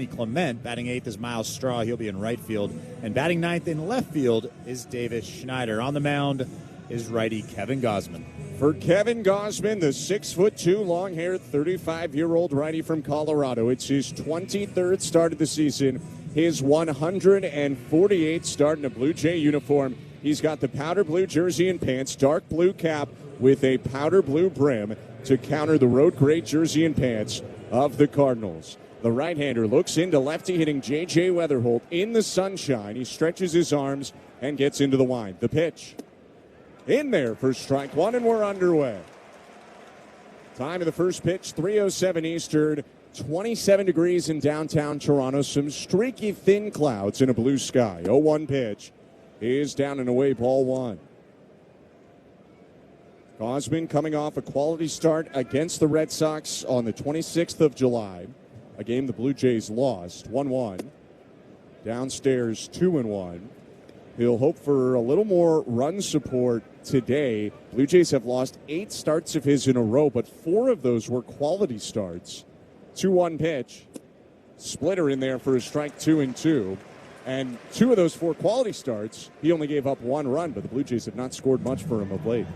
Clement. Batting 8th is Miles Straw. He'll be in right field. And batting 9th in left field is Davis Schneider. On the mound is righty Kevin Gausman. For Kevin Gausman, the 6'2", long-haired, 35-year-old righty from Colorado. It's his 23rd start of the season, his 148th start in a Blue Jay uniform. He's got the powder blue jersey and pants, dark blue cap with a powder blue brim to counter the road gray jersey and pants of the Cardinals. The right-hander looks into lefty hitting J.J. Weatherholt in the sunshine. He stretches his arms and gets into the wind. The pitch. In there for strike one, and we're underway. Time of the first pitch, 3:07 Eastern, 27 degrees in downtown Toronto. Some streaky thin clouds in a blue sky. 0-1 pitch is down and away, ball one. Gausman coming off a quality start against the Red Sox on the 26th of July. A game the Blue Jays lost, 1-1. Downstairs, 2-1. He'll hope for a little more run support today. Blue Jays have lost 8 starts of his in a row, but 4 of those were quality starts. 2-1 pitch. Splitter in there for a strike, 2-2. And 2 of those 4 quality starts, he only gave up 1 run, but the Blue Jays have not scored much for him of late.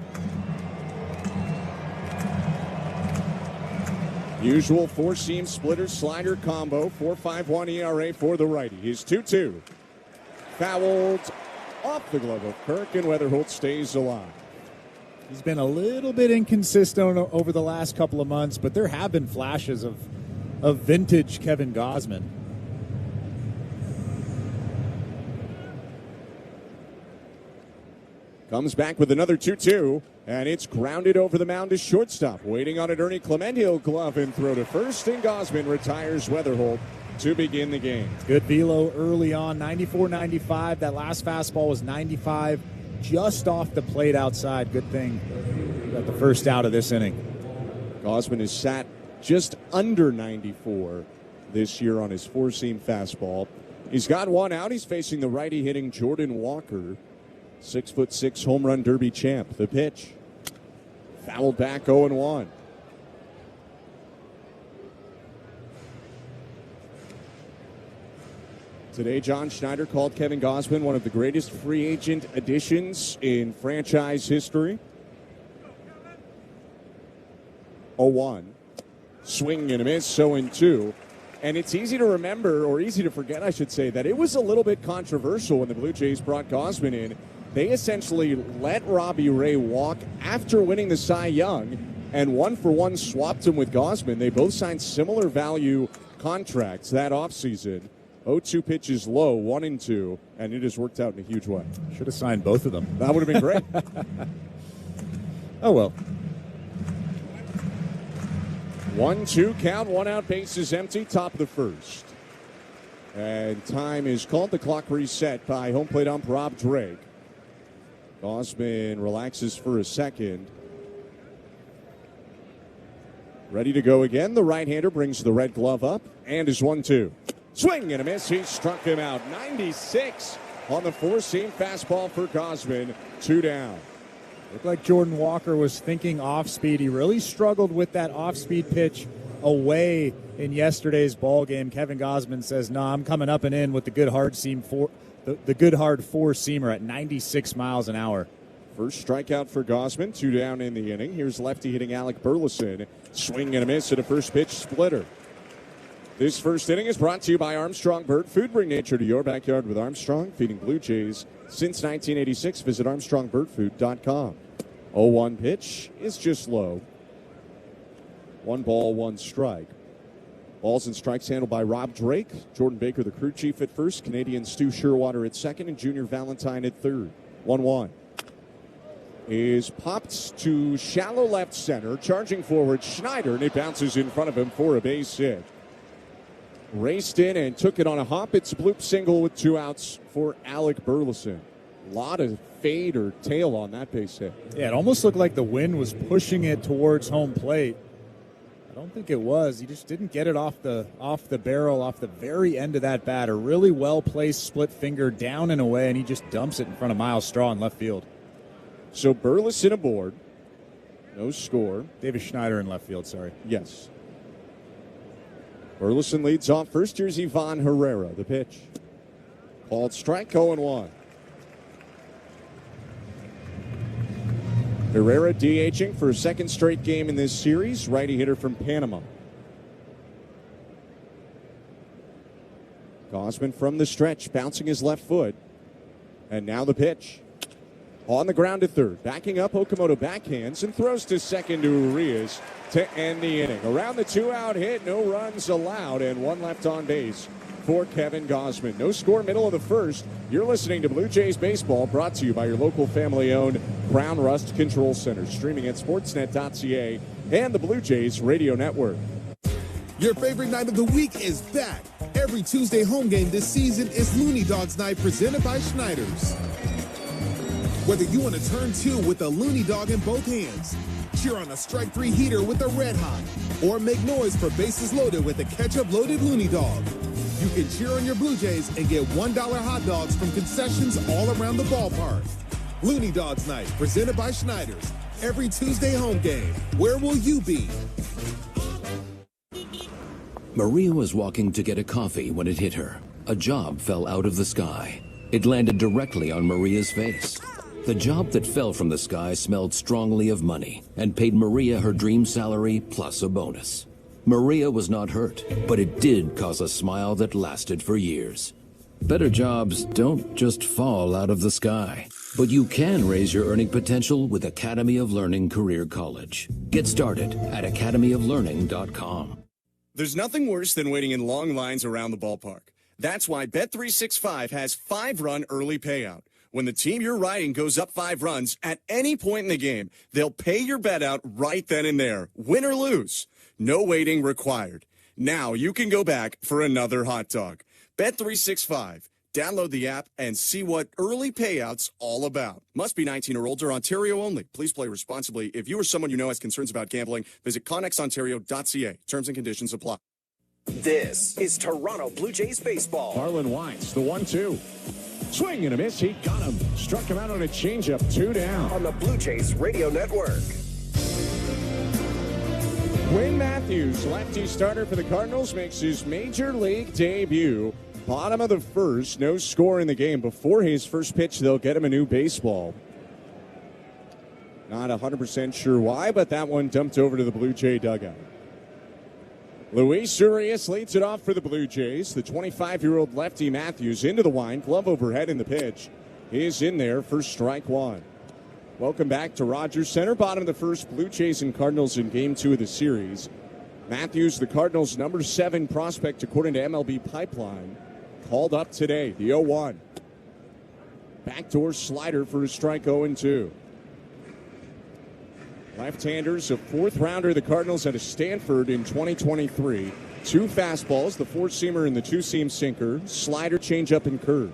Usual four-seam splitter slider combo, 4.51 ERA for the righty. He's 2-2. Fouled off the glove of Kirk, and Weatherholt stays alive. He's been a little bit inconsistent over the last couple of months, but there have been flashes of vintage Kevin Gausman. Comes back with another 2-2, and it's grounded over the mound to shortstop. Waiting on it, Ernie Clement. He'll glove and throw to first, and Gausman retires Weatherholt to begin the game. Good velo early on, 94-95. That last fastball was 95, just off the plate outside. Good thing got the first out of this inning. Gausman has sat just under 94 this year on his four-seam fastball. He's got 1 out. He's facing the righty hitting Jordan Walker, 6'6" home run derby champ. The pitch. Fouled back, 0-1. Today, John Schneider called Kevin Gausman one of the greatest free agent additions in franchise history. 0-1. Swing and a miss, 0-2. And it's easy to remember, or easy to forget, I should say, that it was a little bit controversial when the Blue Jays brought Gausman in. They essentially let Robbie Ray walk after winning the Cy Young, and 1-for-1 swapped him with Gausman. They both signed similar value contracts that offseason. 0-2 pitches low, 1-2, and it has worked out in a huge way. Should have signed both of them. That would have been great. Oh, well. 1-2 count, 1 out, base is empty, top of the first. And time is called. The clock reset by home plate ump Rob Drake. Gausman relaxes for a second. Ready to go again. The right-hander brings the red glove up and is 1-2. Swing and a miss. He struck him out. 96 on the four-seam fastball for Gausman. 2 down. Looked like Jordan Walker was thinking off-speed. He really struggled with that off-speed pitch away in yesterday's ball game. Kevin Gausman says, "No, I'm coming up and in with the good hard seam the good hard four-seamer at 96 miles an hour." First strikeout for Gausman. 2 down in the inning. Here's lefty hitting Alec Burleson. Swing and a miss at a first pitch splitter. This first inning is brought to you by Armstrong Bird Food. Bring nature to your backyard with Armstrong, feeding Blue Jays since 1986. Visit ArmstrongBirdFood.com. 0-1 pitch is just low. 1 ball, 1 strike. Balls and strikes handled by Rob Drake. Jordan Baker, the crew chief, at first. Canadian Stu Sherwater at second. And Junior Valentine at third. 1-1. Is popped to shallow left center. Charging forward, Schneider, and it bounces in front of him for a base hit. Raced in and took it on a hop. It's a bloop single with 2 outs for Alec Burleson. A lot of fade or tail on that base hit. Yeah, it almost looked like the wind was pushing it towards home plate. I don't think it was. He just didn't get it off the barrel, off the very end of that bat. A really well-placed split finger down and away, and he just dumps it in front of Miles Straw in left field. So Burleson aboard. No score. Davis Schneider in left field, sorry. Yes. Burleson leads off first. Here's Ivan Herrera, the pitch. Called strike, 0-1. Herrera DHing for a second straight game in this series. Righty hitter from Panama. Gausman from the stretch, bouncing his left foot. And now the pitch. On the ground to third. Backing up, Okamoto backhands and throws to second to Urias to end the inning. Around the 2-out hit, no runs allowed, and one left on base for Kevin Gausman. No score, middle of the first. You're listening to Blue Jays Baseball, brought to you by your local family-owned Brown Rust Control Center. Streaming at sportsnet.ca and the Blue Jays Radio Network. Your favorite night of the week is back. Every Tuesday home game this season is Looney Dogs Night, presented by Schneider's. Whether you want to turn two with a Looney Dog in both hands, cheer on a strike three heater with a Red Hot, or make noise for bases loaded with a ketchup-loaded Looney Dog, you can cheer on your Blue Jays and get $1 hot dogs from concessions all around the ballpark. Looney Dogs Night, presented by Schneider's. Every Tuesday home game. Where will you be? Maria was walking to get a coffee when it hit her. A job fell out of the sky. It landed directly on Maria's face. The job that fell from the sky smelled strongly of money and paid Maria her dream salary plus a bonus. Maria was not hurt, but it did cause a smile that lasted for years. Better jobs don't just fall out of the sky, but you can raise your earning potential with Academy of Learning Career College. Get started at academyoflearning.com. There's nothing worse than waiting in long lines around the ballpark. That's why Bet365 has 5-run early payout. When the team you're riding goes up 5 runs at any point in the game, they'll pay your bet out right then and there, win or lose. No waiting required. Now you can go back for another hot dog. Bet365. Download the app and see what early payout's all about. Must be 19 or older, Ontario only. Please play responsibly. If you or someone you know has concerns about gambling, visit connexontario.ca. Terms and conditions apply. This is Toronto Blue Jays baseball. Marlon Wines, the 1-2. Swing and a miss. He got him. Struck him out on a changeup. 2 down. On the Blue Jays Radio Network. Wayne Matthews, lefty starter for the Cardinals, makes his major league debut. Bottom of the first. No score in the game. Before his first pitch, they'll get him a new baseball. Not 100% sure why, but that one dumped over to the Blue Jay dugout. Luis Urias leads it off for the Blue Jays. The 25-year-old lefty Matthews into the wind. Glove overhead in the pitch. He is in there for strike one. Welcome back to Rogers Center. Bottom of the first, Blue Jays and Cardinals in Game 2 of the series. Matthews, the Cardinals' number 7 prospect according to MLB Pipeline, called up today. The 0-1. Backdoor slider for a strike, 0-2. Left-handers, a 4th-rounder the Cardinals out of Stanford in 2023. 2 fastballs, the 4-seamer and the 2-seam sinker, slider, changeup, and curve.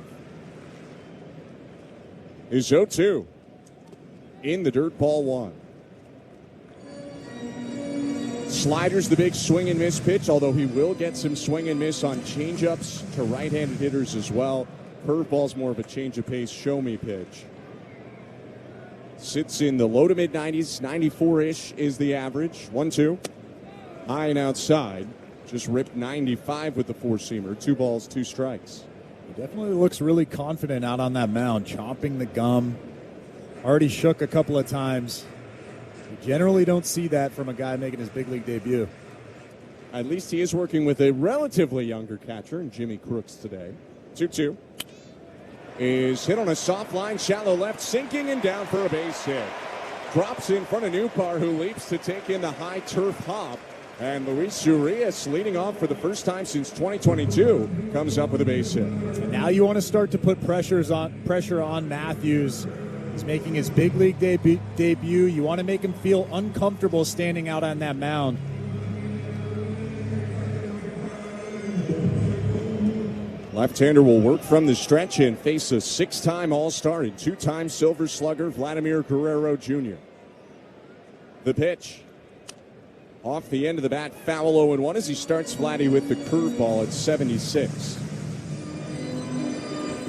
Is 0-2. In the dirt, ball 1. Slider's the big swing and miss pitch, although he will get some swing and miss on changeups to right-handed hitters as well. Curveball's more of a change of pace, show-me pitch. Sits in the low to mid-90s, 94-ish is the average. 1-2. High and outside. Just ripped 95 with the 4-seamer. 2 balls, 2 strikes. He definitely looks really confident out on that mound, chomping the gum. Already shook a couple of times. You generally don't see that from a guy making his big league debut. At least he is working with a relatively younger catcher in Jimmy Crooks today. 2-2. Is hit on a soft line, shallow left, sinking and down for a base hit. Drops in front of Newpar, who leaps to take in the high turf hop. And Luis Urias, leading off for the first time since 2022, comes up with a base hit. And now you want to start to put pressure on Matthews. He's making his big league debut. You want to make him feel uncomfortable standing out on that mound. Left-hander will work from the stretch and face a 6-time All-Star and 2-time Silver Slugger, Vladimir Guerrero Jr. The pitch. Off the end of the bat, foul 0-1 as he starts Vladdy with the curveball at 76.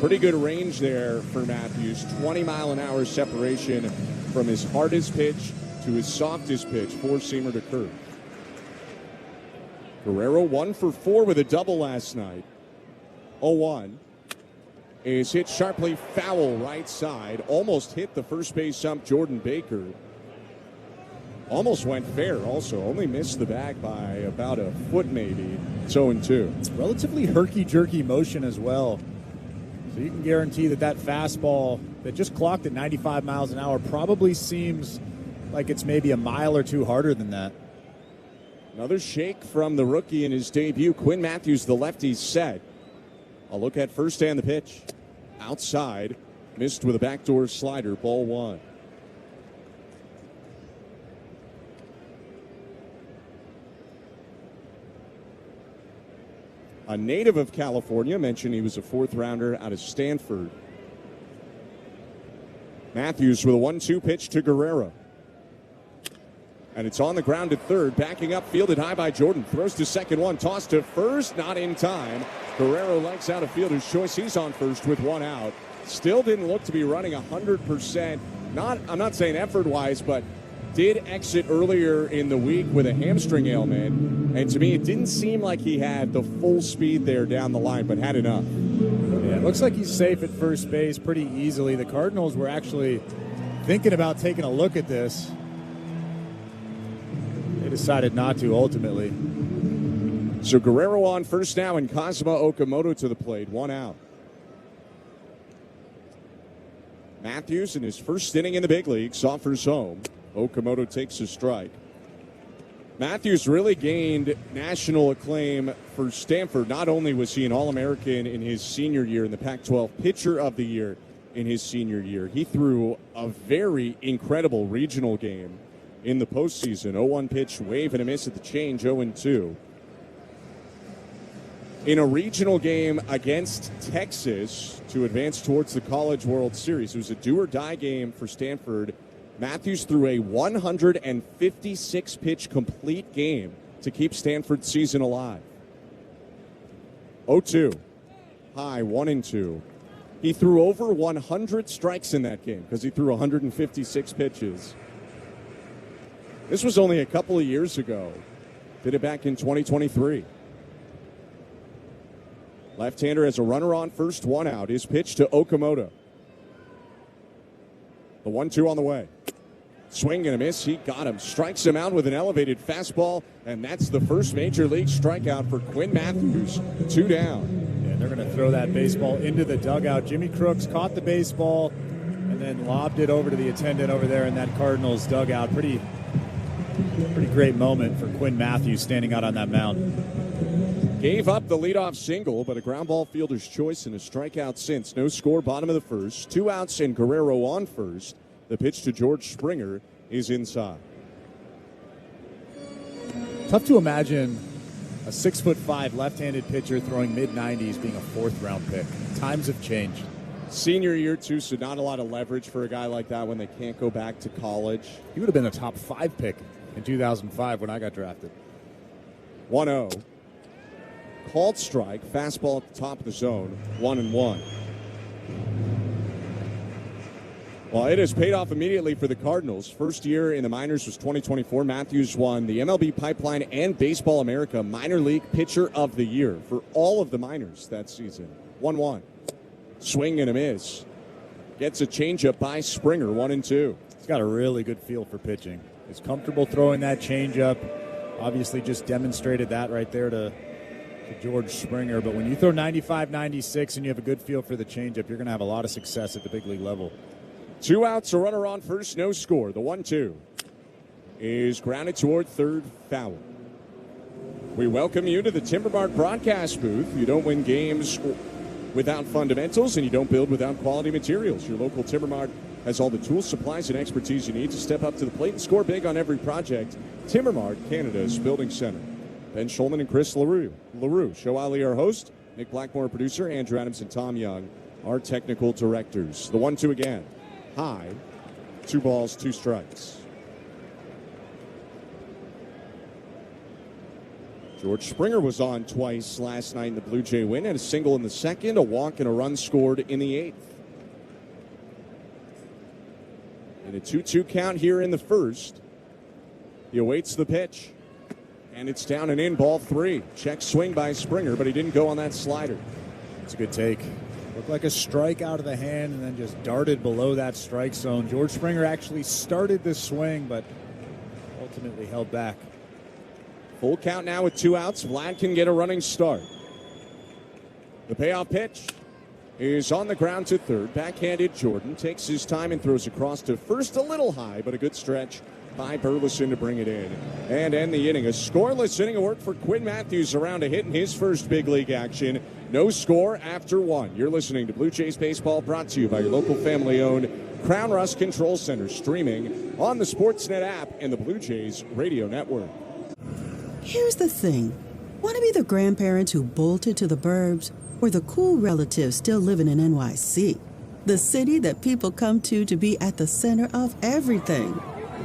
Pretty good range there for Matthews. 20-mile-an-hour separation from his hardest pitch to his softest pitch, 4-seamer to curve. Guerrero 1 for 4 with a double last night. 0-1 is hit sharply foul right side. Almost hit the first base ump, Jordan Baker. Almost went fair also. Only missed the bag by about a foot maybe. It's 0-2. Relatively herky-jerky motion as well. So you can guarantee that fastball that just clocked at 95 miles an hour probably seems like it's maybe a mile or two harder than that. Another shake from the rookie in his debut. Quinn Matthews, the lefty, set. A look at first and the pitch. Outside. Missed with a backdoor slider. Ball 1. A native of California, mentioned he was a fourth rounder out of Stanford. Matthews with a 1-2 pitch to Guerrero. And it's on the ground at third, backing up, fielded high by Jordan. Throws to second one, tossed to first, not in time. Guerrero legs out of fielder's choice. He's on first with one out. Still didn't look to be running 100%. I'm not saying effort-wise, but did exit earlier in the week with a hamstring ailment. And to me, it didn't seem like he had the full speed there down the line, but had enough. Yeah, it looks like he's safe at first base pretty easily. The Cardinals were actually thinking about taking a look at this. They decided not to ultimately. So Guerrero on first now and Kazuma Okamoto to the plate. One out. Matthews in his first inning in the big leagues offers home. Okamoto takes a strike. Matthews really gained national acclaim for Stanford. Not only was he an All-American in his senior year in the Pac-12, Pitcher of the Year in his senior year, he threw a very incredible regional game in the postseason. 0-1 pitch, wave and a miss at the change, 0-2. In a regional game against Texas to advance towards the College World Series, it was a do-or-die game for Stanford. Matthews threw a 156-pitch complete game to keep Stanford's season alive. 0-2. High, 1-2. He threw over 100 strikes in that game because he threw 156 pitches. This was only a couple of years ago. Did it back in 2023. Left-hander has a runner on first, one out. His pitch to Okamoto. The 1-2 on the way. Swing and a miss. He got him. Strikes him out with an elevated fastball, and that's the first major league strikeout for Quinn Matthews. 2 down. Yeah, they're going to throw that baseball into the dugout. Jimmy Crooks caught the baseball and then lobbed it over to the attendant over there in that Cardinals dugout. Pretty great moment for Quinn Matthews standing out on that mound. Gave up the leadoff single, but a ground ball fielder's choice and a strikeout since. No score, bottom of the first. 2 outs and Guerrero on first. The pitch to George Springer is inside. Tough to imagine a 6'5" left-handed pitcher throwing mid-90s being a fourth-round pick. Times have changed. Senior year, too, so not a lot of leverage for a guy like that when they can't go back to college. He would have been a top 5 pick in 2005 when I got drafted. 1-0. Called strike, fastball at the top of the zone, 1-1. Well, it has paid off immediately for the Cardinals. First year in the minors was 2024. Matthews won the MLB Pipeline and Baseball America Minor League Pitcher of the Year for all of the minors that season. 1-1. Swing and a miss. Gets a changeup by Springer, 1-2. He's got a really good feel for pitching. He's comfortable throwing that changeup. Obviously just demonstrated that right there to George Springer. But when you throw 95, 96 and you have a good feel for the changeup, you're going to have a lot of success at the big league level. 2 outs, a runner on first, no score. The 1-2 is grounded toward third, foul. We welcome you to the Timbermart broadcast booth. You don't win games without fundamentals, and you don't build without quality materials. Your local Timbermart has all the tools, supplies, and expertise you need to step up to the plate and score big on every project. Timbermart, Canada's building center. Ben Schulman and Chris LaRue. Show Ali, our host. Nick Blackmore, producer. Andrew Adams and Tom Young, our technical directors. The 1-2 again. High. 2 balls, 2 strikes. George Springer was on twice last night in the Blue Jay win. Had a single in the second, a walk, and a run scored in the 8th. In a 2-2 count here in the first. He awaits the pitch. And it's down and in, ball 3. Check swing by Springer, but he didn't go on that slider. It's a good take. Looked like a strike out of the hand and then just darted below that strike zone. George Springer actually started this swing, but ultimately held back. Full count now with 2 outs. Vlad can get a running start. The payoff pitch is on the ground to third. Backhanded Jordan takes his time and throws across to first, a little high, but a good stretch by Burleson to bring it in and end the inning. A scoreless inning of work for Quinn Matthews around a hit in his first big league action. No score after 1. You're listening to Blue Jays Baseball, brought to you by your local family-owned Crown Rust Control Center, streaming on the Sportsnet app and the Blue Jays Radio Network. Here's the thing. Want to be the grandparents who bolted to the burbs, or the cool relatives still living in NYC? The city that people come to be at the center of everything.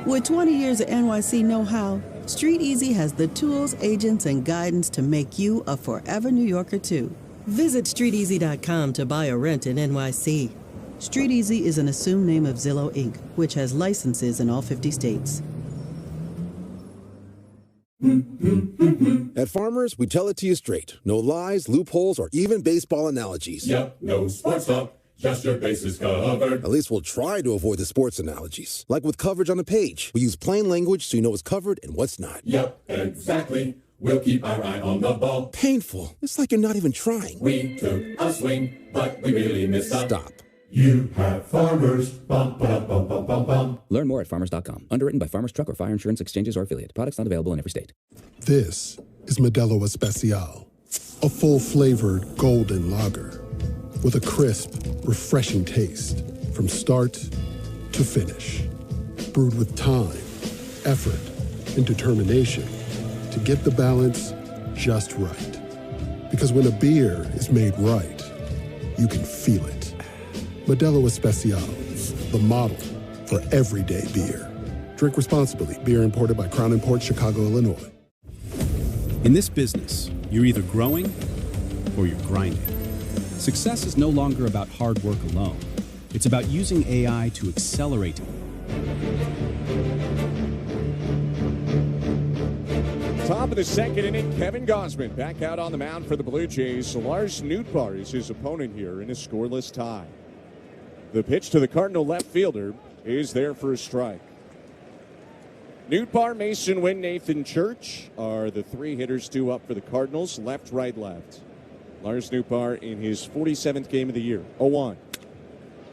With 20 years of NYC know-how, Street Easy has the tools, agents, and guidance to make you a forever New Yorker, too. Visit StreetEasy.com to buy or rent in NYC. Street Easy is an assumed name of Zillow, Inc., which has licenses in all 50 states. At Farmers, we tell it to you straight. No lies, loopholes, or even baseball analogies. Yep, no sports talk, just your bases covered. At least we'll try to avoid the sports analogies. Like with coverage on the page, we use plain language so you know what's covered and what's not. Yep, exactly. We'll keep our eye on the ball. Painful. It's like you're not even trying. We took a swing, but we really missed up. Stop. You have Farmers. Bum, bum, bum, bum, bum, bum. Learn more at farmers.com. Underwritten by Farmers Truck or Fire Insurance Exchanges or Affiliate. Products not available in every state. This is Modelo Especial, a full-flavored golden lager with a crisp, refreshing taste from start to finish. Brewed with time, effort, and determination to get the balance just right. Because when a beer is made right, you can feel it. Modelo Especial, the model for everyday beer. Drink responsibly. Beer imported by Crown Imports, Chicago, Illinois. In this business, you're either growing or you're grinding. Success is no longer about hard work alone. It's about using AI to accelerate. Top of the second inning, Kevin Gausman back out on the mound for the Blue Jays. Lars Nootbaar is his opponent here in a scoreless tie. The pitch to the Cardinal left fielder is there for a strike. Nootbaar, Mason Wynn, Nathan Church are the 3 hitters due up for the Cardinals. Left, right, left. Lars Nootbaar in his 47th game of the year. 0-1.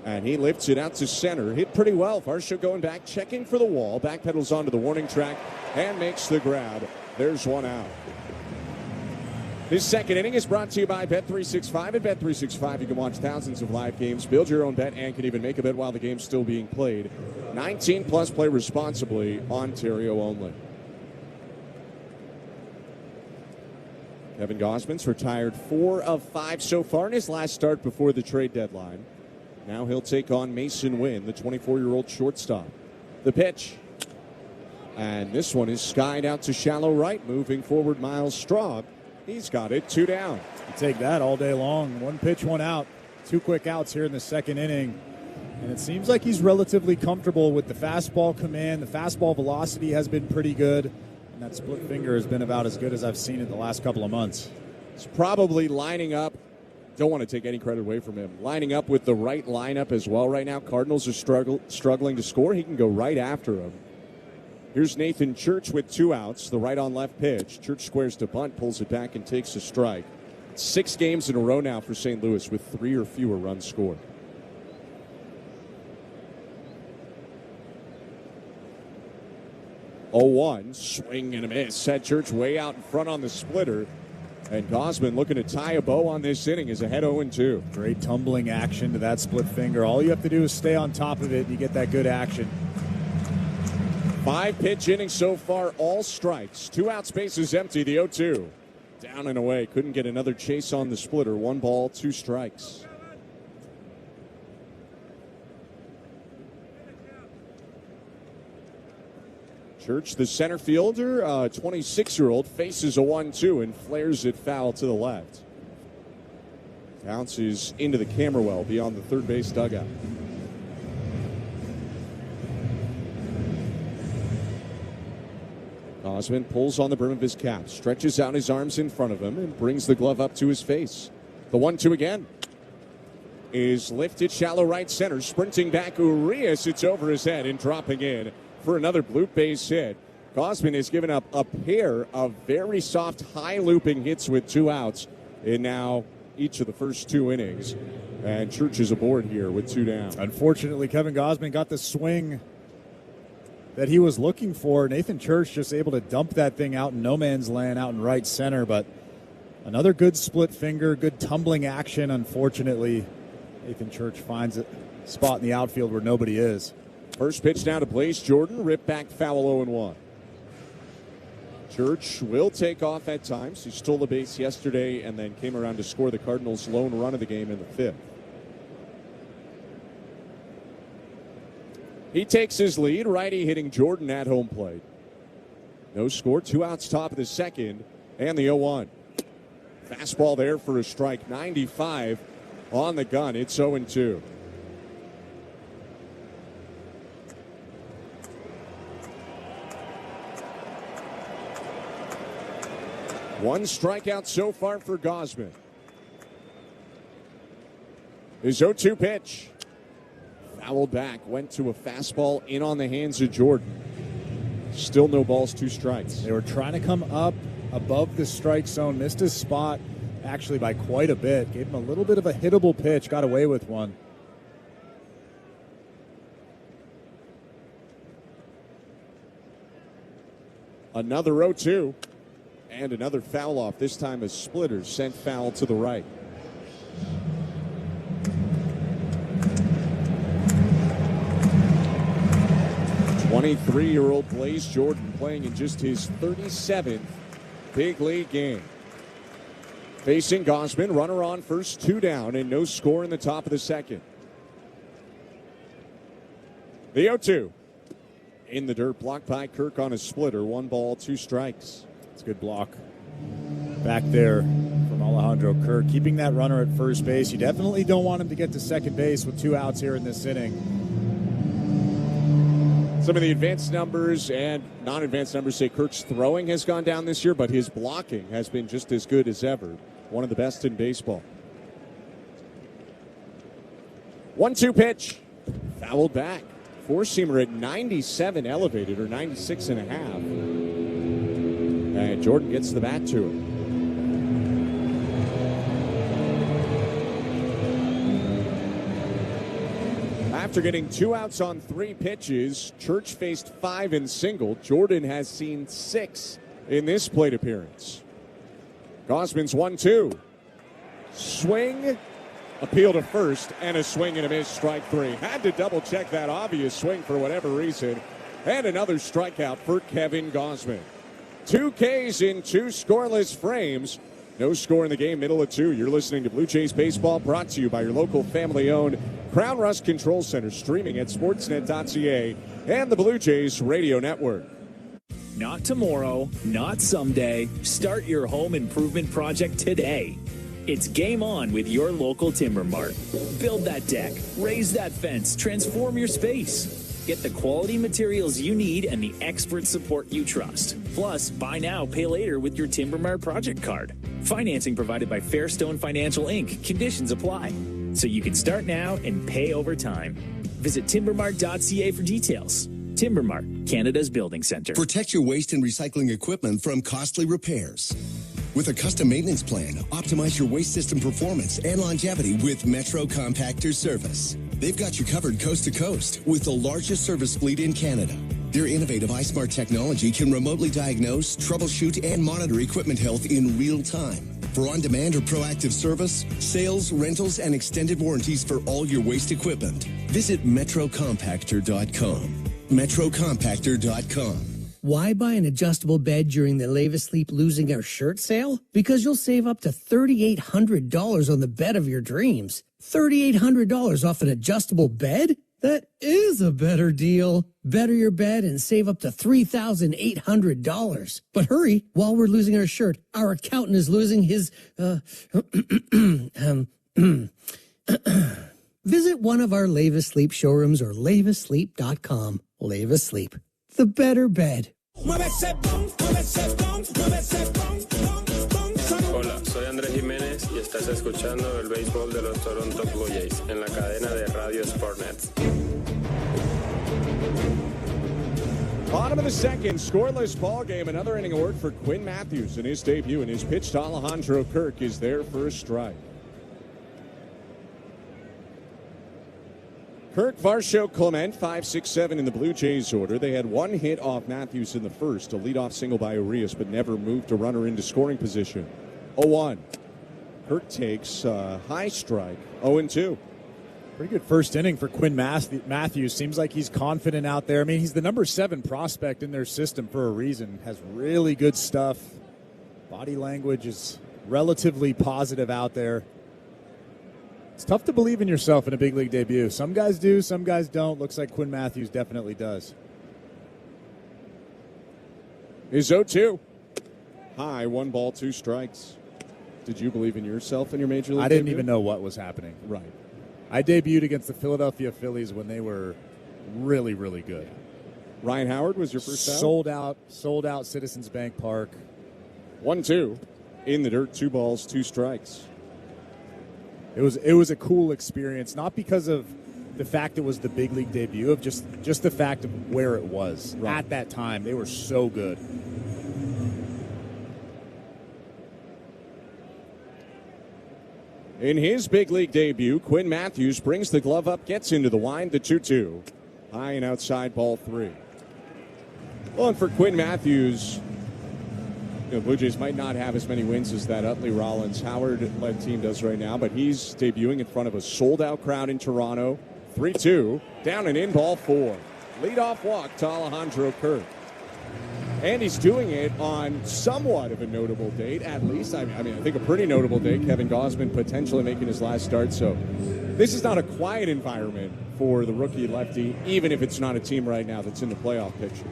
And he lifts it out to center. Hit pretty well. Varsho going back, checking for the wall. Backpedals onto the warning track and makes the grab. There's one out. This second inning is brought to you by Bet365. At Bet365, you can watch thousands of live games, build your own bet, and can even make a bet while the game's still being played. 19 plus, play responsibly. Ontario only. Kevin Gausman's retired 4 of 5 so far in his last start before the trade deadline. Now he'll take on Mason Wynn, the 24-year-old shortstop. The pitch. And this one is skied out to shallow right. Moving forward, Miles Straub. He's got it. 2 down. You take that all day long. 1 pitch, 1 out. 2 quick outs here in the second inning. And it seems like he's relatively comfortable with the fastball command. The fastball velocity has been pretty good. And that split finger has been about as good as I've seen it the last couple of months. He's probably lining up. Don't want to take any credit away from him. Lining up with the right lineup as well right now. Cardinals are struggling to score. He can go right after him. Here's Nathan Church with 2 outs. The right on left pitch. Church squares to bunt, pulls it back, and takes a strike. 6 games in a row now for St. Louis with 3 or fewer runs scored. Oh, 1 swing and a miss. Had Church way out in front on the splitter. And Gausman looking to tie a bow on this inning is ahead 0-2. Great tumbling action to that split finger. All you have to do is stay on top of it, and you get that good action. 5 pitch innings so far, all strikes. 2 outs, bases empty, the 0-2. Down and away. Couldn't get another chase on the splitter. 1 ball, 2 strikes. Church, the center fielder, 26-year-old, faces a 1-2 and flares it foul to the left. Bounces into the camera well beyond the third base dugout. Osmond pulls on the brim of his cap, stretches out his arms in front of him, and brings the glove up to his face. The 1-2 again is lifted shallow right center. Sprinting back, Urias. It's over his head and dropping in for another blue base hit. Gosman has given up a pair of very soft, high-looping hits with 2 outs in now each of the first 2 innings. And Church is aboard here with 2 down. Unfortunately, Kevin Gosman got the swing that he was looking for. Nathan Church just able to dump that thing out in no man's land out in right center. But another good split finger, good tumbling action. Unfortunately, Nathan Church finds a spot in the outfield where nobody is. First pitch now to Blaze Jordan. Rip back foul 0-1. Church will take off at times. He stole the base yesterday and then came around to score the Cardinals' lone run of the game in the 5th. He takes his lead. Righty hitting Jordan at home plate. No score. 2 outs top of the 2nd and the 0-1. Fastball there for a strike. 95 on the gun. It's 0-2. One strikeout so far for Gosman. His 0-2 pitch. Fouled back. Went to a fastball in on the hands of Jordan. Still no balls, 2 strikes. They were trying to come up above the strike zone. Missed his spot actually by quite a bit. Gave him a little bit of a hittable pitch. Got away with one. Another 0-2. And another foul off. This time a splitter sent foul to the right. '23-year-old Blaze Jordan playing in just his 37th big league game. Facing Gosman, runner on first, 2 down, and no score in the top of the 2nd. The 0-2. In the dirt, blocked by Kirk on a splitter. 1 ball, 2 strikes. It's a good block back there from Alejandro Kirk. Keeping that runner at first base. You definitely don't want him to get to second base with 2 outs here in this inning. Some of the advanced numbers and non-advanced numbers say Kirk's throwing has gone down this year, but his blocking has been just as good as ever. One of the best in baseball. 1-2 pitch. Fouled back. Four-seamer at 97 elevated, or 96 and a half. And Jordan gets the bat to him. After getting 2 outs on 3 pitches, Church faced 5 and singled. Jordan has seen 6 in this plate appearance. Gosman's 1-2. Swing, appeal to first, and a swing and a miss, strike 3. Had to double check that obvious swing for whatever reason. And another strikeout for Kevin Gosman. 2 Ks in 2 scoreless frames. No score in the game, middle of 2. You're listening to Blue Jays Baseball, brought to you by your local family-owned Crown Rust Control Center, streaming at sportsnet.ca and the Blue Jays Radio Network. Not tomorrow, not someday. Start your home improvement project today. It's game on with your local Timber Mart. Build that deck, raise that fence, transform your space. Get the quality materials you need and the expert support you trust. Plus, buy now, pay later with your Timber Mart project card. Financing provided by Fairstone Financial Inc. Conditions apply. So you can start now and pay over time. Visit timbermart.ca for details. Timber Mart, Canada's building center. Protect your waste and recycling equipment from costly repairs. With a custom maintenance plan, optimize your waste system performance and longevity with Metro Compactor Service. They've got you covered coast to coast with the largest service fleet in Canada. Their innovative iSmart technology can remotely diagnose, troubleshoot, and monitor equipment health in real time. For on-demand or proactive service, sales, rentals, and extended warranties for all your waste equipment, visit metrocompactor.com. metrocompactor.com. Why buy an adjustable bed during the Lave Asleep Losing Our Shirt sale? Because you'll save up to $3,800 on the bed of your dreams. $3,800 off an adjustable bed? That is a better deal. Better your bed and save up to $3,800. But hurry, while we're losing our shirt, our accountant is losing his, Visit one of our Lave Asleep showrooms or laveasleep.com. Lave Asleep, the better bed. Hola, soy Andrés Jiménez y estás escuchando el béisbol de los Toronto Blue Jays en la cadena de radio Sportsnet. Bottom of the second, scoreless ball game. Another inning award for Quinn Matthews in his debut, and his pitch to Alejandro Kirk is there for a strike. Kirk, Varsho, Clement, 5, 6, 7 in the Blue Jays order. They had one hit off Matthews in the first, a leadoff single by Urias, but never moved a runner into scoring position. 0-1. Kirk takes a high strike, 0-2. Pretty good first inning for Quinn Matthews. Seems like he's confident out there. I mean, he's the number 7 prospect in their system for a reason. Has really good stuff. Body language is relatively positive out there. It's tough to believe in yourself in a big league debut. Some guys do, some guys don't. Looks like Quinn Matthews definitely does. Is 0-2. High, 1 ball, 2 strikes. Did you believe in yourself in your major league I didn't debut? even know what was happening. Right. I debuted against the Philadelphia Phillies when they were really, really good. Ryan Howard was your first out? Sold out Citizens Bank Park. 1-2. In the dirt, 2 balls, 2 strikes. It was a cool experience, not because of the fact it was the big league debut, of just the fact of where it was. Right. At that time. They were so good. In his big league debut, Quinn Matthews brings the glove up, gets into the wind, the 2-2. High and outside, ball 3. Well, and for Quinn Matthews, Blue Jays might not have as many wins as that Utley Rollins Howard-led team does right now, but he's debuting in front of a sold-out crowd in Toronto. 3-2, down and in, ball 4. Leadoff walk to Alejandro Kirk. And he's doing it on somewhat of a notable date, at least. I think a pretty notable date. Kevin Gausman potentially making his last start. So this is not a quiet environment for the rookie lefty, even if it's not a team right now that's in the playoff picture.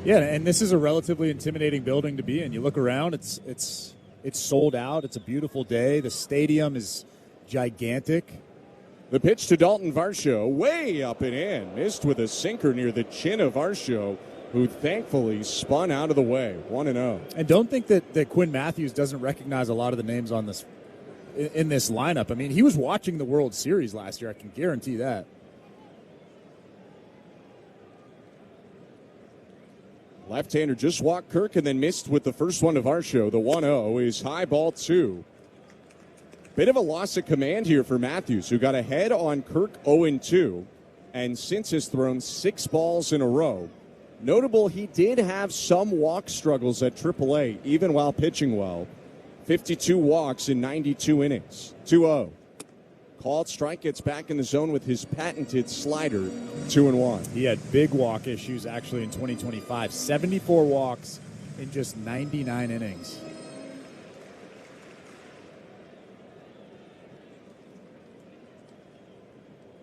Yeah, and this is a relatively intimidating building to be in. You look around, it's sold out. It's a beautiful day. The stadium is gigantic. The pitch to Dalton Varsho, way up and in. Missed with a sinker near the chin of Varsho, who thankfully spun out of the way. 1-0. And don't think that Quinn Matthews doesn't recognize a lot of the names on this in this lineup. I mean, he was watching the World Series last year. I can guarantee that. Left-hander just walked Kirk and then missed with the first one to Varsho. The 1-0 is high, ball 2. Bit of a loss of command here for Matthews, who got ahead on Kirk 0-2, and since has thrown 6 balls in a row. Notable, he did have some walk struggles at AAA, even while pitching well. 52 walks in 92 innings. 2-0. Called strike, gets back in the zone with his patented slider. 2-1. He had big walk issues actually in 2025. 74 walks in just 99 innings.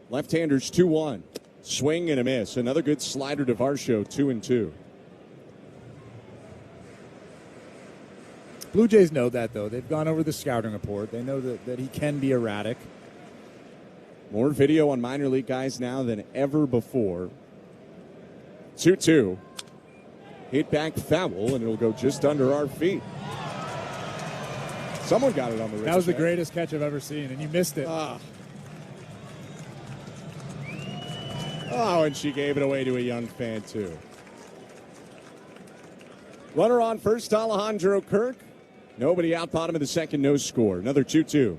Left-handers 2-1. Swing and a miss. Another good slider to Varsho, 2-2. Blue Jays know that, though. They've gone over the scouting report. They know that he can be erratic. More video on minor league guys now than ever before. 2-2. Hit back foul, and it'll go just under our feet. Someone got it on the wrist. That was the greatest catch I've ever seen, and you missed it. Oh, and she gave it away to a young fan, too. Runner on first, Alejandro Kirk. Nobody out, bottom of the second, no score. Another 2-2.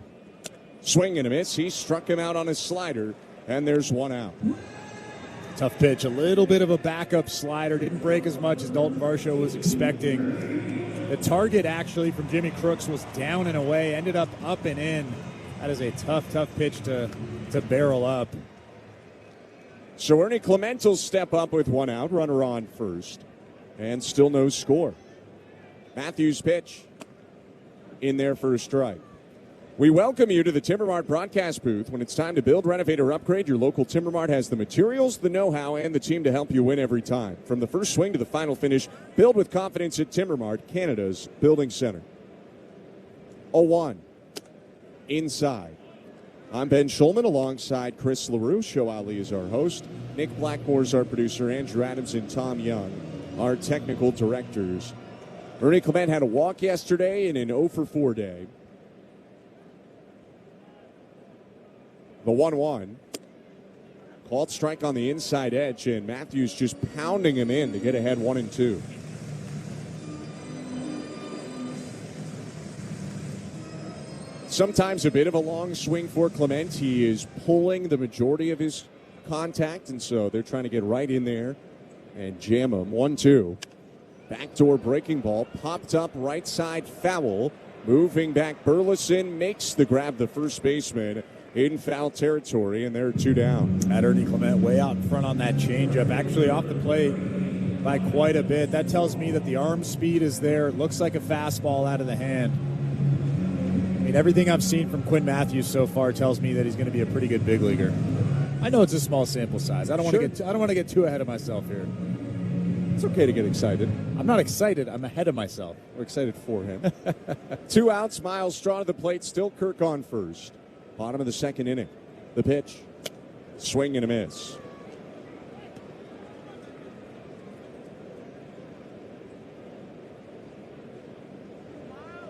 Swing and a miss. He struck him out on his slider, and there's 1 out. Tough pitch. A little bit of a backup slider. Didn't break as much as Dalton Varsho was expecting. The target, actually, from Jimmy Crooks was down and away. Ended up and in. That is a tough pitch to barrel up. So Ernie Clement will step up with 1 out. Runner on first. And still no score. Matthews pitch in there for a strike. We welcome you to the Timber Mart broadcast booth. When it's time to build, renovate, or upgrade, your local Timber Mart has the materials, the know-how, and the team to help you win every time. From the first swing to the final finish, build with confidence at Timber Mart, Canada's building center. 0-1. Inside. I'm Ben Schulman alongside Chris LaRue. Show Ali is our host. Nick Blackmore's our producer. Andrew Adams and Tom Young our technical directors. Ernie Clement had a walk yesterday and an 0 for 4 day. The 1-1. Called strike on the inside edge, and Matthews just pounding him in to get ahead 1-2. Sometimes a bit of a long swing for Clement. He is pulling the majority of his contact, and so they're trying to get right in there and jam him. 1-2. Backdoor breaking ball, popped up right side foul. Moving back, Burleson makes the grab, the first baseman in foul territory, and they're 2 down. At Ernie Clement way out in front on that changeup, actually off the plate by quite a bit. That tells me that the arm speed is there. It looks like a fastball out of the hand. I mean, everything I've seen from Quinn Matthews so far tells me that he's going to be a pretty good big leaguer. I know it's a small sample size. I don't want to get too ahead of myself here. It's okay to get excited. I'm not excited. I'm ahead of myself. We're excited for him. 2 outs. Miles Straw to the plate. Still Kirk on first. Bottom of the second inning. The pitch. Swing and a miss.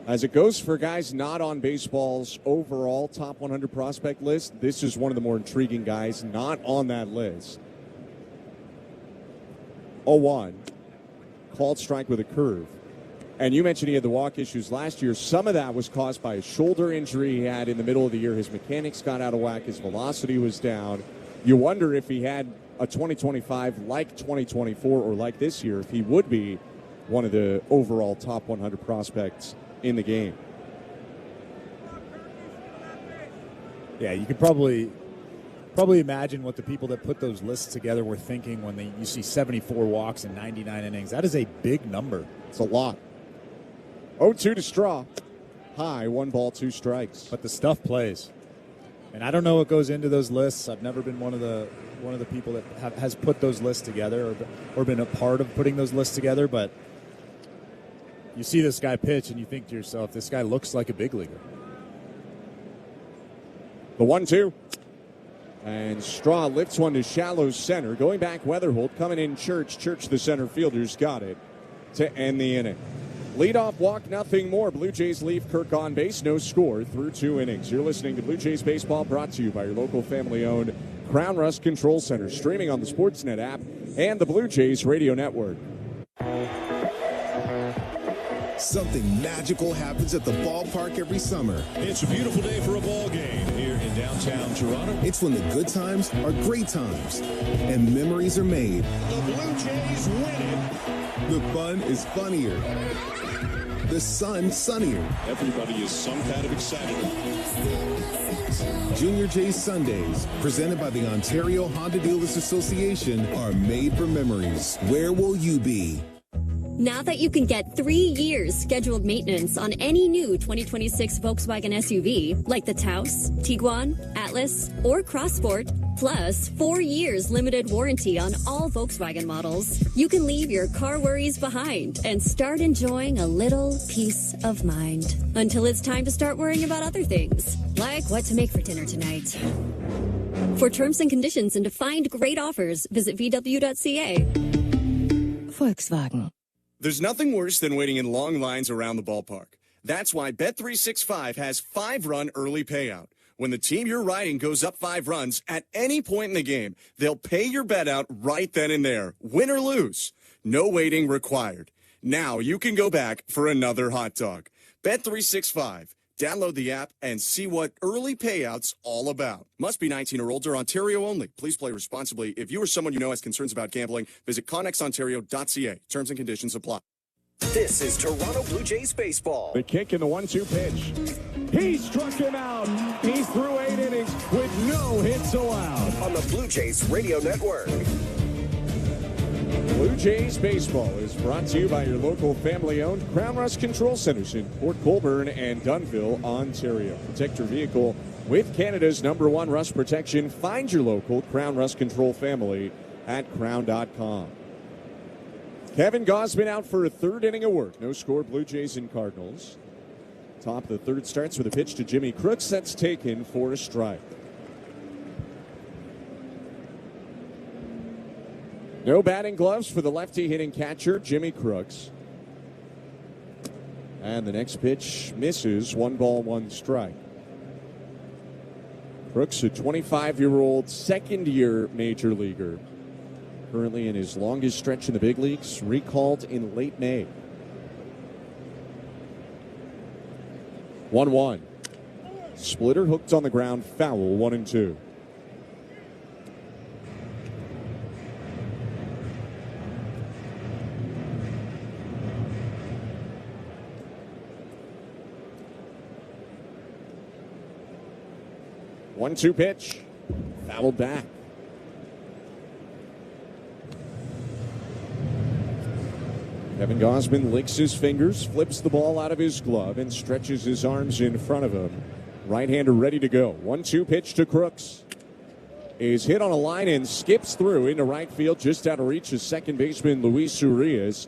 As it goes for guys not on baseball's overall top 100 prospect list, this is one of the more intriguing guys not on that list. 0-1. Called strike with a curve. And you mentioned he had the walk issues last year. Some of that was caused by a shoulder injury he had in the middle of the year. His mechanics got out of whack. His velocity was down. You wonder if he had a 2025 like 2024 or like this year, if he would be one of the overall top 100 prospects in the game. Yeah, you could probably imagine what the people that put those lists together were thinking when you see 74 walks in 99 innings. That is a big number. It's a lot. 0-2 to Straw. High, 1 ball, 2 strikes. But the stuff plays. And I don't know what goes into those lists. I've never been one of the people that has put those lists together or been a part of putting those lists together, but you see this guy pitch and you think to yourself, this guy looks like a big leaguer. The 1-2. And Straw lifts one to shallow center. Going back, Weatherholt coming in Church. Church, the center fielder's got it to end the inning. Leadoff walk, nothing more. Blue Jays leave Kirk on base. No score through 2 innings. You're listening to Blue Jays Baseball, brought to you by your local family-owned Crown Rust Control Center. Streaming on the Sportsnet app and the Blue Jays Radio Network. Something magical happens at the ballpark every summer. It's a beautiful day for a ball game here in downtown Toronto. It's when the good times are great times and memories are made. The Blue Jays win it. The fun is funnier. The sun sunnier. Everybody is some kind of excited. Junior J's Sundays, presented by the Ontario Honda Dealers Association, are made for memories. Where will you be? Now that you can get 3 years scheduled maintenance on any new 2026 Volkswagen SUV, like the Taos, Tiguan, Atlas, or Crossport, plus 4 years limited warranty on all Volkswagen models, you can leave your car worries behind and start enjoying a little peace of mind. Until it's time to start worrying about other things, like what to make for dinner tonight. For terms and conditions and to find great offers, visit VW.ca. Volkswagen. There's nothing worse than waiting in long lines around the ballpark. That's why Bet365 has 5-run early payout. When the team you're riding goes up 5 runs at any point in the game, they'll pay your bet out right then and there, win or lose. No waiting required. Now you can go back for another hot dog. Bet365. Download the app and see what early payouts all about. Must be 19 or older, Ontario only. Please play responsibly. If you or someone you know has concerns about gambling, visit connexontario.ca. Terms and conditions apply. This is Toronto Blue Jays baseball. The kick and the 1-2 pitch. He struck him out. He's through 8 innings with no hits allowed. On the Blue Jays Radio Network. Blue Jays Baseball is brought to you by your local family-owned Crown Rust Control Centers in Port Colborne and Dunnville, Ontario. Protect your vehicle with Canada's #1 rust protection. Find your local Crown Rust Control family at crown.com. Kevin Gausman out for a 3rd inning of work. No score, Blue Jays and Cardinals. Top of the 3rd starts with a pitch to Jimmy Crooks. That's taken for a strike. No batting gloves for the lefty hitting catcher, Jimmy Crooks. And the next pitch misses. 1 ball, 1 strike. Crooks, a 25-year-old second-year major leaguer, currently in his longest stretch in the big leagues, recalled in late May. 1-1. Splitter hooked on the ground, foul, 1-2. One-two pitch, fouled back. Kevin Gausman licks his fingers, flips the ball out of his glove, and stretches his arms in front of him. Right-hander ready to go. 1-2 pitch to Crooks. Is hit on a line and skips through into right field, just out of reach of second baseman Luis Urias.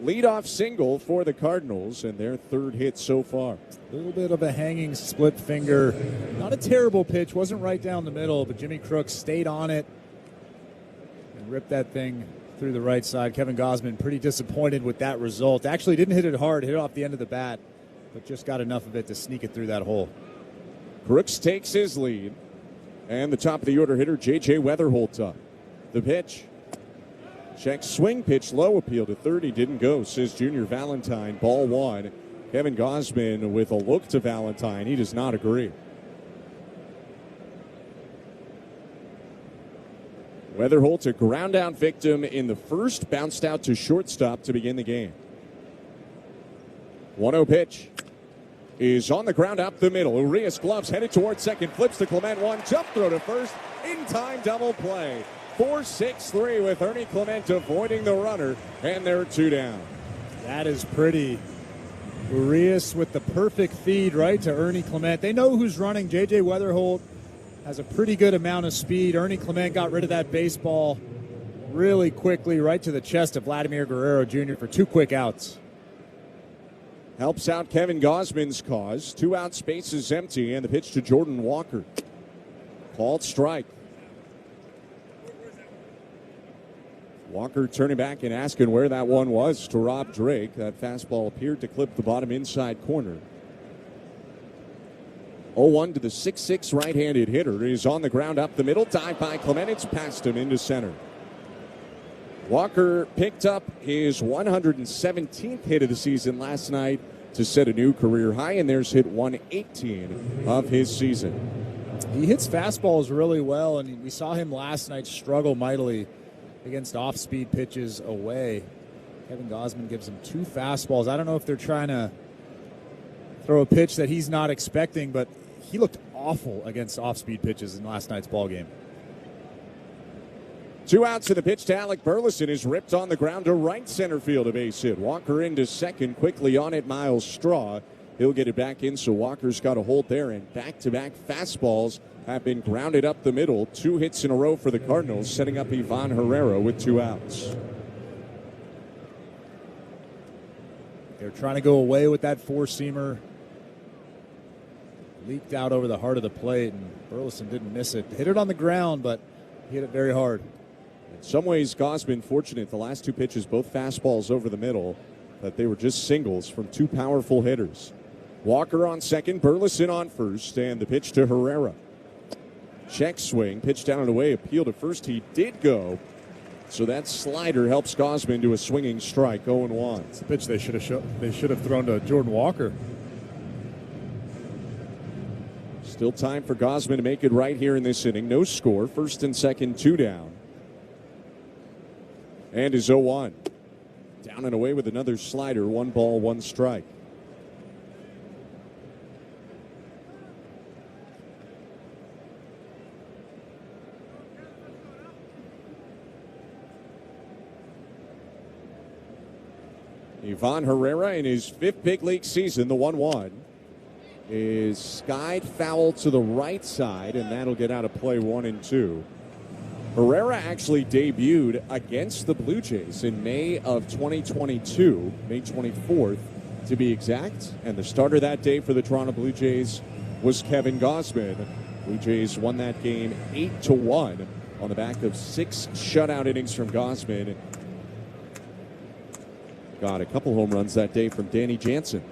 Leadoff single for the Cardinals, and their third hit so far. A little bit of a hanging split finger. Not a terrible pitch, wasn't right down the middle, but Jimmy Crooks stayed on it and ripped that thing through the right side. Kevin Gausman pretty disappointed with that result. Actually didn't hit it hard, hit it off the end of the bat, but just got enough of it to sneak it through that hole. Crooks takes his lead, and the top of the order hitter, J.J. Weatherholt up. The pitch. Check swing, pitch low, appeal to third. He didn't go, says Junior Valentine. Ball 1. Kevin Gausman with a look to Valentine. He does not agree. Weatherholt, a ground out victim in the first, bounced out to shortstop to begin the game. 1-0 pitch is on the ground up the middle. Urias gloves headed towards second, flips to Clement, 1 jump throw to first, in time double play. 4-6-3 with Ernie Clement avoiding the runner, and they're 2 down. That is pretty. Urias with the perfect feed right to Ernie Clement. They know who's running. J.J. Weatherholt has a pretty good amount of speed. Ernie Clement got rid of that baseball really quickly right to the chest of Vladimir Guerrero Jr. for 2 quick outs. Helps out Kevin Gausman's cause. 2 outs, bases empty, and the pitch to Jordan Walker. Called strike. Walker turning back and asking where that one was to Rob Drake. That fastball appeared to clip the bottom inside corner. 0-1 to the 6'6" right-handed hitter. He's on the ground up the middle. Dive by Clement. It's past him into center. Walker picked up his 117th hit of the season last night to set a new career high, and there's hit 118 of his season. He hits fastballs really well, and we saw him last night struggle mightily against off-speed pitches away. Kevin Gausman gives him 2 fastballs. I don't know if they're trying to throw a pitch that he's not expecting, but he looked awful against off-speed pitches in last night's ball game. 2 outs, and the pitch to Alec Burleson is ripped on the ground to right center field, a base hit. Walker into second, quickly on it, Miles Straw. He'll get it back in, so Walker's got a hold there, and back-to-back fastballs have been grounded up the middle. 2 hits in a row for the Cardinals, setting up Ivan Herrera with 2 outs. They're trying to go away with that 4-seamer. Leaked out over the heart of the plate, and Burleson didn't miss it. Hit it on the ground, but he hit it very hard. In some ways, Gausman fortunate. The last 2 pitches, both fastballs over the middle, but they were just singles from 2 powerful hitters. Walker on second, Burleson on first, and the pitch to Herrera. Check swing, pitch down and away, appeal to first. He did go, so that slider helps Gausman to a swinging strike. 0-1. It's a pitch they should have thrown to Jordan Walker. Still time for Gausman to make it right here in this inning. No score. First and second, 2 down. And is 0-1. Down and away with another slider. 1 ball, 1 strike. Ivan Herrera in his 5th big league season, the 1-1, is skied foul to the right side, and that'll get out of play 1-2. Herrera actually debuted against the Blue Jays in May of 2022, May 24th to be exact, and the starter that day for the Toronto Blue Jays was Kevin Gausman. Blue Jays won that game 8-1 on the back of 6 shutout innings from Gausman. Got a couple home runs that day from Danny Jansen.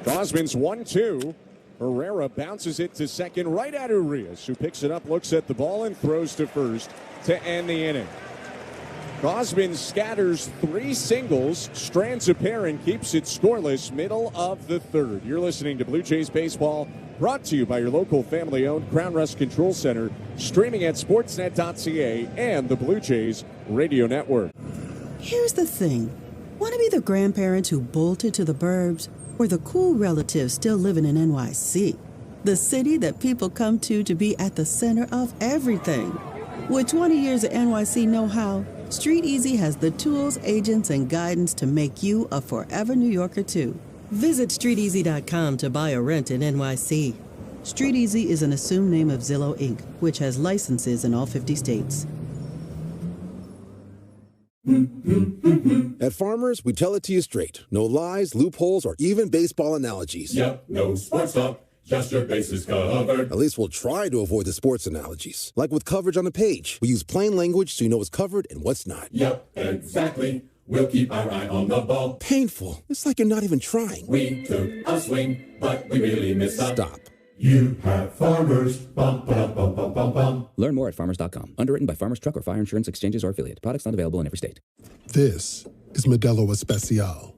Gausman's 1-2. Herrera bounces it to second, right at Urias, who picks it up, looks at the ball, and throws to first to end the inning. Gausman scatters 3 singles, strands a pair, and keeps it scoreless middle of the third. You're listening to Blue Jays Baseball, brought to you by your local family-owned Crown Rust Control Center, streaming at sportsnet.ca and the Blue Jays Radio Network. Here's the thing. Want to be the grandparents who bolted to the burbs, or the cool relatives still living in NYC? The city that people come to be at the center of everything. With 20 years of NYC know-how, Street Easy has the tools, agents, and guidance to make you a forever New Yorker, too. Visit StreetEasy.com to buy or rent in NYC. Street Easy is an assumed name of Zillow, Inc., which has licenses in all 50 states. At Farmers, we tell it to you straight. No lies, loopholes, or even baseball analogies. Yep, no sports talk, just your bases covered. At least we'll try to avoid the sports analogies. Like with coverage on the page. We use plain language so you know what's covered and what's not. Yep, exactly. We'll keep our eye on the ball. Painful. It's like you're not even trying. We took a swing, but we really missed up. Stop. You have Farmers. Bum, bum, bum, bum, bum, bum. Learn more at farmers.com. Underwritten by Farmers Truck or Fire Insurance Exchanges or Affiliate. Products not available in every state. This is Modelo Especial,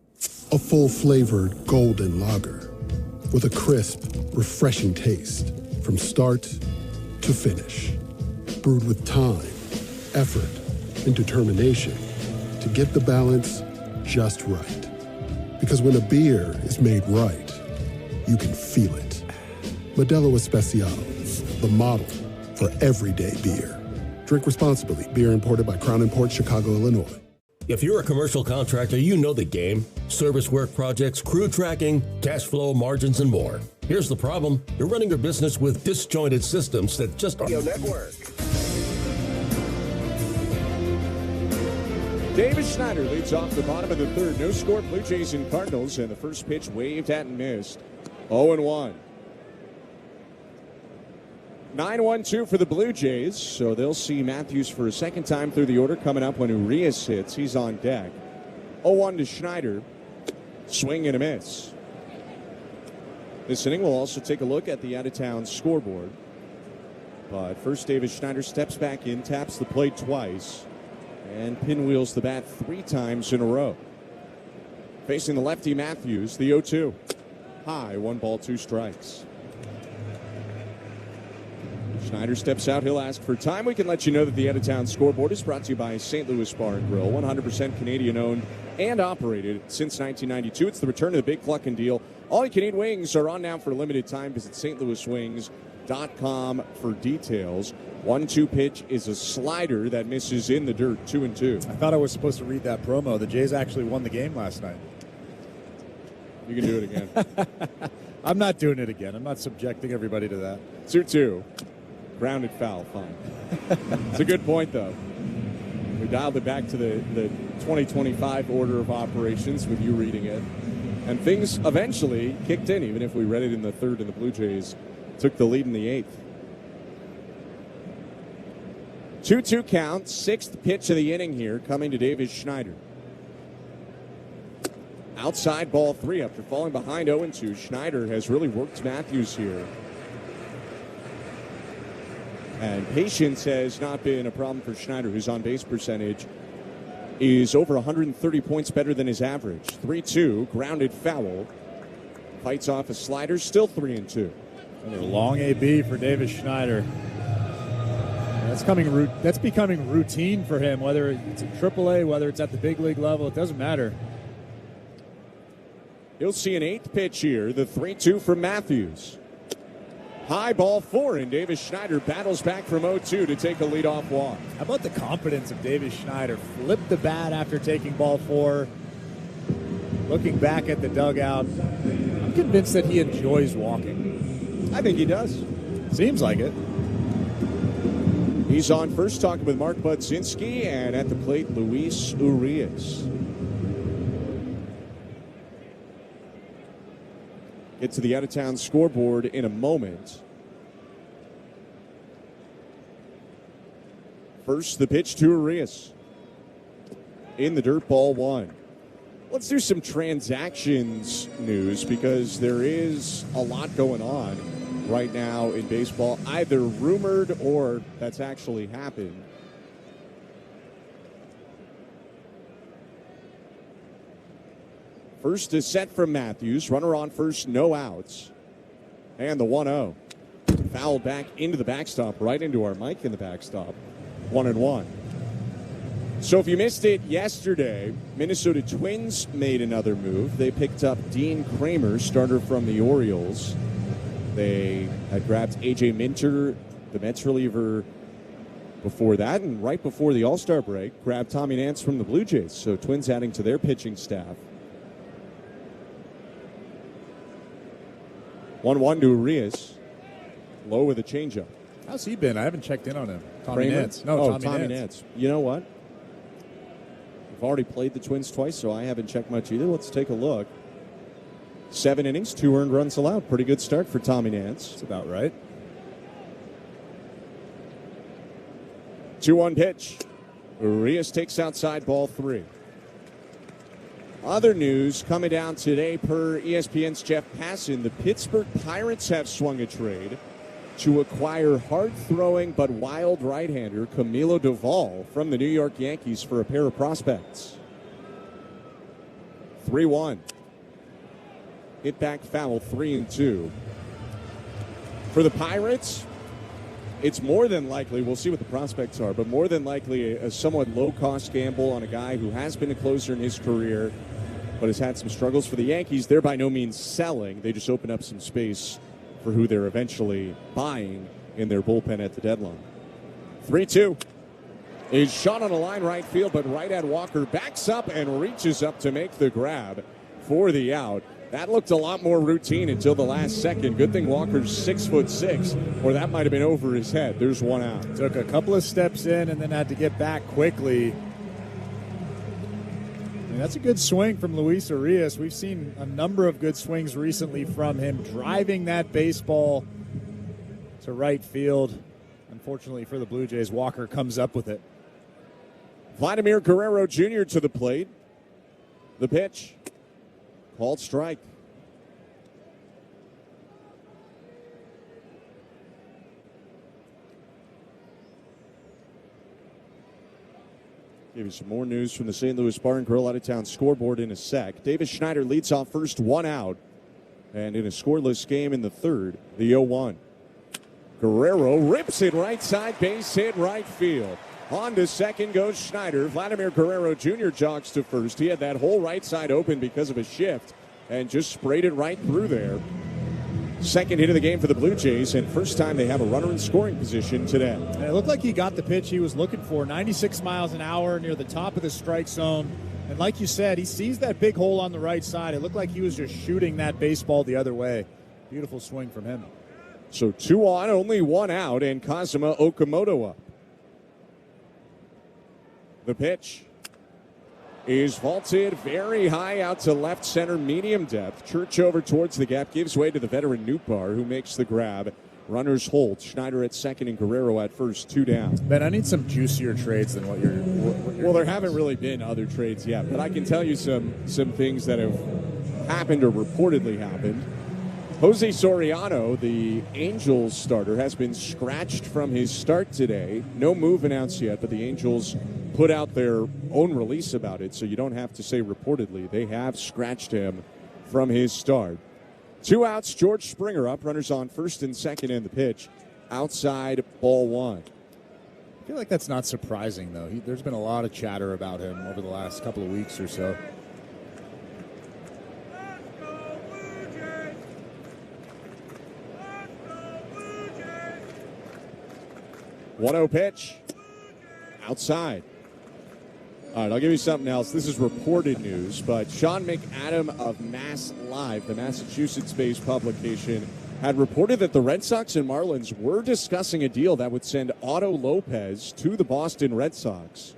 a full-flavored golden lager with a crisp, refreshing taste from start to finish. Brewed with time, effort, and determination to get the balance just right. Because when a beer is made right, you can feel it. Modelo Especial, the model for everyday beer. Drink responsibly. Beer imported by Crown Imports, Chicago, Illinois. If you're a commercial contractor, you know the game. Service work projects, crew tracking, cash flow, margins, and more. Here's the problem. You're running your business with disjointed systems that just aren't. Network. Davis Schneider leads off the bottom of the third. No score, Blue Jays and Cardinals, and the first pitch waved at and missed. 0-1. 9-1-2 for the Blue Jays, so they'll see Matthews for a second time through the order coming up when Urias hits. He's on deck. 0-1 to Schneider. Swing and a miss. This inning we'll also take a look at the out-of-town scoreboard. But first, Davis Schneider steps back in, taps the plate twice, and pinwheels the bat 3 times in a row. Facing the lefty Matthews, the 0-2. High, 1 ball, 2 strikes. Schneider steps out. He'll ask for time. We can let you know that the out-of-town scoreboard is brought to you by St. Louis Bar and Grill, 100% Canadian-owned and operated since 1992. It's the return of the Big Cluckin' Deal. All you can eat wings are on now for a limited time. Visit stlouiswings.com for details. 1-2 pitch is a slider that misses in the dirt. 2-2. I thought I was supposed to read that promo. The Jays actually won the game last night. You can do it again. I'm not doing it again. I'm not subjecting everybody to that. 2-2. Grounded foul, fine. It's a good point, though. We dialed it back to the 2025 order of operations with you reading it. And things eventually kicked in, even if we read it in the third and the Blue Jays took the lead in the 8th. 2-2 count, 6th pitch of the inning here, coming to Davis Schneider. Outside ball 3 after falling behind 0-2. Schneider has really worked Matthews here. And patience has not been a problem for Schneider, whose on-base percentage is over 130 points better than his average. 3-2, grounded foul. Fights off a slider, still 3-2. Another long AB for Davis Schneider. That's becoming routine for him, whether it's in AAA, whether it's at the big league level. It doesn't matter. He'll see an 8th pitch here, the 3-2 from Matthews. High ball 4, and Davis Schneider battles back from 0-2 to take a leadoff walk. How about the confidence of Davis Schneider? Flipped the bat after taking ball 4. Looking back at the dugout, I'm convinced that he enjoys walking. I think he does. Seems like it. He's on first, talking with Mark Budzinski, and at the plate, Luis Urias. Get to the out-of-town scoreboard in a moment. first. The pitch to Arias. In the dirt, ball one. Let's do some transactions news because there is a lot going on right now in baseball, either rumored or that's actually happened. First is set from Matthews. Runner on first, no outs. And the 1-0. Fouled back into the backstop, right into our mic in the backstop. 1-1. So if you missed it yesterday, Minnesota Twins made another move. They picked up Dean Kramer, starter from the Orioles. They had grabbed A.J. Minter, the Mets reliever, before that. And right before the All-Star break, grabbed Tommy Nance from the Blue Jays. So Twins adding to their pitching staff. 1-1 to Arias. Low with a changeup. How's he been? I haven't checked in on him. Tommy Nance. No, Tommy Nance. You know what? I've already played the Twins twice, so I haven't checked much either. Let's take a look. 7 innings, 2 earned runs allowed. Pretty good start for Tommy Nance. That's about right. 2-1 pitch. Arias takes outside, ball 3. Other news coming down today per ESPN's Jeff Passan. The Pittsburgh Pirates have swung a trade to acquire hard-throwing but wild right-hander Camilo Doval from the New York Yankees for a pair of prospects. 3-1. Hit back foul, 3-2. For the Pirates, it's more than likely, we'll see what the prospects are, but more than likely a somewhat low-cost gamble on a guy who has been a closer in his career but has had some struggles for the Yankees. They're by no means selling. They just open up some space for who they're eventually buying in their bullpen at the deadline. 3-2 is shot on a line right field, but right at Walker. Backs up and reaches up to make the grab for the out. That looked a lot more routine until the last second. Good thing Walker's 6'6", or that might have been over his head. There's one out. Took a couple of steps in and then had to get back quickly. I mean, that's a good swing from Luis Arias. We've seen a number of good swings recently from him, driving that baseball to right field. Unfortunately for the Blue Jays, Walker comes up with it. Vladimir Guerrero Jr. to the plate. The pitch. Called strike. Give you some more news from the St. Louis Bar and Grill out-of-town scoreboard in a sec. Davis Schneider leads off first, 1 out. And in a scoreless game in the third, the 0-1. Guerrero rips it right side, base hit right field. On to second goes Schneider. Vladimir Guerrero Jr. jogs to first. He had that whole right side open because of a shift and just sprayed it right through there. Second hit of the game for the Blue Jays, and first time they have a runner in scoring position today. And it looked like he got the pitch he was looking for, 96 miles an hour near the top of the strike zone. And like you said, he sees that big hole on the right side. It looked like he was just shooting that baseball the other way. Beautiful swing from him. So 2 on, only 1 out, and Kazuma Okamoto up. The pitch is vaulted very high out to left center, medium depth. Church over towards the gap, gives way to the veteran Nootbaar, who makes the grab. Runners hold. Schneider at second and Guerrero at first, 2 down. Ben, I need some juicier trades than what you're well, there haven't really been other trades yet, but I can tell you some things that have happened or reportedly happened. Jose Soriano, the Angels starter, has been scratched from his start today. No move announced yet, but the Angels put out their own release about it, so you don't have to say reportedly. They have scratched him from his start. 2 outs, George Springer up. Runners on first and second in the pitch. Outside, ball 1. I feel like that's not surprising, though. There's been a lot of chatter about him over the last couple of weeks or so. One 1-0 pitch. Outside. All right, I'll give you something else. This is reported news, but Sean McAdam of Mass Live, the Massachusetts-based publication, had reported that the Red Sox and Marlins were discussing a deal that would send Otto Lopez to the Boston Red Sox.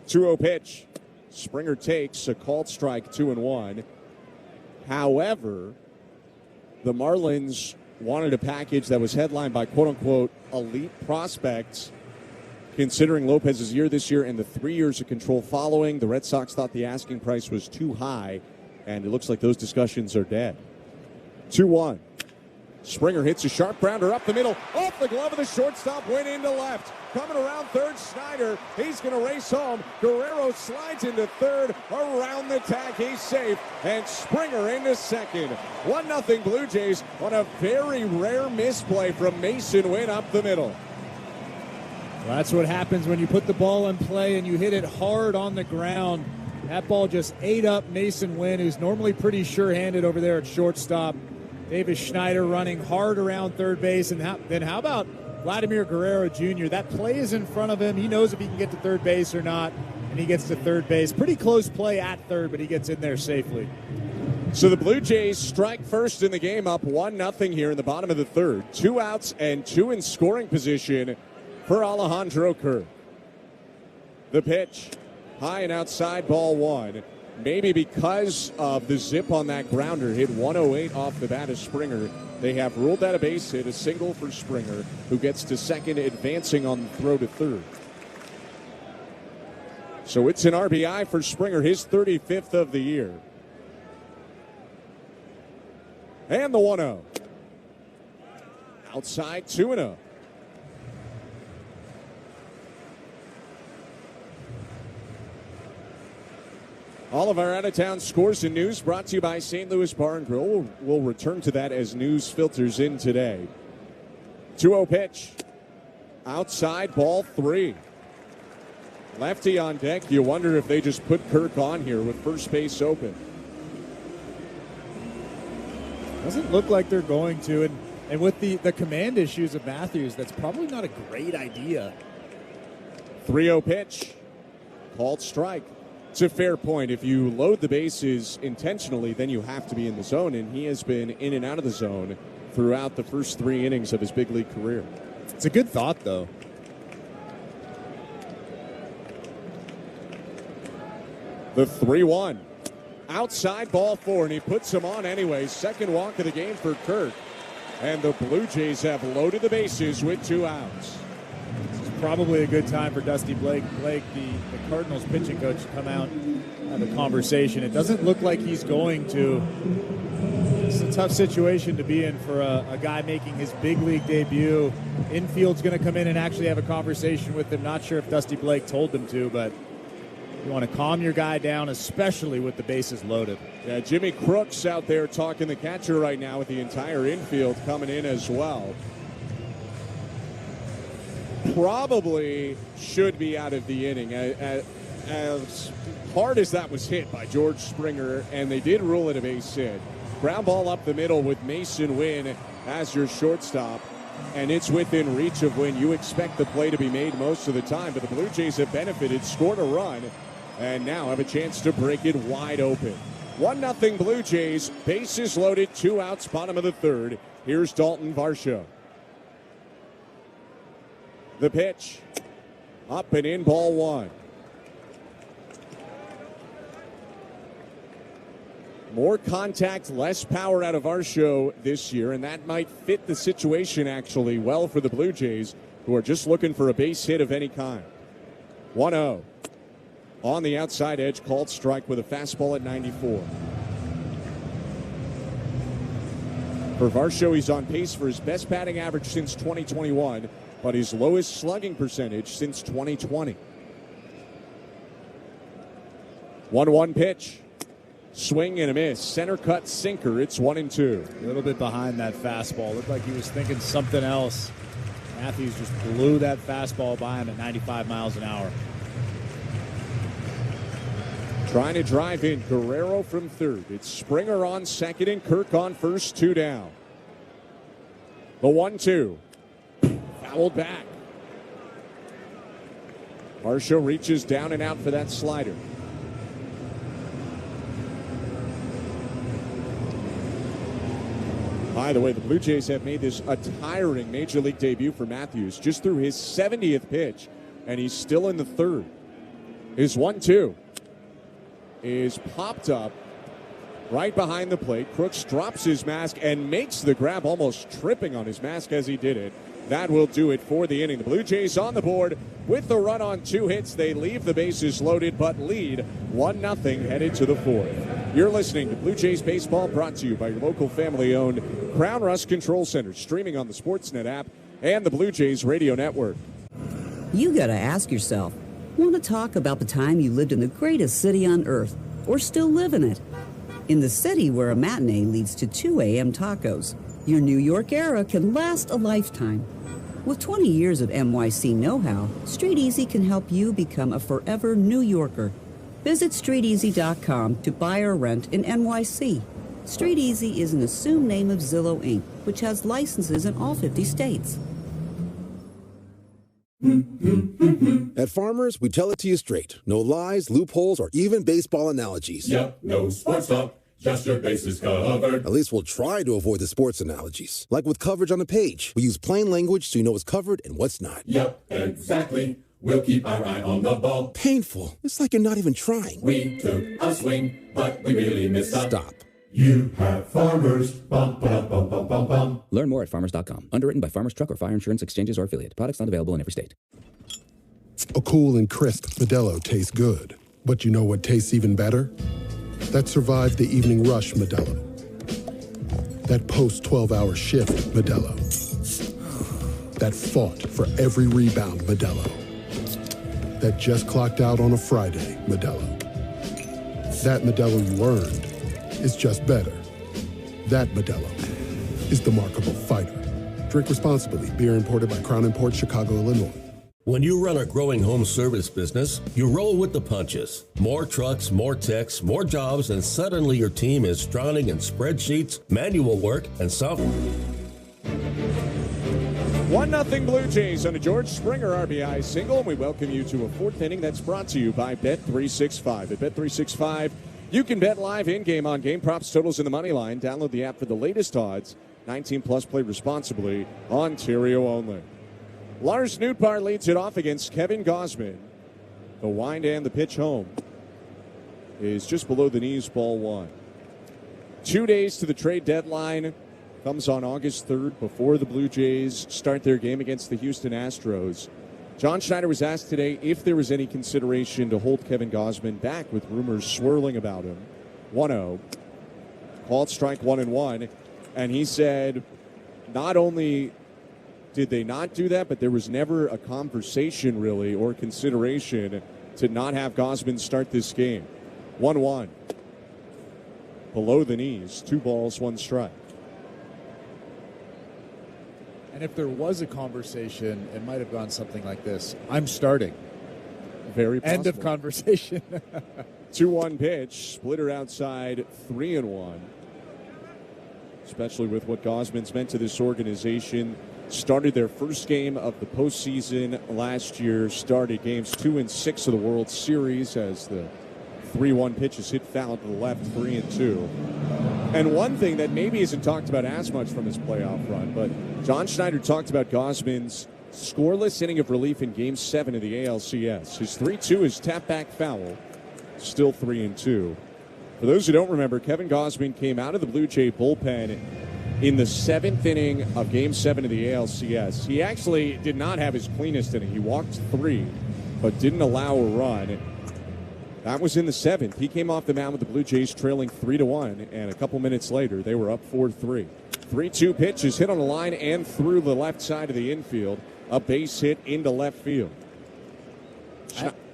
2-0 pitch. Springer takes a called strike, 2-1. However, the Marlins wanted a package that was headlined by quote-unquote elite prospects Considering Lopez's year this year and the 3 years of control following, the Red Sox thought the asking price was too high, and it looks like those discussions are dead. 2-1. Springer hits a sharp grounder up the middle, off the glove of the shortstop, went into left. Coming around third, Schneider. He's going to race home. Guerrero slides into third. Around the tag, he's safe. And Springer into second. 1-0 Blue Jays on a very rare misplay from Mason Wynn up the middle. Well, that's what happens when you put the ball in play and you hit it hard on the ground. That ball just ate up Mason Wynn, who's normally pretty sure-handed over there at shortstop. Davis Schneider running hard around third base. And then how about Vladimir Guerrero Jr.? That play is in front of him. He knows if he can get to third base or not, and he gets to third base. Pretty close play at third, but he gets in there safely. So the Blue Jays strike first in the game, up 1-0 here in the bottom of the third. 2 outs and 2 in scoring position for Alejandro Kirk. The pitch, high and outside, ball 1. Maybe because of the zip on that grounder, hit 108 off the bat of Springer. They have ruled that a base hit, a single for Springer, who gets to second, advancing on the throw to third. So it's an RBI for Springer, his 35th of the year. And the 1-0. Outside, 2-0. All of our out-of-town scores and news brought to you by St. Louis Bar and Grill. We'll return to that as news filters in today. 2-0 pitch. Outside, ball 3. Lefty on deck. You wonder if they just put Kirk on here with first base open. Doesn't look like they're going to. And with the command issues of Matthews, that's probably not a great idea. 3-0 pitch. Called strike. It's a fair point. If you load the bases intentionally, then you have to be in the zone, and he has been in and out of the zone throughout the first 3 innings of his big league career. It's a good thought, though. The 3-1. Outside, ball 4, and he puts him on anyway. Second walk of the game for Kirk. And the Blue Jays have loaded the bases with 2 outs. Probably a good time for Dusty Blake, the Cardinals pitching coach, to come out and have a conversation. It doesn't look like he's going to. It's a tough situation to be in for a guy making his big league debut. Infield's going to come in and actually have a conversation with him. Not sure if Dusty Blake told them to, but you want to calm your guy down, especially with the bases loaded. Yeah, Jimmy Crooks out there talking the catcher right now with the entire infield coming in as well. Probably should be out of the inning. As hard as that was hit by George Springer, and they did rule it a base hit. Ground ball up the middle with Mason Wynn as your shortstop, and it's within reach of when you expect the play to be made most of the time. But the Blue Jays have benefited, scored a run, and now have a chance to break it wide open. 1-0 Blue Jays, bases loaded, 2 outs, bottom of the third. Here's Dalton Varsho. The pitch, up and in, ball 1. More contact, less power out of Varsho this year, and that might fit the situation actually well for the Blue Jays, who are just looking for a base hit of any kind. 1-0. On the outside edge, called strike with a fastball at 94. For Varsho, he's on pace for his best batting average since 2021. But his lowest slugging percentage since 2020. 1-1 pitch. Swing and a miss. Center cut sinker. It's 1-2. A little bit behind that fastball. Looked like he was thinking something else. Matthews just blew that fastball by him at 95 miles an hour. Trying to drive in. Guerrero from third. It's Springer on second and Kirk on first. 2 down. The 1-2. Fouled back. Varsho reaches down and out for that slider. By the way, the Blue Jays have made this a tiring Major League debut for Matthews, just through his 70th pitch, and he's still in the third. His 1-2 is popped up right behind the plate. Crooks drops his mask and makes the grab, almost tripping on his mask as he did it. That will do it for the inning. The Blue Jays on the board with the run on 2 hits. They leave the bases loaded, but lead 1-0 headed to the 4th. You're listening to Blue Jays Baseball, brought to you by your local family-owned Crown Rust Control Center, streaming on the Sportsnet app and the Blue Jays Radio Network. You gotta ask yourself, want to talk about the time you lived in the greatest city on earth, or still live in it? In the city where a matinee leads to 2 a.m. tacos, your New York era can last a lifetime. With 20 years of NYC know-how, Street Easy can help you become a forever New Yorker. Visit StreetEasy.com to buy or rent in NYC. Street Easy is an assumed name of Zillow Inc., which has licenses in all 50 states. At Farmers, we tell it to you straight. No lies, loopholes, or even baseball analogies. Yep, no sports talk, just your bases covered. At least we'll try to avoid the sports analogies. Like with coverage on the page, we use plain language so you know what's covered and what's not. Yep, exactly. We'll keep our eye on the ball. Painful. It's like you're not even trying. We took a swing, but we really missed up. Stop. You have Farmers. Bum, bum, bum, bum, bum, bum. Learn more at farmers.com. Underwritten by Farmers Truck or Fire Insurance Exchanges or Affiliate. Products not available in every state. A cool and crisp Modelo tastes good. But you know what tastes even better? That survived the evening rush Modelo. That post-12-hour shift Modelo. That fought for every rebound Modelo. That just clocked out on a Friday Modelo. That Modelo you earned is just better. That Modelo is the markable fighter. Drink responsibly. Beer imported by Crown Imports, Chicago, Illinois. When you run a growing home service business, you roll with the punches. More trucks, more techs, more jobs, and suddenly your team is drowning in spreadsheets, manual work, and software. 1-0 Blue Jays on a George Springer RBI single, and we welcome you to a 4th inning that's brought to you by Bet365. At Bet365, you can bet live in-game on game props, totals, and the money line. Download the app for the latest odds. 19+, play responsibly. Ontario only. Lars Nootbaar leads it off against Kevin Gausman. The wind and the pitch home is just below the knees, ball 1. 2 days to the trade deadline. Comes on August 3rd before the Blue Jays start their game against the Houston Astros. John Schneider was asked today if there was any consideration to hold Kevin Gausman back with rumors swirling about him. 1-0. Called strike 1-1. And he said not only did they not do that, but there was never a conversation really or consideration to not have Gausman start this game. 1-1. Below the knees. 2 balls, 1 strike. And if there was a conversation, it might have gone something like this. I'm starting. Very possible. End of conversation. 2-1 pitch. Splitter outside, 3-1. Especially with what Gausman's meant to this organization. Started their first game of the postseason last year. Started games 2 and 6 of the World Series as the 3-1 pitches hit foul to the left, 3-2. And one thing that maybe isn't talked about as much from his playoff run, but John Schneider talked about Gausman's scoreless inning of relief in Game 7 of the ALCS. His 3-2 is tap back foul, still 3-2. For those who don't remember, Kevin Gausman came out of the Blue Jay bullpen in the 7th inning of Game 7 of the ALCS. He actually did not have his cleanest inning. He walked 3, but didn't allow a run. That was in the 7th. He came off the mound with the Blue Jays trailing 3-1, and a couple minutes later, they were up 4-3. 3-2 pitch is hit on the line and through the left side of the infield. A base hit into left field.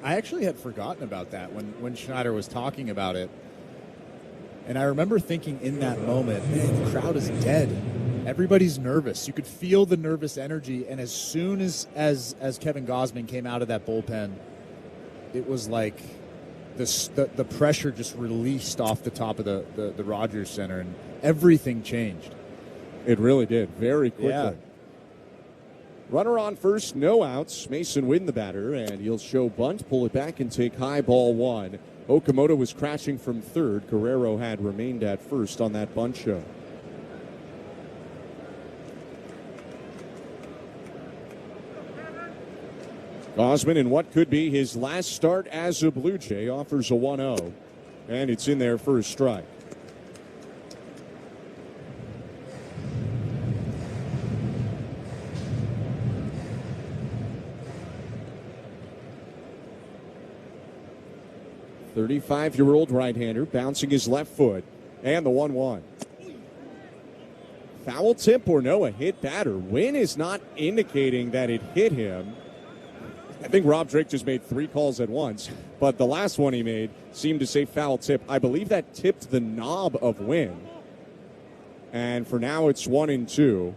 I actually had forgotten about that when Schneider was talking about it. And I remember thinking in that moment, man, the crowd is dead. Everybody's nervous. You could feel the nervous energy. And as soon as Kevin Gausman came out of that bullpen, it was like the pressure just released off the top of the Rogers Center, and everything changed. It really did, very quickly. Yeah. Runner on first, no outs. Mason Wynn the batter, and he'll show bunt, pull it back, and take high, ball 1. Okamoto was crashing from third. Guerrero had remained at first on that bunt show. Gausman, in what could be his last start as a Blue Jay, offers a 1-0, and it's in there for a strike. 35-year-old right-hander bouncing his left foot. And the 1-1. Foul tip or no, a hit batter. Wynn is not indicating that it hit him. I think Rob Drake just made 3 calls at once, but the last one he made seemed to say foul tip. I believe that tipped the knob of Wynn. And for now, it's 1-2.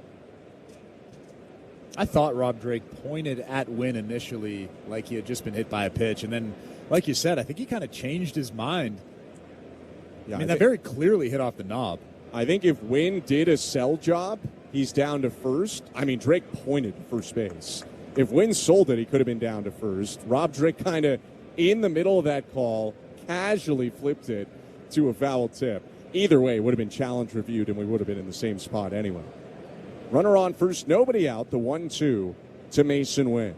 I thought Rob Drake pointed at Wynn initially like he had just been hit by a pitch. And then, like you said, I think he kind of changed his mind. Yeah, that very clearly hit off the knob. I think if Wynn did a sell job, he's down to first. Drake pointed to first base. If Wynn sold it, he could have been down to first. Rob Drake kind of in the middle of that call, casually flipped it to a foul tip. Either way, it would have been challenge reviewed, and we would have been in the same spot anyway. Runner on first, nobody out. The 1-2 to Mason Wynn.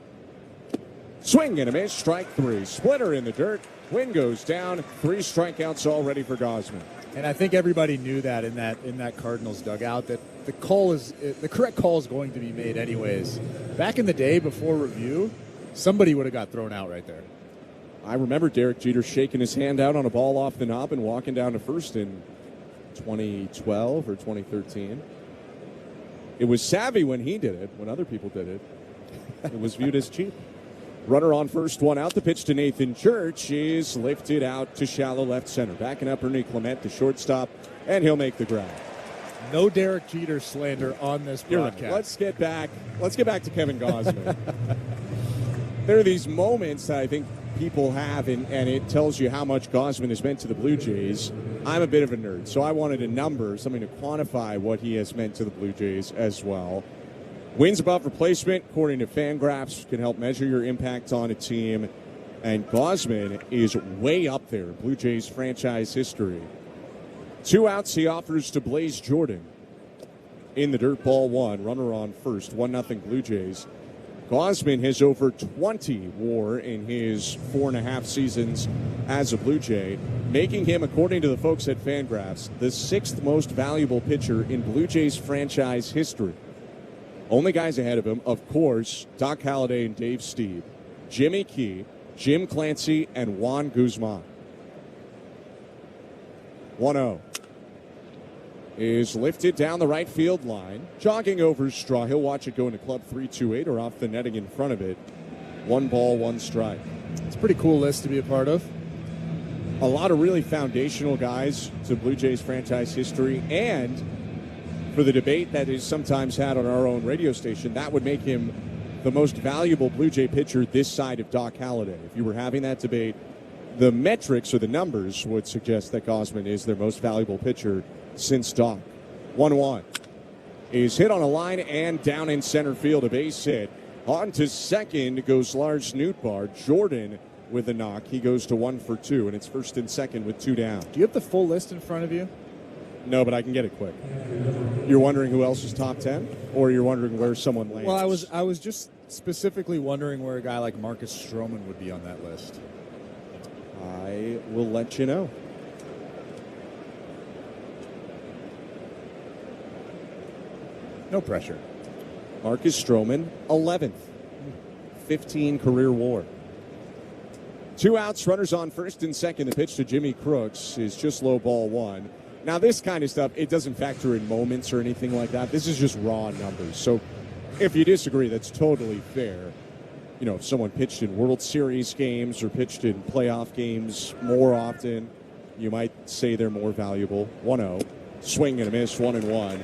Swing and a miss, strike 3. Splitter in the dirt. Wynn goes down. 3 strikeouts already for Gausman. And I think everybody knew that in that Cardinals dugout that the correct call is going to be made anyways. Back in the day before review, somebody would have got thrown out right there. I remember Derek Jeter shaking his hand out on a ball off the knob and walking down to first in 2012 or 2013. It was savvy when he did it. When other people did it, it was viewed as cheap. Runner on first, 1 out. The pitch to Nathan Church is lifted out to shallow left center. Backing up Ernie Clement, the shortstop, and he'll make the grab. No Derek Jeter slander on this broadcast. Right. Let's get back to Kevin Gausman. There are these moments that I think people have, and it tells you how much Gausman has meant to the Blue Jays. I'm a bit of a nerd, so I wanted a number, something to quantify what he has meant to the Blue Jays as well. Wins above replacement, according to Fangraphs, can help measure your impact on a team. And Gausman is way up there in Blue Jays franchise history. 2 outs he offers to Blaze Jordan. In the dirt, ball 1. Runner on first. 1-0 Blue Jays. Gausman has over 20 WAR in his 4.5 seasons as a Blue Jay, making him, according to the folks at Fangraphs, the 6th most valuable pitcher in Blue Jays franchise history. Only guys ahead of him, of course, Doc Halladay and Dave Stieb, Jimmy Key, Jim Clancy, and Juan Guzman. 1-0 is lifted down the right field line, jogging over Straw. He'll watch it go into club 328 or off the netting in front of it. 1 ball, 1 strike. It's a pretty cool list to be a part of. A lot of really foundational guys to Blue Jays franchise history, and for the debate that is sometimes had on our own radio station, that would make him the most valuable Blue Jay pitcher this side of Doc Halladay. If you were having that debate, the metrics or the numbers would suggest that Gausman is their most valuable pitcher since Doc. 1-1 is hit on a line and down in center field, a base hit. On to second goes Lars Nootbaar. Jordan with a knock. He goes to 1 for 2, and it's first and second with 2 down. Do you have the full list in front of you? No, but I can get it quick. You're wondering who else is top 10, or you're wondering where someone lands? Well, I was just specifically wondering where a guy like Marcus Stroman would be on that list. I will let you know. No pressure. Marcus Stroman, 11th. 15 career WAR. 2 outs, runners on first and second. The pitch to Jimmy Crooks is just low, ball 1. Now, this kind of stuff, it doesn't factor in moments or anything like that. This is just raw numbers. So if you disagree, that's totally fair. You know, if someone pitched in World Series games or pitched in playoff games more often, you might say they're more valuable. 1-0. Swing and a miss, 1-1.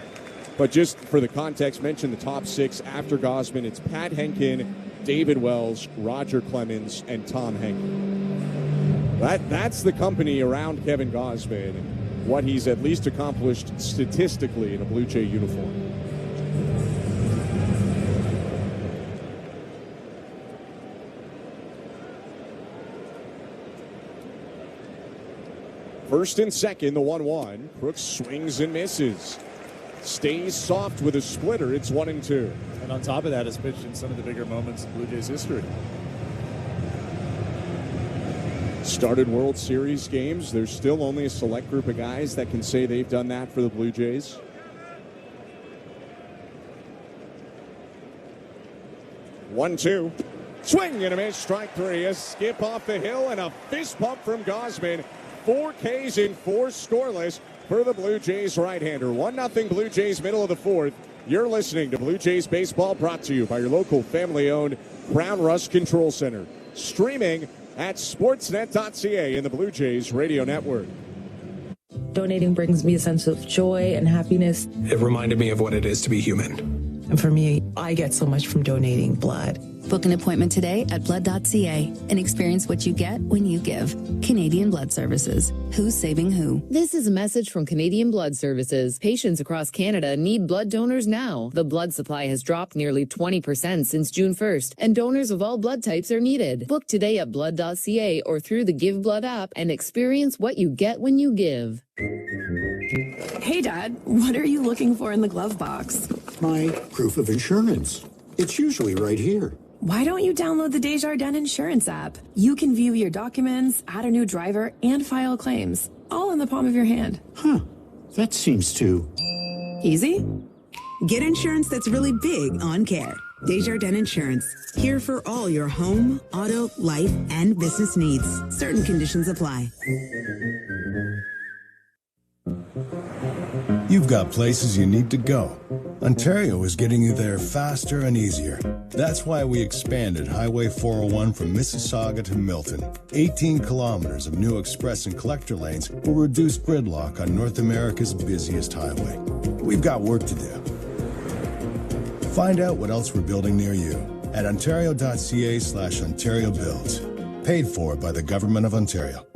But just for the context, mention the top 6 after Gausman. It's Pat Henkin, David Wells, Roger Clemens, and Tom Henkin. That's the company around Kevin Gausman, what he's at least accomplished statistically in a Blue Jay uniform. First and second, the 1-1. Crooks swings and misses. Stays soft with a splitter. It's 1-2. And on top of that, has pitched in some of the bigger moments in Blue Jays history. Started World Series games. There's still only a select group of guys that can say they've done that for the Blue Jays. One, 2. Swing and a miss, strike three. A skip off the hill and a fist pump from Gausman. 4 Ks in 4 scoreless for the Blue Jays right-hander. 1-0 Blue Jays, middle of the fourth. You're listening to Blue Jays Baseball, brought to you by your local family-owned Brown Rust Control Center. Streaming at sportsnet.ca in the Blue Jays Radio Network. Donating brings me a sense of joy and happiness. It reminded me of what it is to be human. And for me, I get so much from donating blood. Book an appointment today at blood.ca and experience what you get when you give. Canadian Blood Services. Who's saving who? This is a message from Canadian Blood Services. Patients across Canada need blood donors now. The blood supply has dropped nearly 20% since June 1st, and donors of all blood types are needed. Book today at blood.ca or through the Give Blood app and experience what you get when you give. Hey, Dad, what are you looking for in the glove box? My proof of insurance. It's usually right here. Why don't you download the Desjardins Insurance app? You can view your documents, add a new driver, and file claims, all in the palm of your hand. Huh. That seems too easy. Get insurance that's really big on care. Desjardins Insurance. Here for all your home, auto, life, and business needs. Certain conditions apply. You've got places you need to go. Ontario is getting you there faster and easier. That's why we expanded Highway 401 from Mississauga to Milton. 18 kilometers of new express and collector lanes will reduce gridlock on North America's busiest highway. We've got work to do. Find out what else we're building near you at ontario.ca/Ontario Builds. Paid for by the Government of Ontario.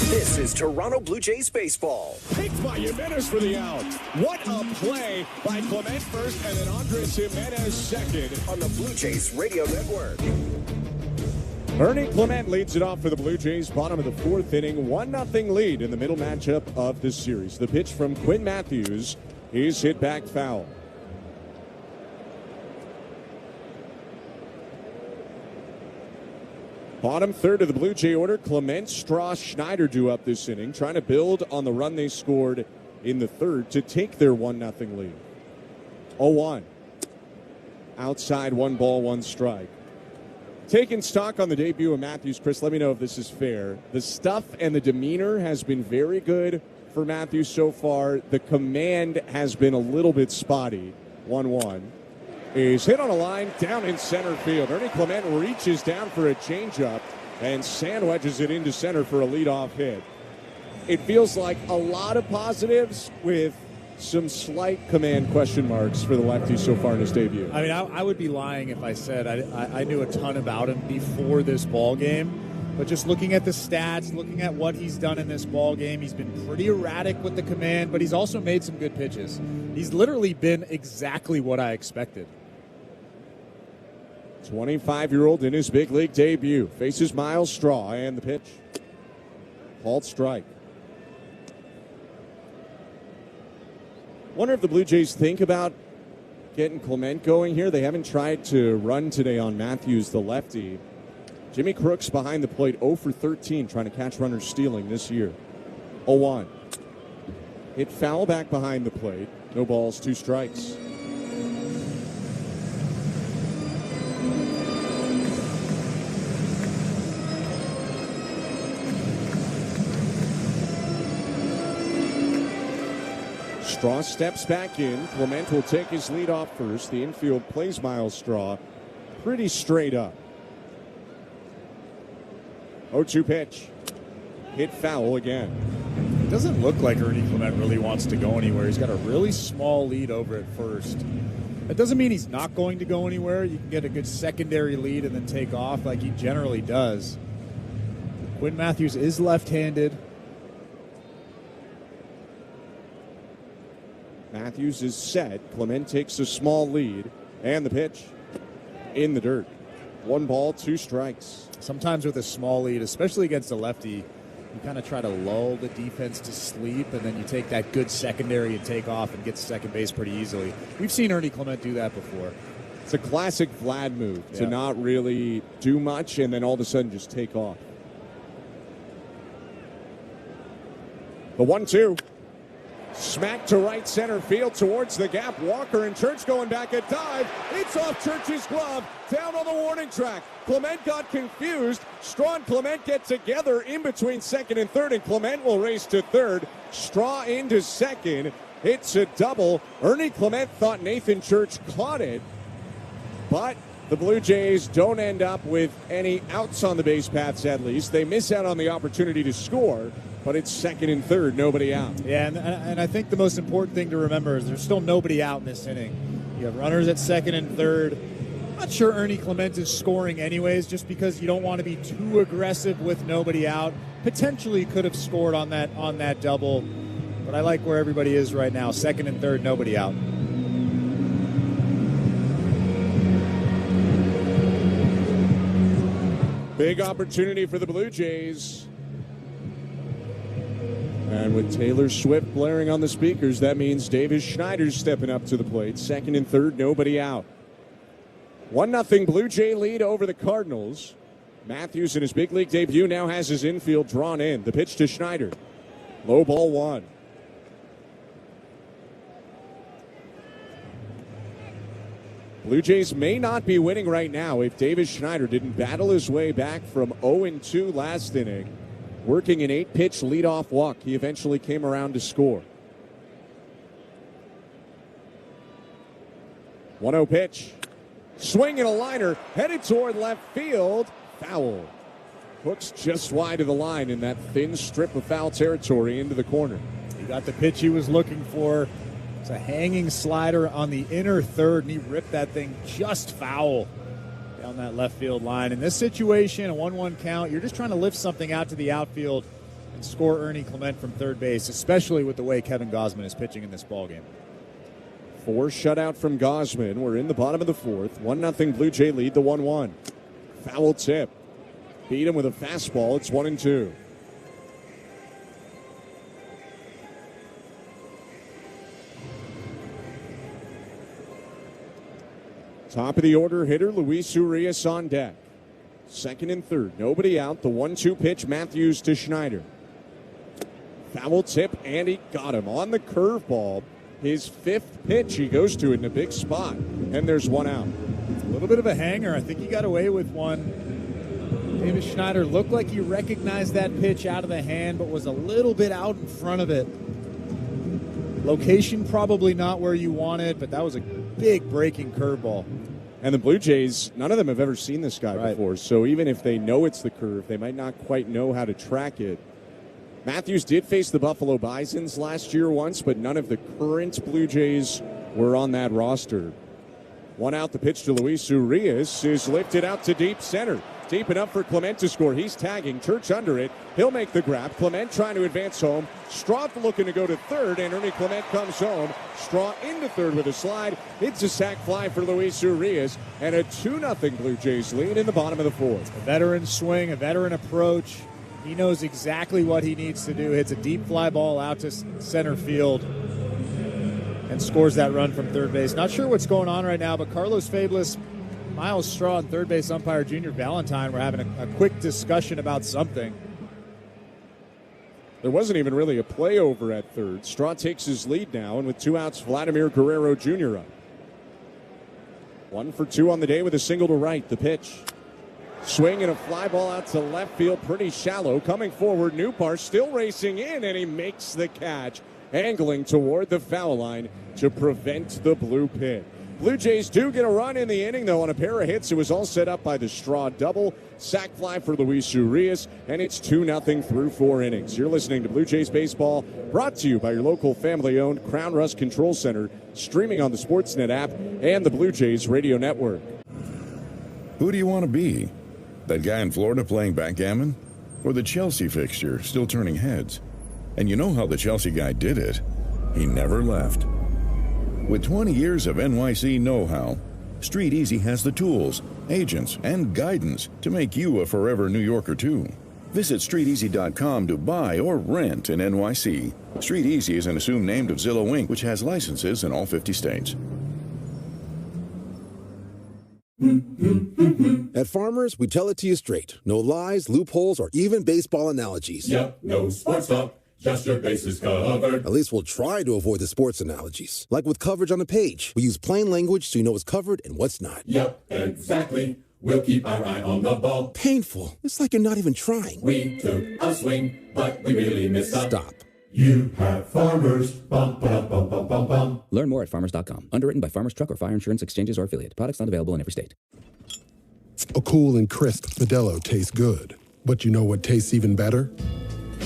This is Toronto Blue Jays baseball. Picked by Jimenez for the out. What a play by Clement first and then Andres Jimenez second on the Blue Jays Radio Network. Ernie Clement leads it off for the Blue Jays. Bottom of the fourth inning. 1-0 lead in the middle matchup of this series. The pitch from Quinn Matthews is hit back foul. Bottom third of the Blue Jay order. Clement, Straw, Schneider due up this inning, trying to build on the run they scored in the third to take their 1-0 lead. 0-1. Outside, 1 ball, 1 strike. Taking stock on the debut of Matthews, Chris, let me know if this is fair. The stuff and the demeanor has been very good for Matthews so far. The command has been a little bit spotty. 1-1. Is hit on a line down in center field. Ernie Clement reaches down for a changeup and sandwiches it into center for a leadoff hit. It feels like a lot of positives with some slight command question marks for the lefty so far in his debut. I mean, I would be lying if I said I knew a ton about him before this ball game. But just looking at the stats, looking at what he's done in this ball game, he's been pretty erratic with the command, but he's also made some good pitches. He's literally been exactly what I expected. 25-year-old in his big league debut. Faces Miles Straw and the pitch. Called strike. Wonder if the Blue Jays think about getting Clement going here. They haven't tried to run today on Matthews, the lefty. Jimmy Crooks behind the plate, 0 for 13, trying to catch runners stealing this year. 0-1. Hit foul back behind the plate. No balls, 2 strikes. Straw steps back in. Clement will take his lead off first. The infield plays Miles Straw pretty straight up. 0-2 pitch. Hit foul again. It doesn't look like Ernie Clement really wants to go anywhere. He's got a really small lead over at first. That doesn't mean he's not going to go anywhere. You can get a good secondary lead and then take off like he generally does. Quinn Matthews is left-handed. Matthews is set. Clement takes a small lead. And the pitch in the dirt. 1 ball, 2 strikes. Sometimes with a small lead, especially against a lefty, you kind of try to lull the defense to sleep, and then you take that good secondary and take off and get to second base pretty easily. We've seen Ernie Clement do that before. It's a classic Vlad move to not really do much and then all of a sudden just take off. The 1-2. Smack to right center field towards the gap. Walker and Church going back a dive. It's off Church's glove. Down on the warning track. Clement got confused. Straw and Clement get together in between second and third, and Clement will race to third. Straw into second. It's a double. Ernie Clement thought Nathan Church caught it, but the Blue Jays don't end up with any outs on the base paths, at least. They miss out on the opportunity to score, but it's second and third, nobody out. Yeah, and I think the most important thing to remember is there's still nobody out in this inning. You have runners at second and third. I'm not sure Ernie Clement is scoring anyways, just because you don't want to be too aggressive with nobody out. Potentially could have scored on that double, but I like where everybody is right now. Second and third, nobody out. Big opportunity for the Blue Jays. And with Taylor Swift blaring on the speakers, that means Davis Schneider's stepping up to the plate. Second and third, nobody out. 1-0 Blue Jay lead over the Cardinals. Matthews in his big league debut now has his infield drawn in. The pitch to Schneider. Low ball one. Blue Jays may not be winning right now if Davis Schneider didn't battle his way back from 0-2 last inning. Working an 8-pitch leadoff walk, he eventually came around to score. 1-0 pitch. Swing and a liner, headed toward left field. Foul. Hooks just wide of the line in that thin strip of foul territory into the corner. He got the pitch he was looking for. It's a hanging slider on the inner third, and he ripped that thing just foul down that left field line. In this situation, a 1-1 count, you're just trying to lift something out to the outfield and score Ernie Clement from third base, especially with the way Kevin Gausman is pitching in this ballgame. 4 shutout from Gausman. We're in the bottom of the fourth. 1-0 Blue Jay lead the 1-1. Foul tip. Beat him with a fastball. It's 1-2. Top of the order hitter, Luis Urias on deck. Second and third, nobody out. The 1-2 pitch, Matthews to Schneider. Foul tip, and he got him on the curveball. His 5th pitch, he goes to it in a big spot, and there's one out. A little bit of a hanger. I think he got away with one. Davis Schneider looked like he recognized that pitch out of the hand, but was a little bit out in front of it. Location probably not where you want it, but that was a big breaking curveball. And the Blue Jays, none of them have ever seen this guy before, so even if they know it's the curve, they might not quite know how to track it. Matthews did face the Buffalo Bisons last year once, but none of the current Blue Jays were on that roster. One out, the pitch to Luis Urias is lifted out to deep center. Deep enough for Clement to score. He's tagging. Church under it. He'll make the grab. Clement trying to advance home. Straw looking to go to third, and Ernie Clement comes home. Straw into third with a slide. It's a sac fly for Luis Urias, and a 2-0 Blue Jays lead in the bottom of the fourth. A veteran swing, a veteran approach. He knows exactly what he needs to do. Hits a deep fly ball out to center field and scores that run from third base. Not sure what's going on right now, but Carlos Fablis, Miles Straw, and third base umpire Junior Valentine were having a quick discussion about something. There wasn't even really a play over at third. Straw takes his lead now, and with 2 outs, Vladimir Guerrero Jr. up. 1 for 2 on the day with a single to right. The pitch. Swing and a fly ball out to left field, pretty shallow. Coming forward, Newpar still racing in, and he makes the catch, angling toward the foul line to prevent the blue pit. Blue Jays do get a run in the inning, though, on a pair of hits. It was all set up by the Straw double. Sac fly for Luis Urias, and it's 2-0 through 4 innings. You're listening to Blue Jays Baseball, brought to you by your local family-owned Crown Rust Control Center, streaming on the Sportsnet app and the Blue Jays Radio Network. Who do you want to be? That guy in Florida playing backgammon? Or the Chelsea fixture still turning heads? And you know how the Chelsea guy did it. He never left. With 20 years of NYC know-how, Street Easy has the tools, agents, and guidance to make you a forever New Yorker too. Visit StreetEasy.com to buy or rent in NYC. Street Easy is an assumed name of Zillow Inc., which has licenses in all 50 states. At Farmers, we tell it to you straight. No lies, loopholes, or even baseball analogies. Yep, no sports talk. just your bases covered. At least we'll try to avoid the sports analogies. Like with coverage on the page. We use plain language so you know what's covered and what's not. Yep, exactly. We'll keep our eye on the ball. Painful. It's like you're not even trying. We took a swing, but we really missed up. Stop. You have Farmers. Bum, bum, bum, bum, bum, bum. Learn more at farmers.com. Underwritten by Farmers Truck or Fire Insurance Exchanges or Affiliate. Products not available in every state. A cool and crisp Modelo tastes good. But you know what tastes even better?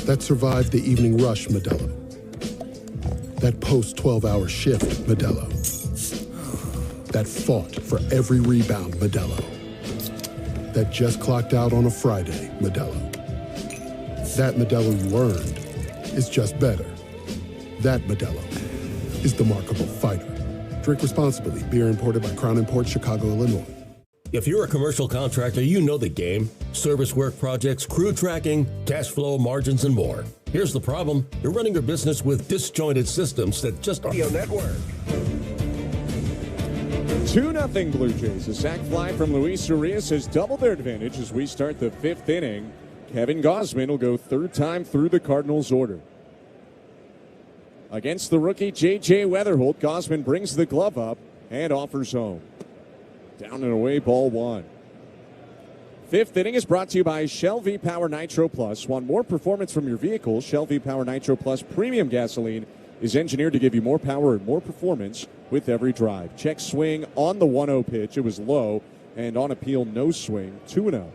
That survived the evening rush Modelo. That post-12-hour shift Modelo. That fought for every rebound Modelo. That just clocked out on a Friday Modelo. That Modelo you earned is just better. That Modelo is the markable fighter. Drink responsibly. Beer imported by Crown Imports, Chicago, Illinois. If you're a commercial contractor, you know the game. Service work projects, crew tracking, cash flow, margins, and more. Here's the problem. You're running your business with disjointed systems that just aren't. Network. 2-0 Blue Jays. A sac fly from Luis Urias has doubled their advantage as we start the 5th inning. Kevin Gausman will go third time through the Cardinals' order. Against the rookie J.J. Weatherholt, Gausman brings the glove up and offers home. Down and away, ball 1. 5th inning is brought to you by Shell V-Power Nitro Plus. Want more performance from your vehicle? Shell V-Power Nitro Plus premium gasoline is engineered to give you more power and more performance with every drive. Check swing on the 1-0 pitch. It was low, and on appeal, no swing. 2-0.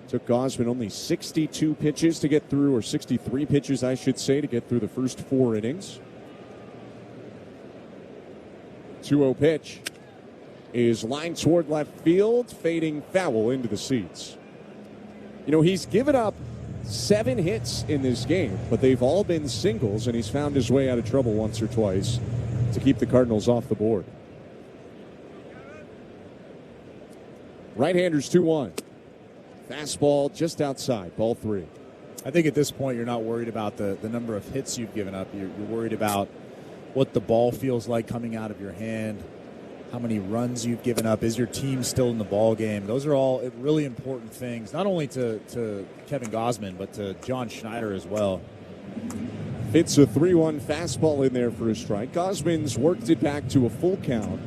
Took Gausman only 62 pitches to get through, or 63 pitches, I should say, to get through the first 4 innings. 2-0 pitch is lined toward left field, fading foul into the seats. You know, he's given up 7 hits in this game, but they've all been singles, and he's found his way out of trouble once or twice to keep the Cardinals off the board. Right-handers 2-1. Fastball just outside, ball 3. I think at this point you're not worried about the number of hits you've given up. You're worried about what the ball feels like coming out of your hand, how many runs you've given up. Is your team still in the ball game? Those are all really important things, not only to Kevin Gausman, but to John Schneider as well. Hits a 3-1 fastball in there for a strike. Gausman's worked it back to a full count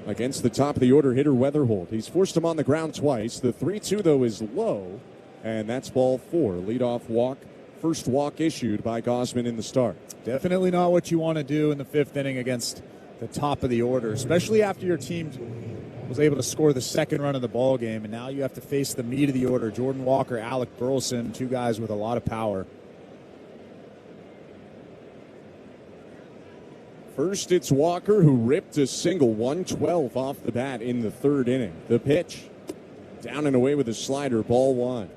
against the top of the order hitter Weatherholt. He's forced him on the ground twice. The 3-2, though, is low, and that's ball 4. Leadoff walk, first walk issued by Gausman in the start. Definitely not what you want to do in the 5th inning against the top of the order, especially after your team was able to score the second run of the ball game, and now you have to face the meat of the order. Jordan Walker, Alec Burleson, 2 guys with a lot of power. First, it's Walker, who ripped a single, 112 off the bat in the 3rd inning. The pitch, down and away with a slider, ball 1.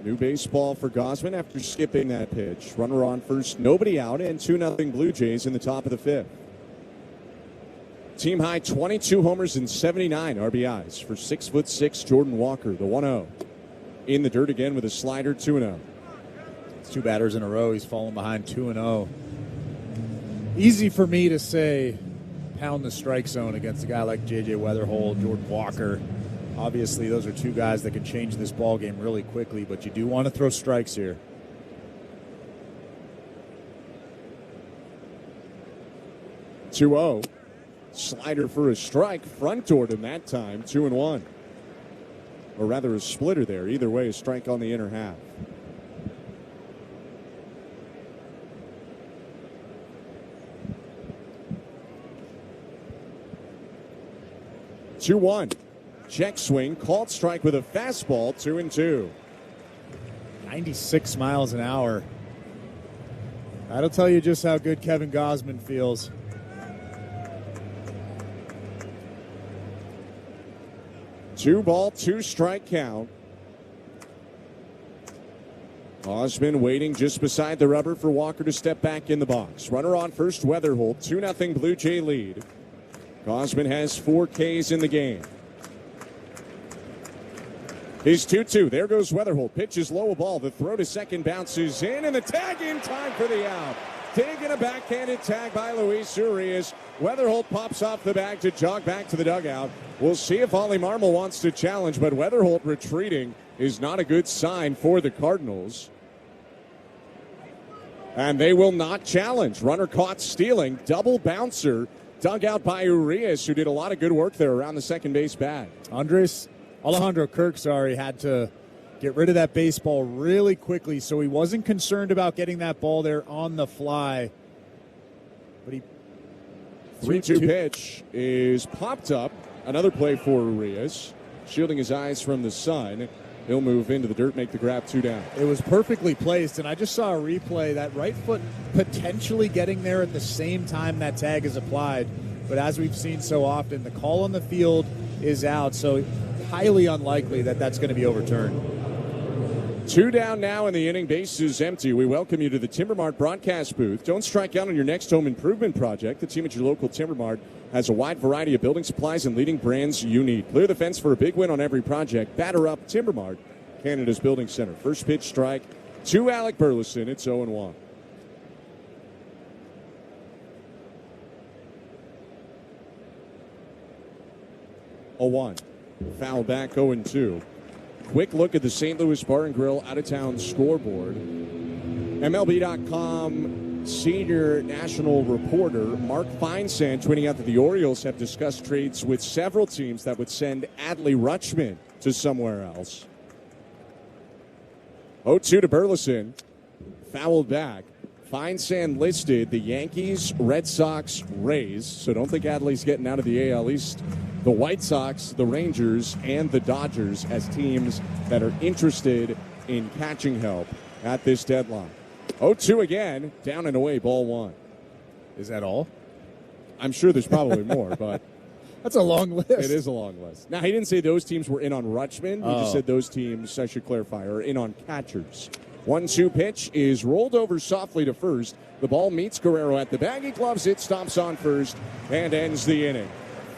New baseball for Gausman after skipping that pitch. Runner on first, nobody out, and 2-0 Blue Jays in the top of the 5th. Team high 22 homers and 79 RBIs for 6'6" Jordan Walker, the 1-0. In the dirt again with a slider, 2-0. It's 2 batters in a row. He's fallen behind 2-0. Easy for me to say pound the strike zone against a guy like J.J. Weatherholt, Jordan Walker. Obviously, those are 2 guys that can change this ball game really quickly, but you do want to throw strikes here. 2-0. Slider for a strike. Front toward him that time. 2-1. Or rather a splitter there. Either way, a strike on the inner half. Two-one. Check swing, called strike with a fastball, 2-2. 96 miles an hour. That'll tell you just how good Kevin Gausman feels. 2-ball, 2-strike count. Gausman waiting just beside the rubber for Walker to step back in the box. Runner on first, Weatherholt, 2-0 Blue Jay lead. Gausman has 4 Ks in the game. He's 2-2. There goes Weatherholt. Pitches low, a ball. The throw to second bounces in, and the tag in time for the out. Taking a backhanded tag by Luis Urias. Weatherholt pops off the bag to jog back to the dugout. We'll see if Ollie Marmol wants to challenge, but Weatherholt retreating is not a good sign for the Cardinals. And they will not challenge. Runner caught stealing. Double bouncer dug out by Urias, who did a lot of good work there around the second base bag. Alejandro Kirk, had to get rid of that baseball really quickly, so he wasn't concerned about getting that ball there on the fly. But he 3-2 pitch is popped up. Another play for Urias, shielding his eyes from the sun. He'll move into the dirt, make the grab, 2 down. It was perfectly placed, and I just saw a replay. That right foot potentially getting there at the same time that tag is applied. But as we've seen so often, the call on the field is out, so highly unlikely that that's going to be overturned. 2 down now in the inning. Base is empty. We welcome you to the Timber Mart broadcast booth. Don't strike out on your next home improvement project. The team at your local Timber Mart has a wide variety of building supplies and leading brands you need. Clear the fence for a big win on every project. Batter up Timber Mart, Canada's building center. First pitch strike to Alec Burleson. It's 0-1. A 1. Foul back, 0-2. Quick look at the St. Louis Bar and Grill out-of-town scoreboard. MLB.com senior national reporter Mark Feinsand tweeting out that the Orioles have discussed trades with several teams that would send Adley Rutschman to somewhere else. 0-2 to Burleson. Fouled back. Feinsand listed the Yankees, Red Sox, Rays. So don't think Adley's getting out of the AL East. The White Sox, the Rangers, and the Dodgers as teams that are interested in catching help at this deadline. 0-2 again, down and away, ball 1. Is that all? I'm sure there's probably more, but that's a long list. It is a long list. Now, he didn't say those teams were in on Rutschman. He just said those teams, I should clarify, are in on catchers. 1-2 pitch is rolled over softly to first. The ball meets Guerrero at the bag. He gloves it, stomps on first, and ends the inning.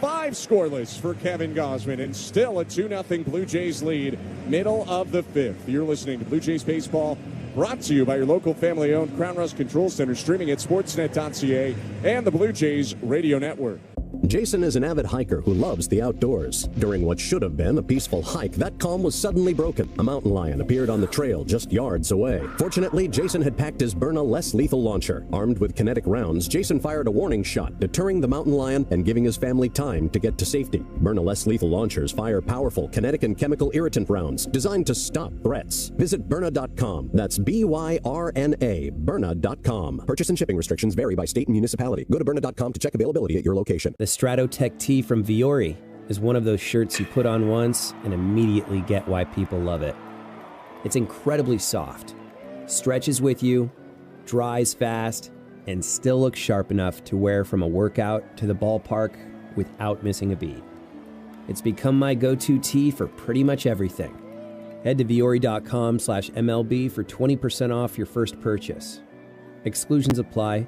5 scoreless for Kevin Gausman, and still a 2-0 Blue Jays lead, middle of the 5th. You're listening to Blue Jays Baseball, brought to you by your local family-owned Crown Rust Control Center, streaming at sportsnet.ca and the Blue Jays Radio Network. Jason is an avid hiker who loves the outdoors. During what should have been a peaceful hike, that calm was suddenly broken. A mountain lion appeared on the trail just yards away. Fortunately, Jason had packed his Byrna less lethal launcher. Armed with kinetic rounds, Jason fired a warning shot, deterring the mountain lion and giving his family time to get to safety. Byrna less lethal launchers fire powerful kinetic and chemical irritant rounds designed to stop threats. Visit Byrna.com. That's Byrna, Byrna.com. Purchase and shipping restrictions vary by state and municipality. Go to Byrna.com to check availability at your location. The Stratotech tee from Viore is one of those shirts you put on once and immediately get why people love it. It's incredibly soft, stretches with you, dries fast, and still looks sharp enough to wear from a workout to the ballpark without missing a beat. It's become my go-to tee for pretty much everything. Head to Viore.com/MLB for 20% off your first purchase. Exclusions apply.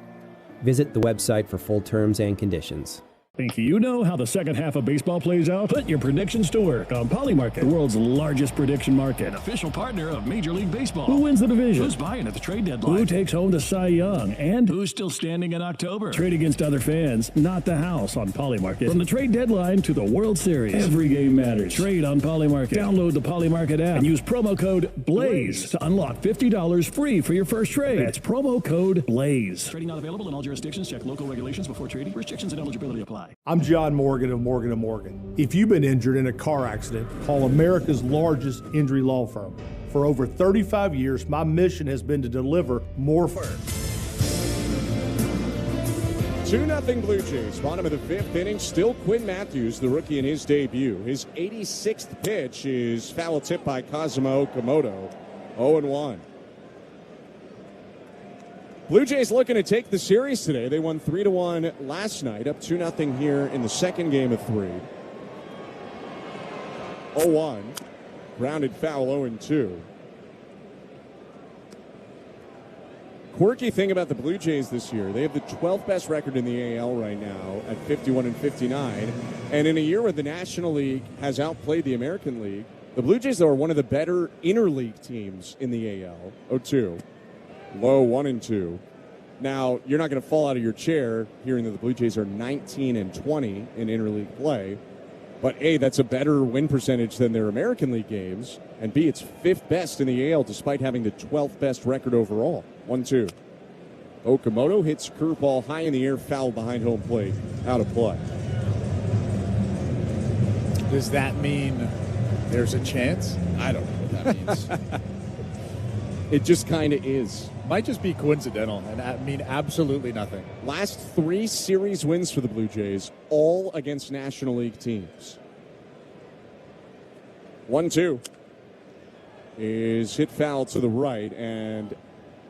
Visit the website for full terms and conditions. Think you know how the second half of baseball plays out? Put your predictions to work on Polymarket, the world's largest prediction market. Official partner of Major League Baseball. Who wins the division? Who's buying at the trade deadline? Who takes home the Cy Young? And who's still standing in October? Trade against other fans, not the house on Polymarket. From the trade deadline to the World Series, every game matters. Trade on Polymarket. Download the Polymarket app and use promo code BLAZE to unlock $50 free for your first trade. That's promo code BLAZE. Trading not available in all jurisdictions. Check local regulations before trading. Restrictions and eligibility apply. I'm John Morgan of Morgan & Morgan. If you've been injured in a car accident, call America's largest injury law firm. For over 35 years, my mission has been to deliver more. 2-0 Blue Jays, bottom of the 5th inning. Still Quinn Matthews, the rookie in his debut. His 86th pitch is foul tipped by Kazuma Okamoto. 0-1. Blue Jays looking to take the series today. They won 3-1 last night, up 2-0 here in the second game of 3. 0-1. Grounded foul, 0-2. Quirky thing about the Blue Jays this year, they have the 12th best record in the AL right now at 51-59. And in a year where the National League has outplayed the American League, the Blue Jays are one of the better interleague teams in the AL. 0-2. Low 1-2. Now, you're not going to fall out of your chair hearing that the Blue Jays are 19-20 in interleague play. But A, that's a better win percentage than their American League games, and B, it's 5th best in the AL despite having the 12th best record overall. 1-2. Okamoto hits curveball high in the air, foul behind home plate, out of play. Does that mean there's a chance? I don't know what that means. It just kind of is. Might just be coincidental and mean absolutely nothing. Last 3 series wins for the Blue Jays, all against National League teams. 1-2 is hit foul to the right and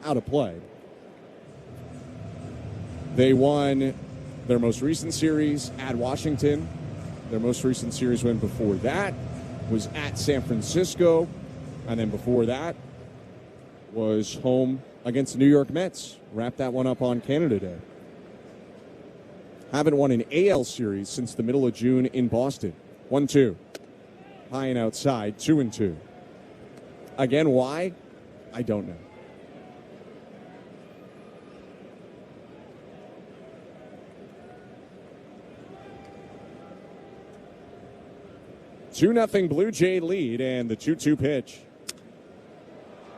out of play. They won their most recent series at Washington. Their most recent series win before that was at San Francisco. And then before that was home against the New York Mets. Wrapped that one up on Canada Day. Haven't won an AL series since the middle of June in Boston. 1-2. High and outside, 2-2. Again, why? I don't know. Two 2-0 Blue Jay lead, and the 2-2 pitch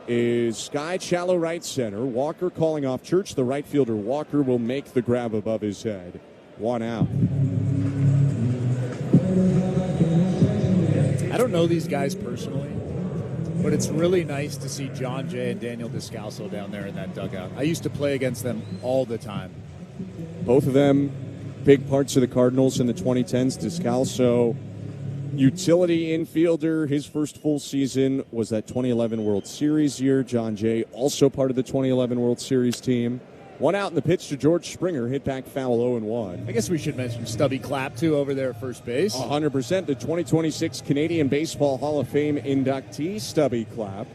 is skied shallow right center. Walker calling off Church. The right fielder Walker will make the grab above his head. 1 out. I don't know these guys personally, but it's really nice to see John Jay and Daniel Descalso down there in that dugout. I used to play against them all the time. Both of them big parts of the Cardinals in the 2010s. Descalso, utility infielder. His first full season was that 2011 World Series year. John Jay, also part of the 2011 World Series team. 1 out in the pitch to George Springer. Hit back foul 0-1. I guess we should mention Stubby Clapp, too, over there at first base. 100%. The 2026 Canadian Baseball Hall of Fame inductee, Stubby Clapp.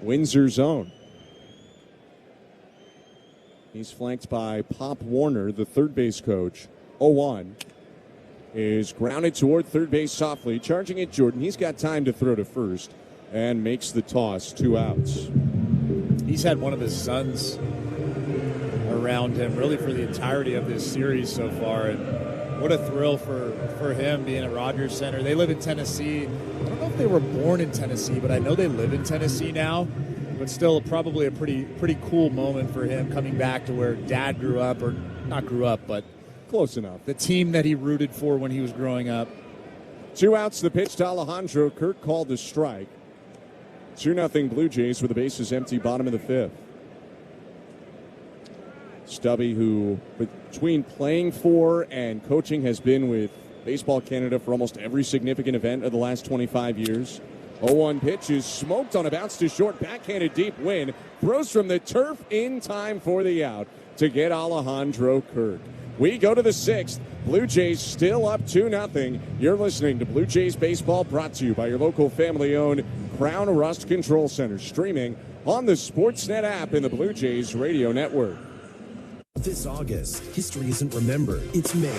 Windsor zone. He's flanked by Pop Warner, the third base coach. 0-1. Is grounded toward third base softly. Charging it, Jordan. He's got time to throw to first and makes the toss. 2 outs. He's had one of his sons around him really for the entirety of this series so far. And what a thrill for him being at Rogers Center. They live in Tennessee. I don't know if they were born in Tennessee, but I know they live in Tennessee now. But still probably a pretty cool moment for him coming back to where Dad grew up, or not grew up, but close enough. The team that he rooted for when he was growing up. 2 outs, the pitch to Alejandro. Kirk called the strike. 2-0 Blue Jays with the bases empty, bottom of the 5th. Stubby, who between playing for and coaching has been with Baseball Canada for almost every significant event of the last 25 years. 0-1 pitch is smoked on a bounce to short, backhanded deep win. Throws from the turf in time for the out to get Alejandro Kirk. We go to the 6th. Blue Jays still up 2-0. You're listening to Blue Jays Baseball, brought to you by your local family-owned Crown Rust Control Center. Streaming on the Sportsnet app in the Blue Jays radio network. This August, history isn't remembered, it's made.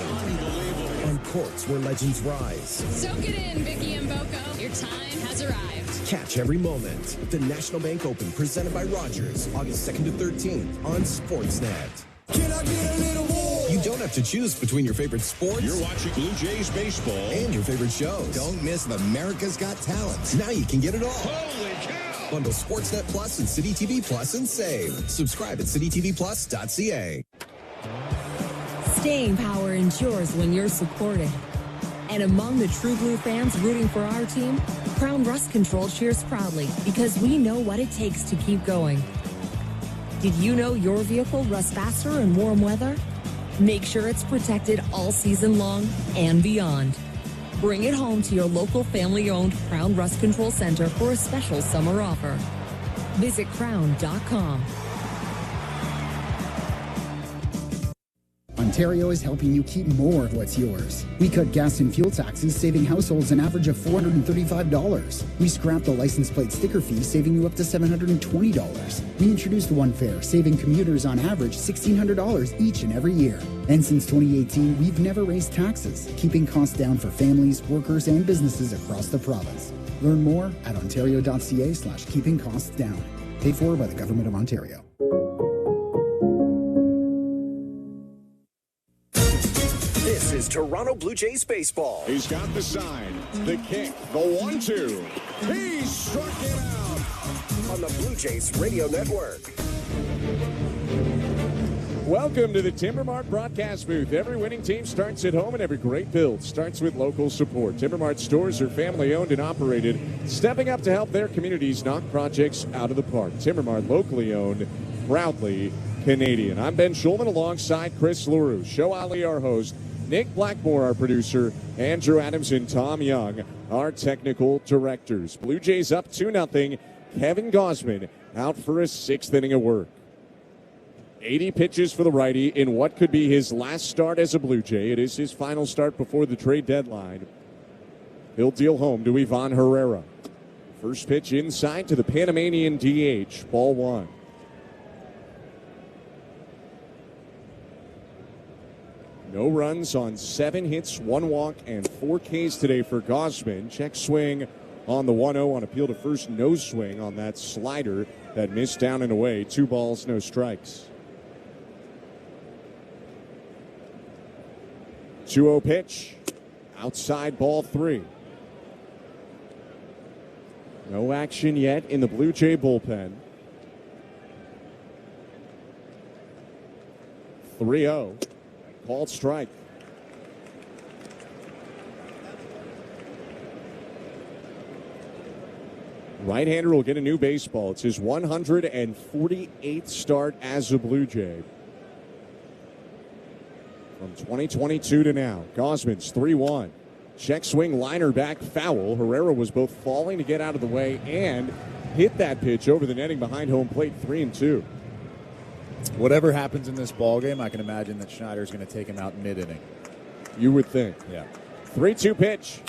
On courts where legends rise. Soak it in, Vicky and Boko. Your time has arrived. Catch every moment. The National Bank Open, presented by Rogers, August 2nd to 13th on Sportsnet. Can I get a little more? You don't have to choose between your favorite sports. You're watching Blue Jays baseball. And your favorite shows. Don't miss America's Got Talent. Now you can get it all. Holy cow! Bundle Sportsnet Plus and City TV Plus and save. Subscribe at citytvplus.ca. Staying power ensures when you're supported. And among the True Blue fans rooting for our team, Crown Rust Control cheers proudly because we know what it takes to keep going. Did you know your vehicle rusts faster in warm weather? Make sure it's protected all season long and beyond. Bring it home to your local family-owned Crown Rust Control Center for a special summer offer. Visit crown.com. Ontario is helping you keep more of what's yours. We cut gas and fuel taxes, saving households an average of $435. We scrapped the license plate sticker fee, saving you up to $720. We introduced One Fare, saving commuters on average $1,600 each and every year. And since 2018, we've never raised taxes, keeping costs down for families, workers, and businesses across the province. Learn more at ontario.ca/keeping costs down. Paid for by the Government of Ontario. This is Toronto Blue Jays baseball. He's got the sign, the kick, the 1-2. He struck it out on the Blue Jays Radio Network. Welcome to the Timbermart broadcast booth. Every winning team starts at home, and every great build starts with local support. Timbermart stores are family-owned and operated, stepping up to help their communities knock projects out of the park. Timbermart, locally owned, proudly Canadian. I'm Ben Schulman alongside Chris LaRue, Show Ali, our host, Nick Blackmore, our producer, Andrew Adams and Tom Young, our technical directors. Blue Jays up 2-0. Kevin Gausman out for a 6th inning of work. 80 pitches for the righty in what could be his last start as a Blue Jay. It is his final start before the trade deadline. He'll deal home to Ivan Herrera. First pitch inside to the Panamanian DH. Ball 1. No runs on 7 hits, 1 walk, and 4 Ks today for Gausman. Check swing on the 1-0 on appeal to first. No swing on that slider that missed down and away. 2 balls, no strikes. 2-0 pitch. Outside, ball 3. No action yet in the Blue Jay bullpen. 3-0. Called strike. Right-hander will get a new baseball. It's his 148th start as a Blue Jay. From 2022 to now, Gausman's 3-1. Check swing, liner back, foul. Herrera was both falling to get out of the way and hit that pitch over the netting behind home plate. 3-2. Whatever happens in this ball game, I can imagine that Schneider's going to take him out mid-inning. You would think. Yeah. 3-2 pitch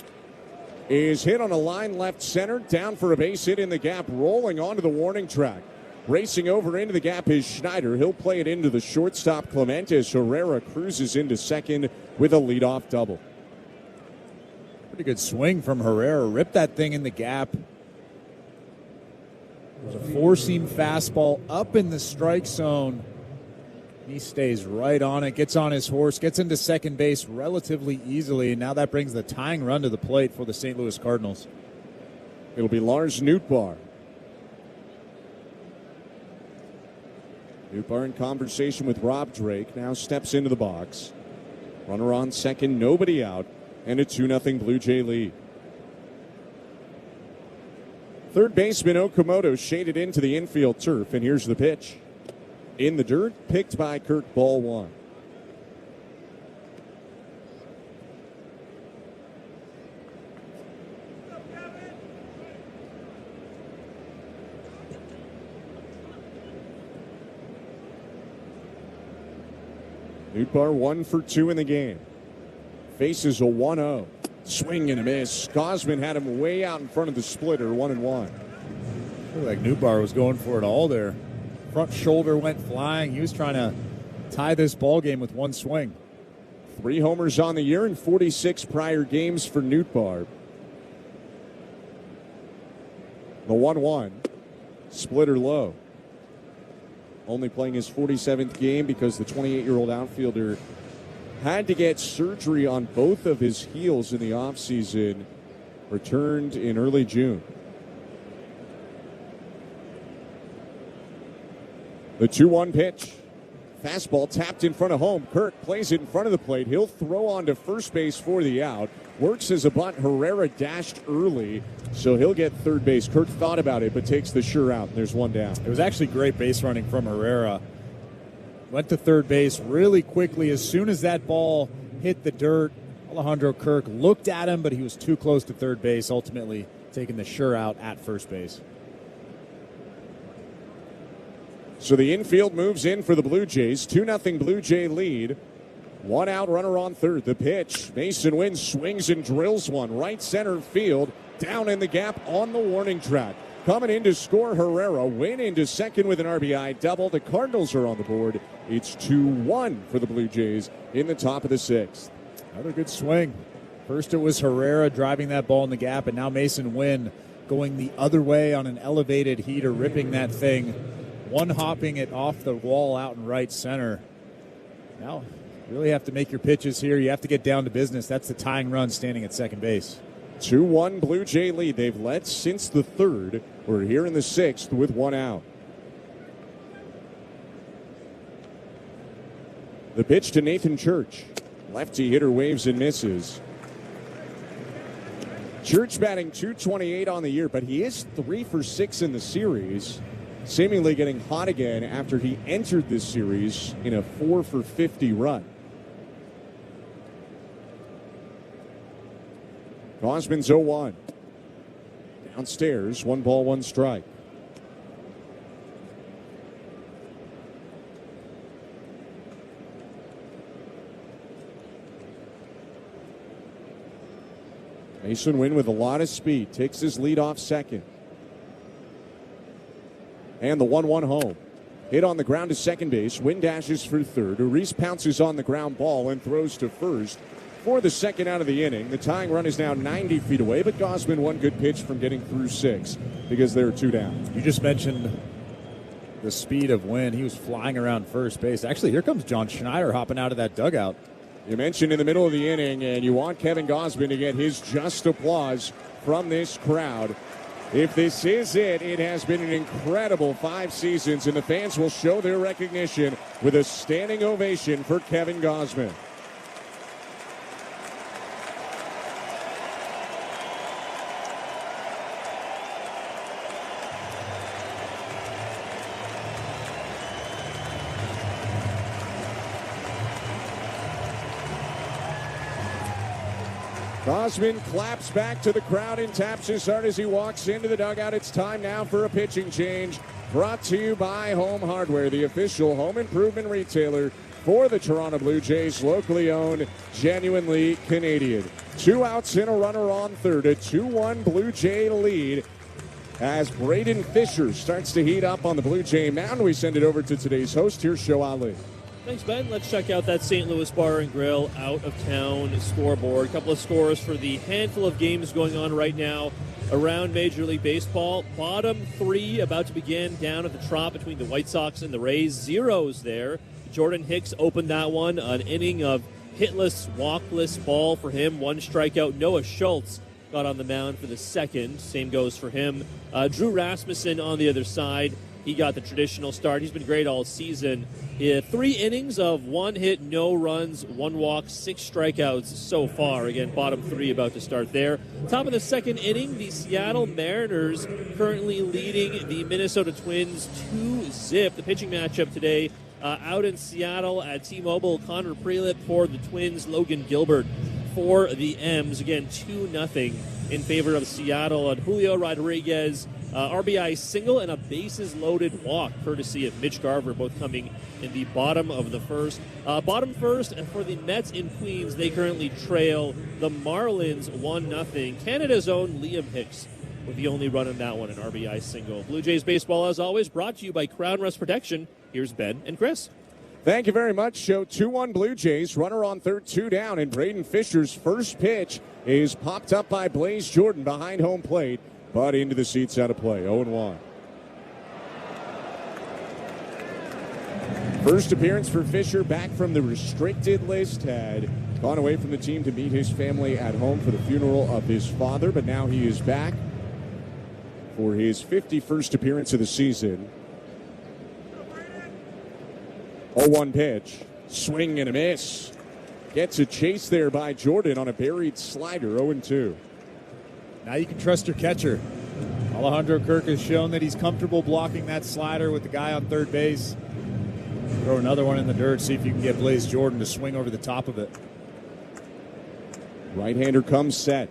is hit on a line left center, down for a base hit in the gap, rolling onto the warning track. Racing over into the gap is Schneider. He'll play it into the shortstop Clemente as Herrera cruises into second with a leadoff double. Pretty good swing from Herrera. Ripped that thing in the gap. It was a 4-seam fastball up in the strike zone. He stays right on it, gets on his horse, gets into second base relatively easily, and now that brings the tying run to the plate for the St. Louis Cardinals. It'll be Lars Nootbaar. Nootbaar in conversation with Rob Drake, now steps into the box. Runner on second, nobody out, and a 2-0 Blue Jay lead. Third baseman Okamoto shaded into the infield turf, and here's the pitch. In the dirt, picked by Kirk, ball 1. Nootbaar 1 for 2 in the game. Faces a 1-0. Swing and a miss. Gausman had him way out in front of the splitter, 1-1. Looked like Nootbaar was going for it all there. Front shoulder went flying. He was trying to tie this ball game with one swing. 3 homers on the year in 46 prior games for Nootbaar. The 1-1. Splitter low. Only playing his 47th game because the 28-year-old outfielder had to get surgery on both of his heels in the offseason. Returned in early June. The 2-1 pitch. Fastball tapped in front of home. Kirk plays it in front of the plate. He'll throw on to first base for the out. Works as a bunt. Herrera dashed early, so he'll get third base. Kirk thought about it, but takes the sure out. There's one down. It was actually great base running from Herrera. Went to third base really quickly. As soon as that ball hit the dirt, Alejandro Kirk looked at him, but he was too close to third base, ultimately taking the sure out at first base. So the infield moves in for the Blue Jays. 2-0 Blue Jay lead. 1 out, runner on third. The pitch. Mason Wynn swings and drills one. Right center field. Down in the gap on the warning track. Coming in to score Herrera. Wynn into second with an RBI double. The Cardinals are on the board. It's 2-1 for the Blue Jays in the top of the 6th. Another good swing. First it was Herrera driving that ball in the gap, and now Mason Wynn going the other way on an elevated heater, ripping that thing. One hopping it off the wall out in right center. Now You really have to make your pitches here. You have to get down to business. That's the tying run standing at second base. 2-1 Blue Jay lead. They've led since the third. We're here in the sixth with one out. The pitch to Nathan Church. Lefty hitter waves and misses. Church batting .228 on the year, but he is 3 for 6 in the series, seemingly getting hot again after he entered this series in a 4 for 50 run. Gausman's 0-1. Downstairs, 1 ball, 1 strike. Mason Wynn with a lot of speed. Takes his lead off second. And the 1-1 home. Hit on the ground to second base. Wynn dashes for third. Urias pounces on the ground ball and throws to first for the second out of the inning. The tying run is now 90 feet away, but Gausman one good pitch from getting through 6 because there are 2 down. You just mentioned the speed of Wynn. He was flying around first base. Actually, here comes John Schneider hopping out of that dugout. You mentioned in the middle of the inning, and you want Kevin Gausman to get his just applause from this crowd. If this is it, it has been an incredible 5 seasons, and the fans will show their recognition with a standing ovation for Kevin Gausman. Gausman claps back to the crowd and taps his heart as he walks into the dugout. It's time now for a pitching change. Brought to you by Home Hardware, the official home improvement retailer for the Toronto Blue Jays, locally owned, genuinely Canadian. 2 outs and a runner on third. A 2-1 Blue Jay lead as Braden Fisher starts to heat up on the Blue Jay mound. We send it over to today's host. Here's Show Ali. Thanks, Ben. Let's check out that St. Louis Bar and Grill out-of-town scoreboard. A couple of scores for the handful of games going on right now around Major League Baseball. Bottom 3 about to begin down at the Trop between the White Sox and the Rays. Zeros there. Jordan Hicks opened that one. An inning of hitless, walkless ball for him. 1 strikeout. Noah Schultz got on the mound for the second. Same goes for him. Drew Rasmussen on the other side. He got the traditional start. He's been great all season. 3 innings of 1 hit, no runs, 1 walk, 6 strikeouts so far. Again, bottom 3 about to start there. Top of the second inning, the Seattle Mariners currently leading the Minnesota Twins 2-0. The pitching matchup today out in Seattle at T-Mobile. Connor Prelip for the Twins, Logan Gilbert for the M's. Again, 2-0 in favor of Seattle on Julio Rodriguez. RBI single and a bases-loaded walk, courtesy of Mitch Garver, both coming in the bottom of the first. Bottom first for the Mets in Queens. They currently trail the Marlins 1-0. Canada's own Liam Hicks with the only run in that one, an RBI single. Blue Jays baseball, as always, brought to you by Crown Rust Protection. Here's Ben and Chris. Thank you very much. Show 2-1 Blue Jays. Runner on third, 2 down, and Braden Fisher's first pitch is popped up by Blaze Jordan behind home plate, but into the seats out of play. 0-1. First appearance for Fisher, back from the restricted list, had gone away from the team to meet his family at home for the funeral of his father, but now he is back for his 51st appearance of the season. 0-1 pitch. Swing and a miss. Gets a chase there by Jordan on a buried slider. 0-2. Now you can trust your catcher. Alejandro Kirk has shown that he's comfortable blocking that slider with the guy on third base. Throw another one in the dirt, see if you can get Blaze Jordan to swing over the top of it. Right-hander comes set.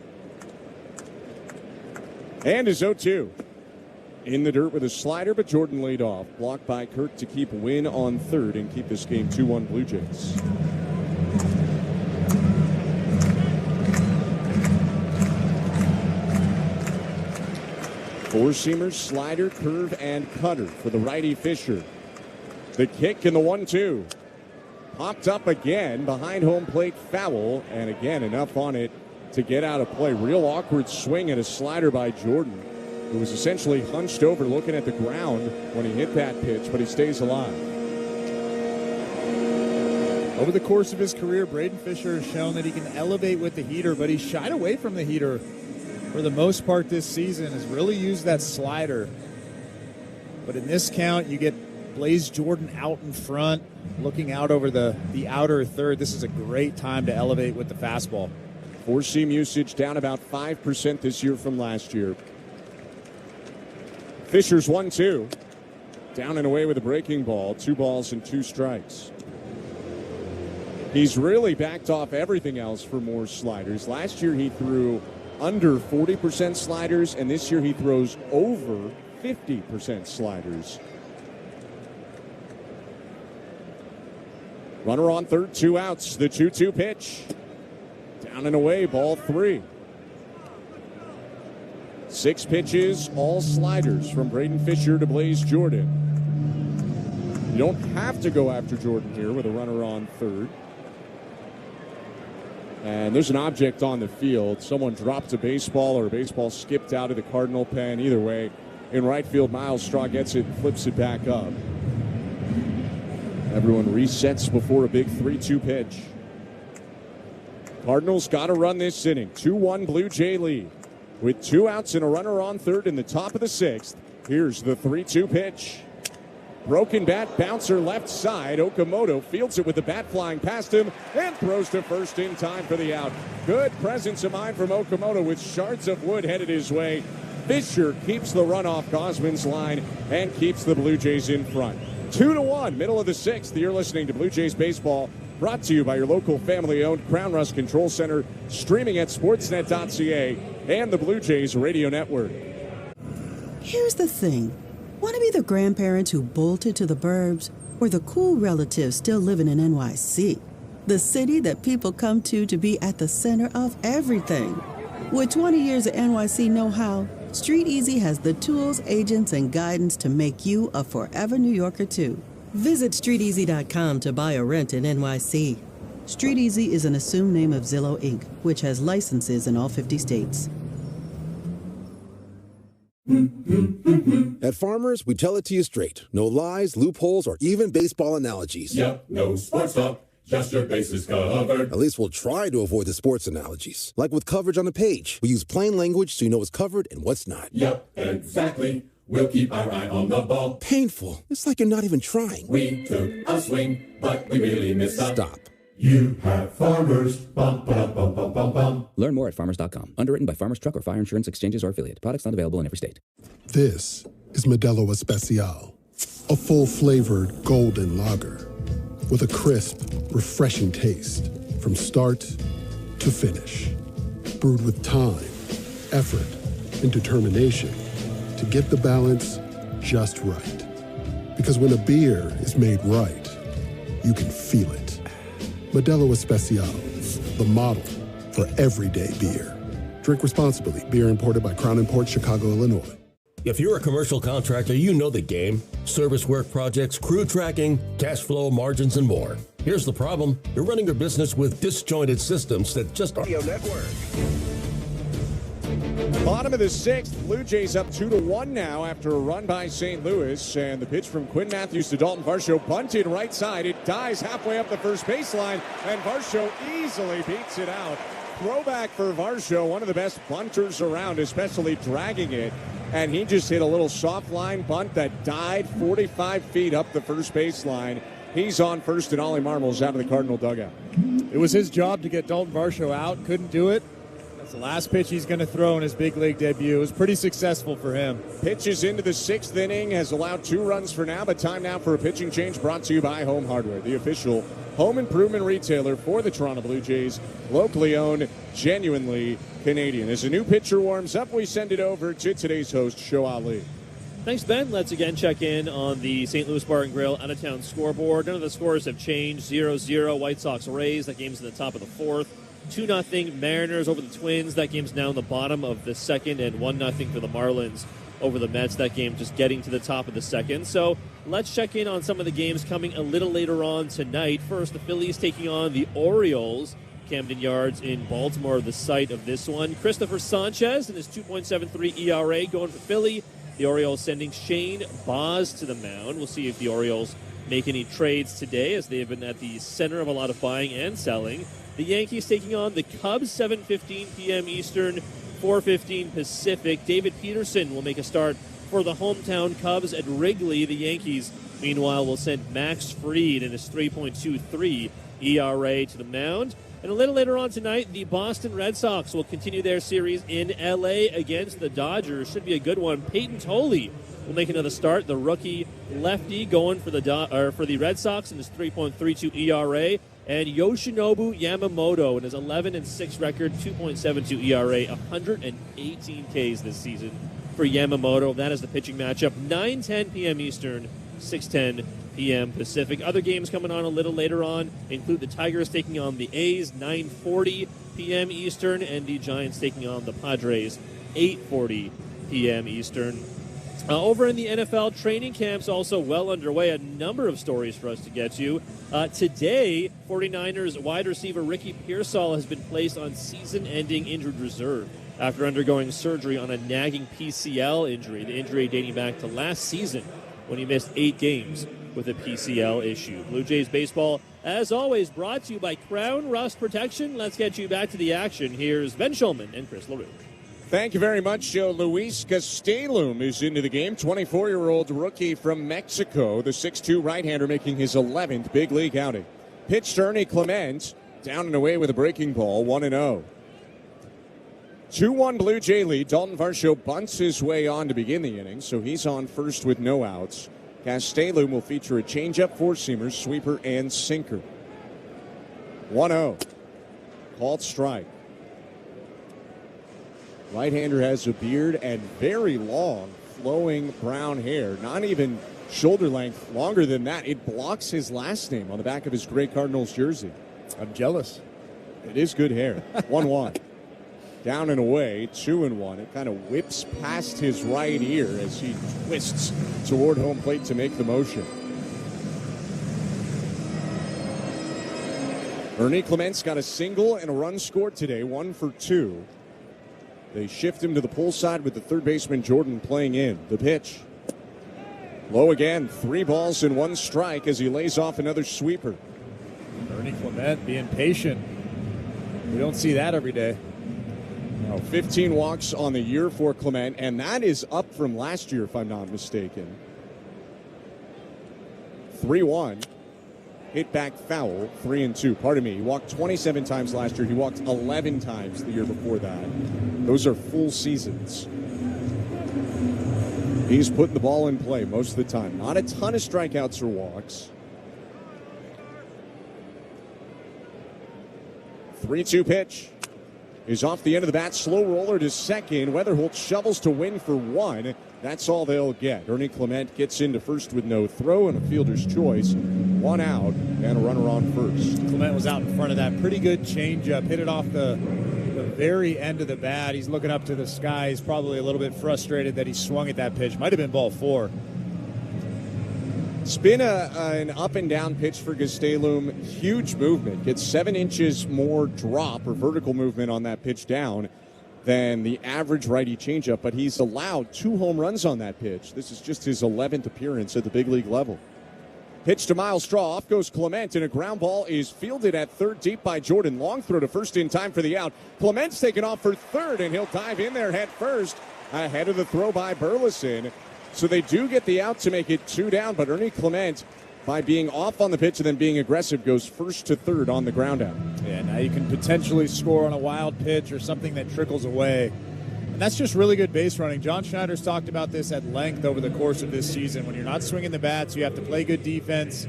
And is 0-2. In the dirt with a slider, but Jordan laid off. Blocked by Kirk to keep Wynn on third and keep this game 2-1 Blue Jays. Four-seamers, slider, curve, and cutter for the righty Fisher. The kick and the 1-2. Popped up again behind home plate, foul, and again enough on it to get out of play. Real awkward swing at a slider by Jordan, who was essentially hunched over looking at the ground when he hit that pitch, but he stays alive. Over the course of his career, Braden Fisher has shown that he can elevate with the heater, but he shied away from the heater for the most part this season, has really used that slider. But in this count, you get Blaze Jordan out in front, looking out over the outer third. This is a great time to elevate with the fastball. Four-seam usage down about 5% this year from last year. Fisher's 1-2. Down and away with a breaking ball. 2 balls and 2 strikes. He's really backed off everything else for more sliders. Last year he threw under 40% sliders, and this year he throws over 50% sliders. Runner on third, 2 outs. The 2-2 pitch. Down and away, ball 3. 6 pitches, all sliders from Braden Fisher to Blaze Jordan. You don't have to go after Jordan here with a runner on third. And there's an object on the field. Someone dropped a baseball, or a baseball skipped out of the Cardinal pen. Either way, in right field, Miles Straw gets it and flips it back up. Everyone resets before a big 3-2 pitch. Cardinals got to run this inning. 2-1 Blue Jay lead. With 2 outs and a runner on third in the top of the 6th. Here's the 3-2 pitch. Broken bat, bouncer left side. Okamoto fields it with the bat flying past him and throws to first in time for the out. Good presence of mind from Okamoto with shards of wood headed his way. Fisher keeps the run off Gosman's line and keeps the Blue Jays in front. 2-1, middle of the 6th. You're listening to Blue Jays Baseball, brought to you by your local family-owned Crown Rust Control Center, streaming at sportsnet.ca and the Blue Jays Radio Network. Here's the thing. Want to be the grandparents who bolted to the burbs, or the cool relatives still living in NYC? The city that people come to be at the center of everything. With 20 years of NYC know-how, Street Easy has the tools, agents, and guidance to make you a forever New Yorker, too. Visit StreetEasy.com to buy or rent in NYC. Street Easy is an assumed name of Zillow, Inc., which has licenses in all 50 states. At Farmers, we tell it to you straight. No lies, loopholes, or even baseball analogies. Yep, no sports talk, just your bases covered. At least we'll try to avoid the sports analogies. Like with coverage on the page, we use plain language so you know what's covered and what's not. Yep, exactly. We'll keep our eye on the ball. Painful. It's like you're not even trying. We took a swing, but we really missed up. Stop. You have Farmers. Bum, bum, bum, bum, bum, bum. Learn more at farmers.com. Underwritten by Farmers Truck or Fire Insurance Exchanges or Affiliate. Products not available in every state. This is Modelo Especial, a full-flavored golden lager with a crisp, refreshing taste from start to finish. Brewed with time, effort, and determination to get the balance just right. Because when a beer is made right, you can feel it. Modelo Especial, the model for everyday beer. Drink responsibly. Beer imported by Crown Imports, Chicago, Illinois. If you're a commercial contractor, you know the game. Service work projects, crew tracking, cash flow, margins, and more. Here's the problem. You're running your business with disjointed systems that just aren't. Network. Bottom of the 6th, Blue Jays up 2-1 now after a run by St. Louis. And the pitch from Quinn Matthews to Dalton Varsho, bunted right side. It dies halfway up the first baseline, and Varsho easily beats it out. Throwback for Varsho, one of the best bunters around, especially dragging it. And he just hit a little soft line bunt that died 45 feet up the first baseline. He's on first, and Ollie Marmol's out of the Cardinal dugout. It was his job to get Dalton Varsho out. Couldn't do it. That's the last pitch he's going to throw in his big league debut. It was pretty successful for him. Pitches into the 6th inning, has allowed 2 runs for now, but time now for a pitching change brought to you by Home Hardware, the official home improvement retailer for the Toronto Blue Jays. Locally owned, genuinely Canadian. As a new pitcher warms up, we send it over to today's host, Show Ali. Thanks, Ben. Let's again check in on the St. Louis Bar and Grill out-of-town scoreboard. None of the scores have changed. 0-0, White Sox Rays. That game's in the top of the 4th. 2-0 Mariners over the Twins. That game's now in the bottom of the 2nd. And 1-0 for the Marlins over the Mets. That game just getting to the top of the 2nd. So let's check in on some of the games coming a little later on tonight. First, the Phillies taking on the Orioles. Camden Yards in Baltimore, the site of this one. Christopher Sanchez and his 2.73 ERA going for Philly. The Orioles sending Shane Baz to the mound. We'll see if the Orioles make any trades today, as they have been at the center of a lot of buying and selling. The Yankees taking on the Cubs, 7:15 p.m. Eastern, 4:15 Pacific. David Peterson will make a start for the hometown Cubs at Wrigley. The Yankees, meanwhile, will send Max Fried in his 3.23 ERA to the mound. And a little later on tonight, the Boston Red Sox will continue their series in L.A. against the Dodgers. Should be a good one. Peyton Tolley will make another start. The rookie lefty going for the Red Sox in his 3.32 ERA. And Yoshinobu Yamamoto in his 11-6 record, 2.72 ERA, 118 Ks this season for Yamamoto. That is the pitching matchup. 9:10 p.m. Eastern, 6:10 p.m. Pacific. Other games coming on a little later on include the Tigers taking on the A's, 9:40 p.m. Eastern, and the Giants taking on the Padres, 8:40 p.m. Eastern. Over in the NFL, training camps also well underway. A number of stories for us to get to. Today, 49ers wide receiver Ricky Pearsall has been placed on season-ending injured reserve after undergoing surgery on a nagging PCL injury, the injury dating back to last season when he missed 8 games with a PCL issue. Blue Jays baseball, as always, brought to you by Crown Rust Protection. Let's get you back to the action. Here's Ben Schulman and Chris LaRue. Thank you very much, Joe. Luis Castelum is into the game, 24-year-old rookie from Mexico, the 6'2 right-hander making his 11th big league outing. Pitch to Ernie Clement, down and away with a breaking ball, 1-0. 2-1 Blue Jay lead. Dalton Varsho bunts his way on to begin the inning, so he's on first with no outs. Castelum will feature a changeup, four-seamer, sweeper, and sinker. 1-0. Called strike. Right-hander has a beard and very long, flowing brown hair. Not even shoulder length, longer than that. It blocks his last name on the back of his gray Cardinals jersey. I'm jealous. It is good hair. 1-1. Down and away, 2-1. It kind of whips past his right ear as he twists toward home plate to make the motion. Ernie Clement's got a single and a run scored today, 1 for 2. They shift him to the pull side with the third baseman Jordan playing in. The pitch. Low again. 3 balls and 1 strike as he lays off another sweeper. Ernie Clement being patient. We don't see that every day. 15 walks on the year for Clement, and that is up from last year, if I'm not mistaken. 3-1. Hit back foul, 3-2. Pardon me. He walked 27 times last year. He walked 11 times the year before that. Those are full seasons. He's putting the ball in play most of the time. Not a ton of strikeouts or walks. 3-2 pitch is off the end of the bat. Slow roller to second. Weatherholt shovels to win for 1. That's all they'll get. Ernie Clement gets into first with no throw and a fielder's choice. 1 out and a runner on first. Clement was out in front of that. Pretty good changeup. Hit it off the very end of the bat. He's looking up to the sky. He's probably a little bit frustrated that he swung at that pitch. Might have been ball 4. It's been an up and down pitch for Gastelum. Huge movement. Gets 7 inches more drop or vertical movement on that pitch down than the average righty changeup, but he's allowed 2 home runs on that pitch. This is just his 11th appearance at the big league level. Pitch to Miles Straw. Off goes Clement, and a ground ball is fielded at third deep by Jordan. Long throw to first in time for the out. Clement's taken off for third, and he'll dive in there head first ahead of the throw by Burleson. So they do get the out to make it 2 down, but Ernie Clement, by being off on the pitch and then being aggressive, goes first to third on the ground out. Yeah, now you can potentially score on a wild pitch or something that trickles away. And that's just really good base running. John Schneider's talked about this at length over the course of this season. When you're not swinging the bats, you have to play good defense,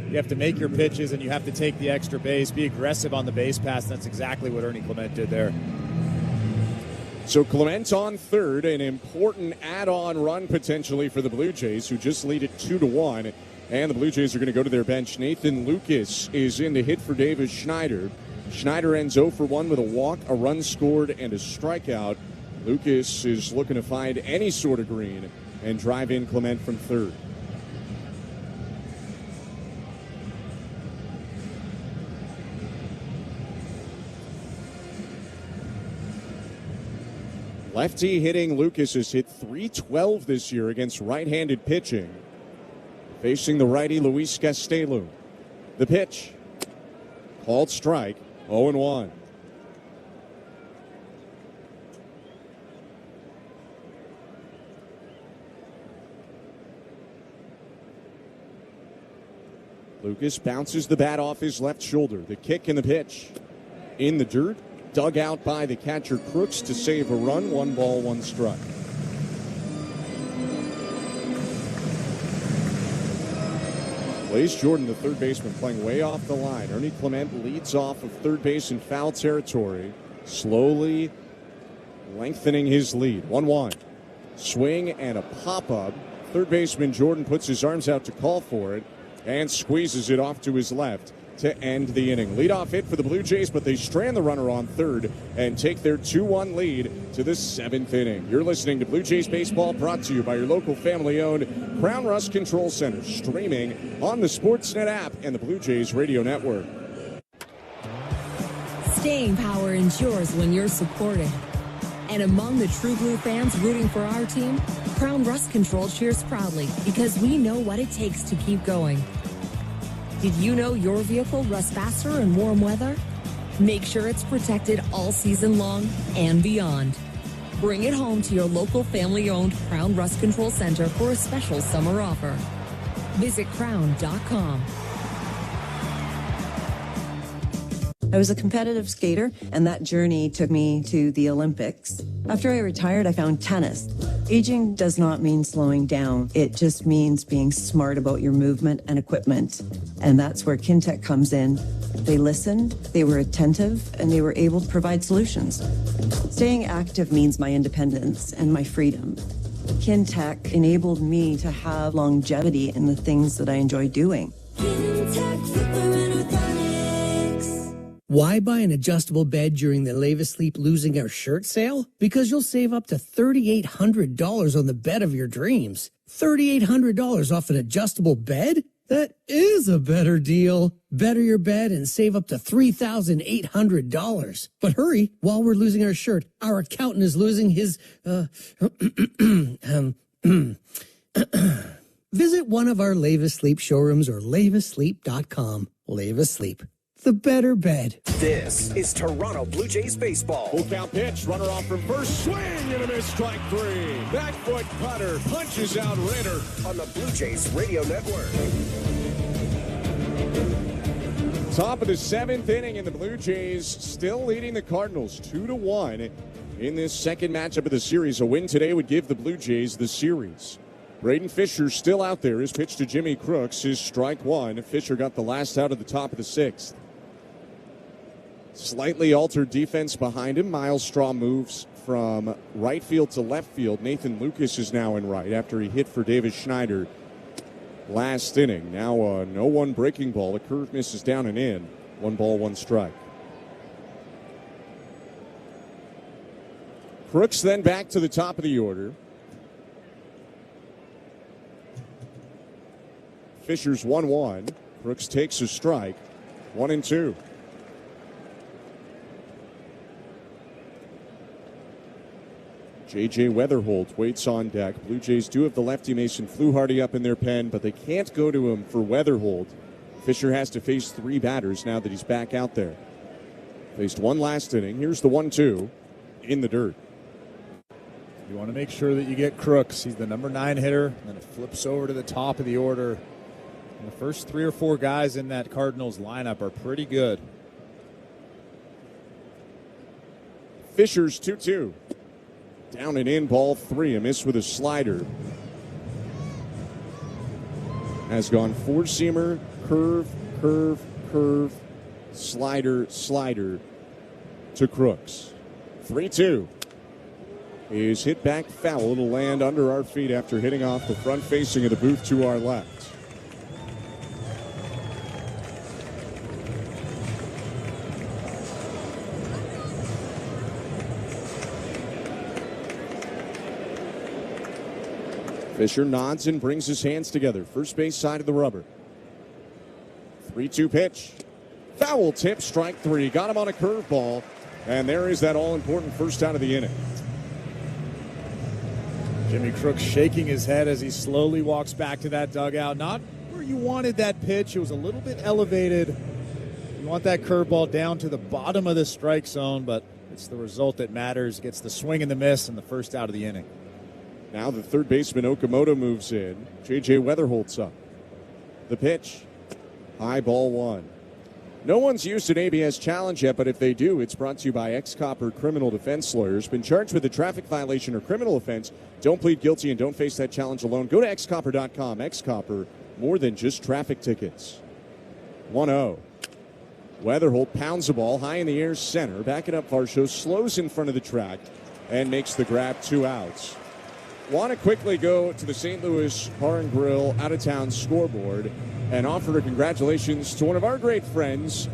you have to make your pitches, and you have to take the extra base, be aggressive on the base pass. And that's exactly what Ernie Clement did there. So Clement on third, an important add-on run potentially for the Blue Jays, who just lead it 2-1. And the Blue Jays are going to go to their bench. Nathan Lucas is in to hit for Davis Schneider. Schneider ends 0 for 1 with a walk, a run scored, and a strikeout. Lucas is looking to find any sort of green and drive in Clement from third. Lefty hitting Lucas has hit .312 this year against right-handed pitching. facing the righty Luis Castelu. The pitch. Called strike. 0-1. Lucas bounces the bat off his left shoulder. The kick and the pitch. In the dirt. Dug out by the catcher Crooks to save a run. 1 ball, 1 strike. Blaze Jordan, the third baseman, playing way off the line. Ernie Clement leads off of third base in foul territory, slowly lengthening his lead. 1-1. Swing and a pop-up. Third baseman Jordan puts his arms out to call for it and squeezes it off to his left to end the inning. Leadoff hit for the Blue Jays, but they strand the runner on third and take their 2-1 lead to the 7th inning. You're listening to Blue Jays Baseball, brought to you by your local family-owned Crown Rust Control Center, streaming on the Sportsnet app and the Blue Jays Radio Network. Staying power ensures when you're supported. And among the True Blue fans rooting for our team, Crown Rust Control cheers proudly because we know what it takes to keep going. Did you know your vehicle rusts faster in warm weather? Make sure it's protected all season long and beyond. Bring it home to your local family-owned Crown Rust Control Center for a special summer offer. Visit crown.com. I was a competitive skater, and that journey took me to the Olympics. After I retired, I found tennis. Aging does not mean slowing down. It just means being smart about your movement and equipment. And that's where Kintec comes in. They listened, they were attentive, and they were able to provide solutions. Staying active means my independence and my freedom. Kintec enabled me to have longevity in the things that I enjoy doing. Why buy an adjustable bed during the Lave Asleep Losing Our Shirt sale? Because you'll save up to $3,800 on the bed of your dreams. $3,800 off an adjustable bed? That is a better deal. Better your bed and save up to $3,800. But hurry, while we're losing our shirt, our accountant is losing his, Visit one of our Lave Asleep showrooms or laveasleep.com. Lave Asleep. The better bed. This is Toronto Blue Jays baseball. Full count pitch, runner off from first, swing and a miss, strike 3. Back foot cutter, punches out Ritter. On the Blue Jays Radio Network. Top of the 7th inning, and the Blue Jays still leading the Cardinals 2-1 in this second matchup of the series. A win today would give the Blue Jays the series. Braden Fisher still out there. His pitch to Jimmy Crooks is strike 1. Fisher got the last out of the top of the 6th. Slightly altered defense behind him. Miles Straw moves from right field to left field. Nathan Lucas is now in right after he hit for Davis Schneider last inning. Now a 0-1 breaking ball. A curve misses down and in. 1 ball, 1 strike. Crooks then back to the top of the order. Fisher's 1-1. Crooks takes a strike. 1-2. J.J. Weatherholt waits on deck. Blue Jays do have the lefty Mason Fluharty up in their pen, but they can't go to him for Weatherholt. Fisher has to face 3 batters now that he's back out there. Faced 1 last inning. Here's the 1-2 in the dirt. You want to make sure that you get Crooks. He's the number 9 hitter, and then it flips over to the top of the order. And the first 3 or 4 guys in that Cardinals lineup are pretty good. Fisher's 2-2. Down and in, ball 3. A miss with a slider. Has gone 4-seamer, curve, curve, curve, slider, slider to Crooks. 3-2. Is hit back foul. It'll land under our feet after hitting off the front facing of the booth to our left. Fisher nods and brings his hands together. First base side of the rubber. 3-2 pitch. Foul tip, strike 3. Got him on a curveball. And there is that all-important first out of the inning. Jimmy Crooks shaking his head as he slowly walks back to that dugout. Not where you wanted that pitch. It was a little bit elevated. You want that curveball down to the bottom of the strike zone, but it's the result that matters. Gets the swing and the miss and the first out of the inning. Now the third baseman Okamoto moves in. J.J. Weatherholt's up. The pitch. High ball one. No one's used an ABS challenge yet, but if they do, it's brought to you by Ex-Copper Criminal Defense Lawyers. Been charged with a traffic violation or criminal offense? Don't plead guilty and don't face that challenge alone. Go to xcopper.com. Ex-Copper, more than just traffic tickets. 1-0. Weatherholt pounds the ball high in the air center. Backing up Varsho, slows in front of the track, and makes the grab. 2 outs. Want to quickly go to the St. Louis Bar and Grill out-of-town scoreboard and offer congratulations to one of our great friends.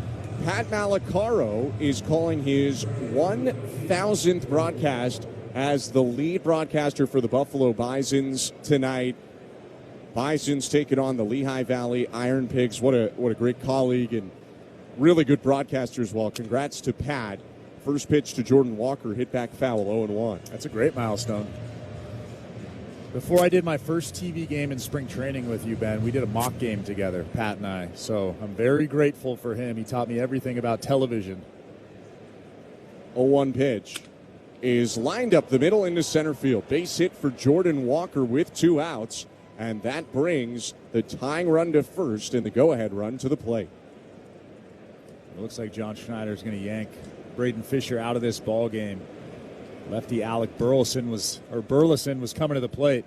Pat Malacaro is calling his 1,000th broadcast as the lead broadcaster for the Buffalo Bisons tonight. Bisons taking on the Lehigh Valley Iron Pigs. What a great colleague and really good broadcaster as well. Congrats to Pat. First pitch to Jordan Walker, hit back foul, 0-1. That's a great milestone. Before I did my first TV game in spring training with you, Ben, we did a mock game together, Pat and I. So I'm very grateful for him. He taught me everything about television. 0-1 pitch is lined up the middle into center field. Base hit for Jordan Walker with 2 outs. And that brings the tying run to first and the go-ahead run to the plate. It looks like John Schneider is going to yank Braden Fisher out of this ball game. Lefty Alec Burleson was coming to the plate.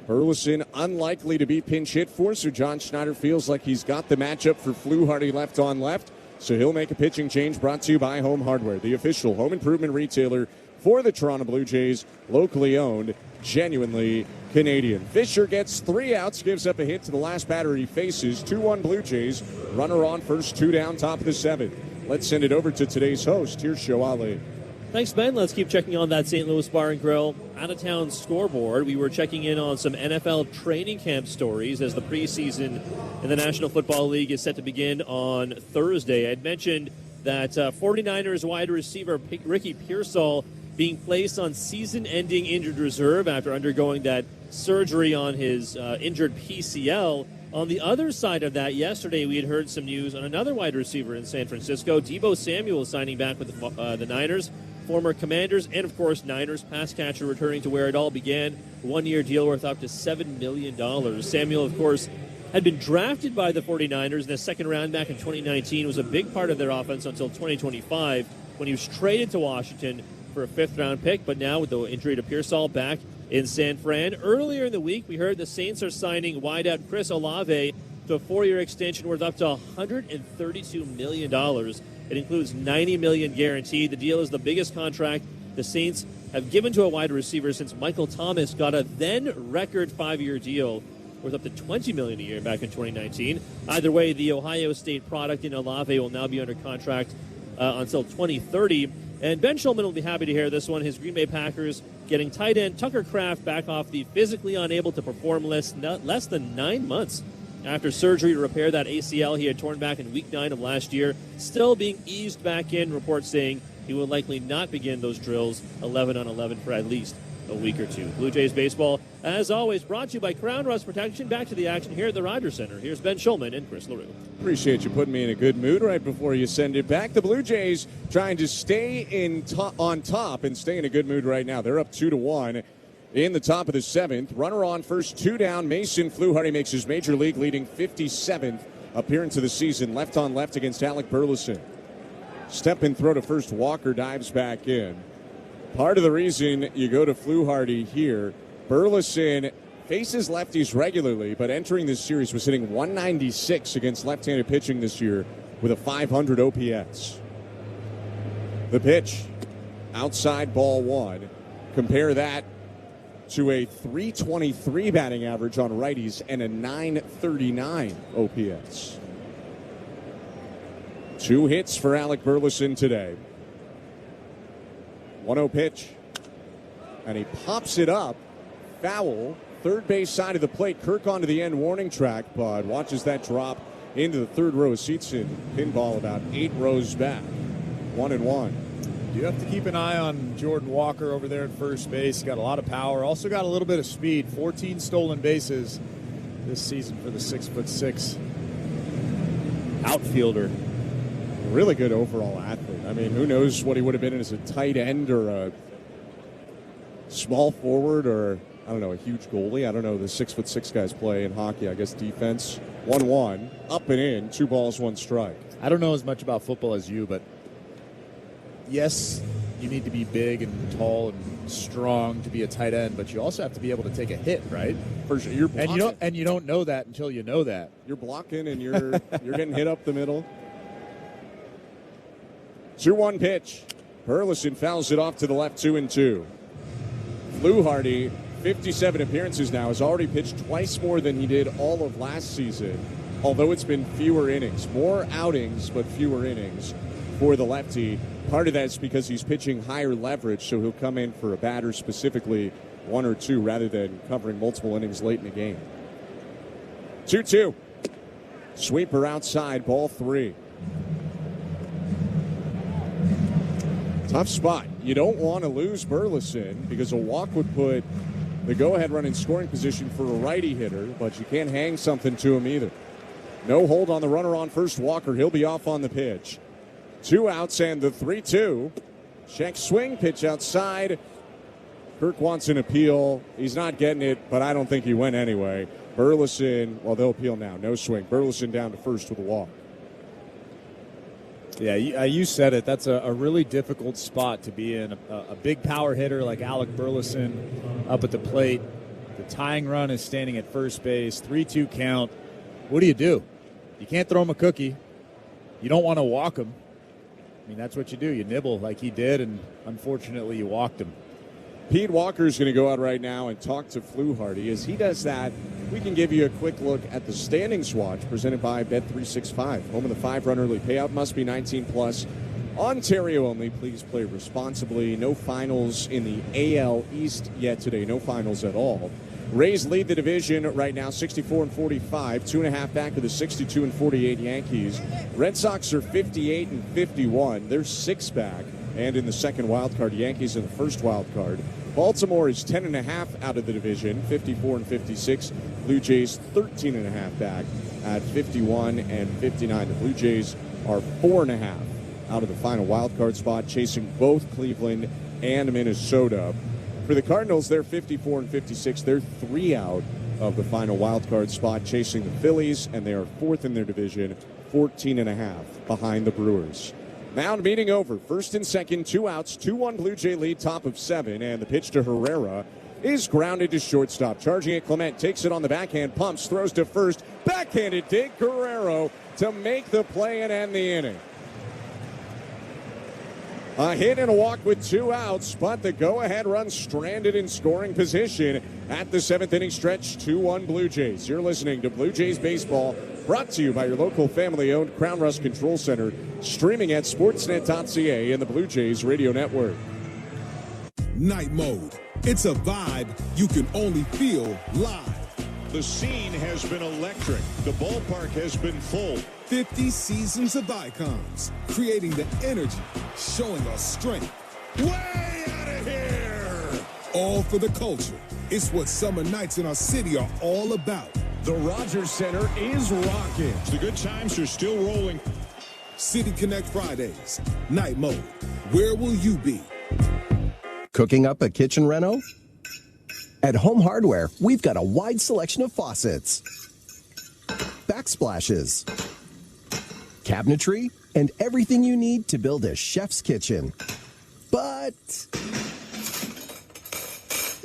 Burleson unlikely to be pinch hit for, so John Schneider feels like he's got the matchup for Fluharty left on left. So he'll make a pitching change, brought to you by Home Hardware, the official home improvement retailer for the Toronto Blue Jays, locally owned, genuinely Canadian. Fisher gets 3 outs, gives up a hit to the last batter he faces. 2-1 Blue Jays, runner on first, 2 down, top of the 7th. Let's send it over to today's host. Here's Show Ali. Thanks, Ben. Let's keep checking on that St. Louis Bar and Grill out-of-town scoreboard. We were checking in on some NFL training camp stories as the preseason in the National Football League is set to begin on Thursday. I'd mentioned that 49ers wide receiver Ricky Pearsall being placed on season-ending injured reserve after undergoing that surgery on his injured PCL. On the other side of that, yesterday we had heard some news on another wide receiver in San Francisco, Deebo Samuel, signing back with the Niners. Former Commanders and, of course, Niners pass catcher returning to where it all began. 1-year deal worth up to $7 million. Samuel, of course, had been drafted by the 49ers in the second round back in 2019, was a big part of their offense until 2025 when he was traded to Washington for a 5th-round pick. But now with the injury to Pearsall back in San Fran. Earlier in the week, we heard the Saints are signing wideout Chris Olave to a 4-year extension worth up to $132 million. It includes $90 million guaranteed. The deal is the biggest contract the Saints have given to a wide receiver since Michael Thomas got a then-record 5-year deal worth up to $20 million a year back in 2019. Either way, the Ohio State product in Olave will now be under contract until 2030. And Ben Schulman will be happy to hear this one. His Green Bay Packers getting tight end Tucker Kraft back off the physically unable to perform list less than 9 months after surgery to repair that ACL he had torn back in Week 9 of last year. Still being eased back in, reports saying he will likely not begin those drills 11 on 11 for at least a week or two. Blue Jays baseball, as always, brought to you by Crown Rust Protection. Back to the action here at the Rogers Center. Here's Ben Schulman and Chris LaRue. Appreciate you putting me in a good mood right before you send it back. The Blue Jays trying to stay on top and stay in a good mood right now. They're up 2-1. In the top of the 7th, runner on first, 2 down. Mason Fluharty makes his major league leading 57th appearance of the season. Left on left against Alec Burleson. Step and throw to first. Walker dives back in. Part of the reason you go to Fluharty here, Burleson faces lefties regularly, but entering this series was hitting 196 against left-handed pitching this year with a 500 OPS. The pitch, outside ball 1. Compare that to a 323 batting average on righties and a 939 OPS. 2 hits for Alec Burleson today. 1-0 pitch. And he pops it up. Foul. Third base side of the plate. Kirk onto the end warning track, but watches that drop into the third row of seats in pinball about 8 rows back. 1-1. You have to keep an eye on Jordan Walker over there at first base. He's got a lot of power. Also got a little bit of speed. 14 stolen bases this season for the 6'6" outfielder. Really good overall athlete. I mean, who knows what he would have been as a tight end or a small forward or, I don't know, a huge goalie. I don't know. The 6'6" guys play in hockey. I guess defense. 1-1, up and in, 2 balls, 1 strike. I don't know as much about football as you, but yes, you need to be big and tall and strong to be a tight end, but you also have to be able to take a hit, right? For sure. You're blocking. And you don't know that until you know that. You're blocking and you're getting hit up the middle. 2-1 pitch. Burleson fouls it off to the left, 2-2. Fluharty, 57 appearances now, has already pitched twice more than he did all of last season, although it's been fewer innings. More outings, but fewer innings for the lefty. Part of that's because he's pitching higher leverage, so he'll come in for a batter, specifically 1 or 2, rather than covering multiple innings late in the game. 2-2. Sweeper outside, ball 3. Tough spot. You don't want to lose Burleson because a walk would put the go-ahead run in scoring position for a righty hitter, but you can't hang something to him either. No hold on the runner on first, Walker. He'll be off on the pitch. 2 outs and the 3-2. Check swing, pitch outside. Kirk wants an appeal. He's not getting it, but I don't think he went anyway. Burleson, well, they'll appeal now. No swing. Burleson down to first with a walk. Yeah, you said it. That's a really difficult spot to be in. A big power hitter like Alec Burleson up at the plate. The tying run is standing at first base. 3-2 count. What do? You can't throw him a cookie. You don't want to walk him. I mean, that's what you do. You nibble like he did, and unfortunately you walked him. Pete Walker's going to go out right now and talk to Fluharty. As he does that, we can give you a quick look at the standings watch presented by Bet365. Home of the 5-run early payout. Must be 18+. Ontario only. Please play responsibly. No finals in the AL East yet today. No finals at all. Rays lead the division right now, 64-45, 2.5 back of the 62-48 Yankees. Red Sox are 58-51. They're 6 back. And in the second wild card, Yankees in the first wild card. Baltimore is 10.5 out of the division, 54-56. Blue Jays 13.5 back at 51-59. The Blue Jays are 4.5 out of the final wild card spot, chasing both Cleveland and Minnesota. For the Cardinals, they're 54-56. They're 3 out of the final wild card spot, chasing the Phillies, and they are 4th in their division, 14.5 behind the Brewers. Mound meeting over. First and second, 2 outs, 2-1 Blue Jay lead, top of 7, and the pitch to Herrera is grounded to shortstop. Charging it, Clement takes it on the backhand, pumps, throws to first, backhanded dig, Guerrero to make the play and end the inning. A hit and a walk with 2 outs, but the go-ahead run stranded in scoring position at the 7th inning stretch, 2-1 Blue Jays. You're listening to Blue Jays Baseball, brought to you by your local family-owned Crown Rust Control Center, streaming at sportsnet.ca and the Blue Jays Radio Network. Night Mode. It's a vibe you can only feel live. The scene has been electric. The ballpark has been full. 50 seasons of icons, creating the energy, showing our strength. Way out of here! All for the culture. It's what summer nights in our city are all about. The Rogers Center is rocking. The good times are still rolling. City Connect Fridays. Night Mode. Where will you be? Cooking up a kitchen reno? At Home Hardware, we've got a wide selection of faucets, backsplashes, cabinetry, and everything you need to build a chef's kitchen. But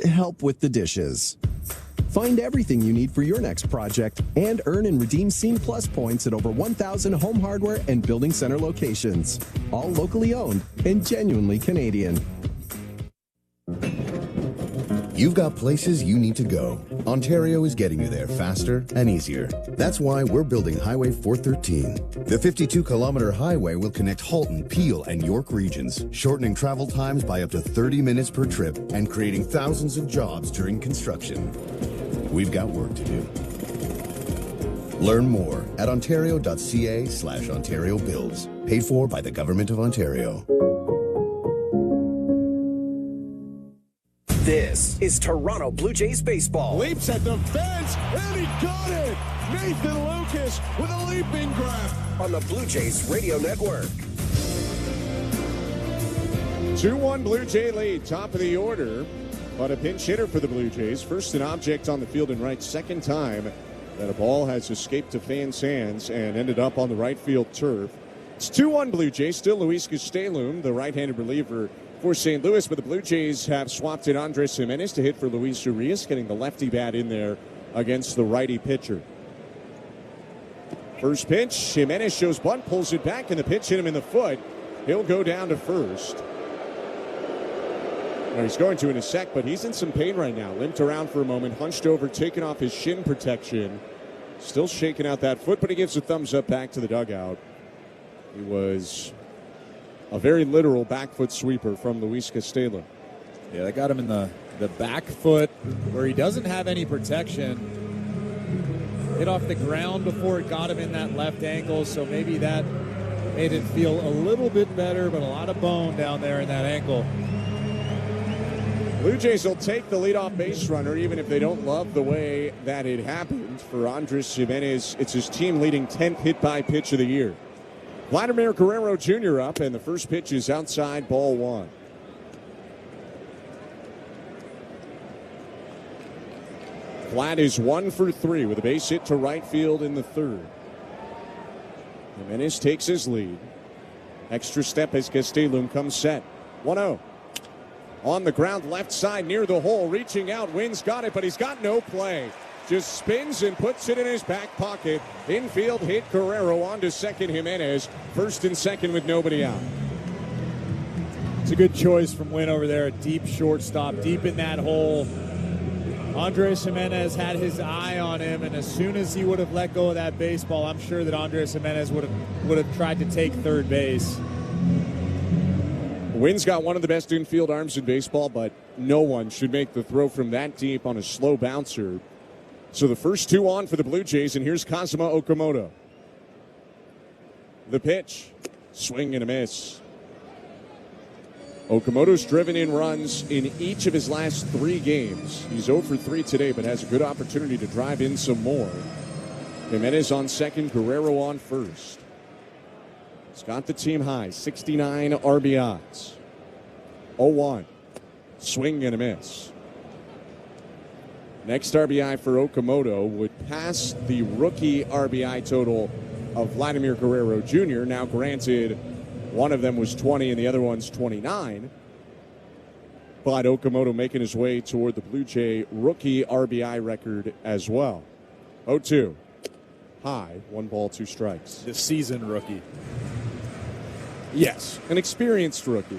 help with the dishes. Find everything you need for your next project and earn and redeem Scene Plus points at over 1,000 Home Hardware and Building Center locations. All locally owned and genuinely Canadian. You've got places you need to go. Ontario is getting you there faster and easier. That's why we're building Highway 413. The 52-kilometer highway will connect Halton, Peel, and York regions, shortening travel times by up to 30 minutes per trip and creating thousands of jobs during construction. We've got work to do. Learn more at ontario.ca/Ontario Builds. Paid for by the Government of Ontario. This is Toronto Blue Jays baseball. Leaps at the fence, and he got it! Nathan Lucas with a leaping grab. On the Blue Jays Radio Network. 2-1 Blue Jay lead, top of the order. But a pinch hitter for the Blue Jays. First an object on the field and right. Second time that a ball has escaped to fans' hands and ended up on the right field turf. It's 2-1 Blue Jays. Still Luis Castelum, the right-handed reliever for St. Louis. But the Blue Jays have swapped in Andres Jimenez to hit for Luis Urias, getting the lefty bat in there against the righty pitcher. First pitch, Jimenez shows bunt, pulls it back, and the pitch hit him in the foot. He'll go down to first. Now he's going to in a sec, but he's in some pain right now. Limped around for a moment, hunched over, taking off his shin protection. Still shaking out that foot, but he gives a thumbs up back to the dugout. He was a very literal back foot sweeper from Luis Castillo. Yeah, that got him in the back foot where he doesn't have any protection. Hit off the ground before it got him in that left ankle, so maybe that made it feel a little bit better, but a lot of bone down there in that ankle. Blue Jays will take the leadoff base runner, even if they don't love the way that it happened. For Andres Jimenez, it's his team-leading 10th hit-by-pitch of the year. Vladimir Guerrero Jr. up, and the first pitch is outside, ball one. Vlad is 1 for 3 with a base hit to right field in the third. Jimenez takes his lead. Extra step as Castilum comes set. 1-0. On the ground, left side near the hole, reaching out. Wynn's got it, but he's got no play. Just spins and puts it in his back pocket. Infield hit Guerrero on to second Jimenez. First and second with nobody out. It's a good choice from Wynn over there. A deep shortstop, deep in that hole. Andres Jimenez had his eye on him, and as soon as he would have let go of that baseball, I'm sure that Andres Jimenez would have tried to take third base. Wynn's got one of the best infield arms in baseball, but no one should make the throw from that deep on a slow bouncer. So the first two on for the Blue Jays, and here's Kazuma Okamoto. The pitch, swing and a miss. Okamoto's driven in runs in each of his last 3 games. He's 0 for 3 today, but has a good opportunity to drive in some more. Jimenez on second, Guerrero on first. He's got the team high, 69 RBIs. 0-1. Swing and a miss. Next RBI for Okamoto would pass the rookie RBI total of Vladimir Guerrero Jr. Now, granted, one of them was 20 and the other one's 29. But Okamoto making his way toward the Blue Jay rookie RBI record as well. 0-2. High, 1 ball, 2 strikes. The season rookie. Yes, an experienced rookie.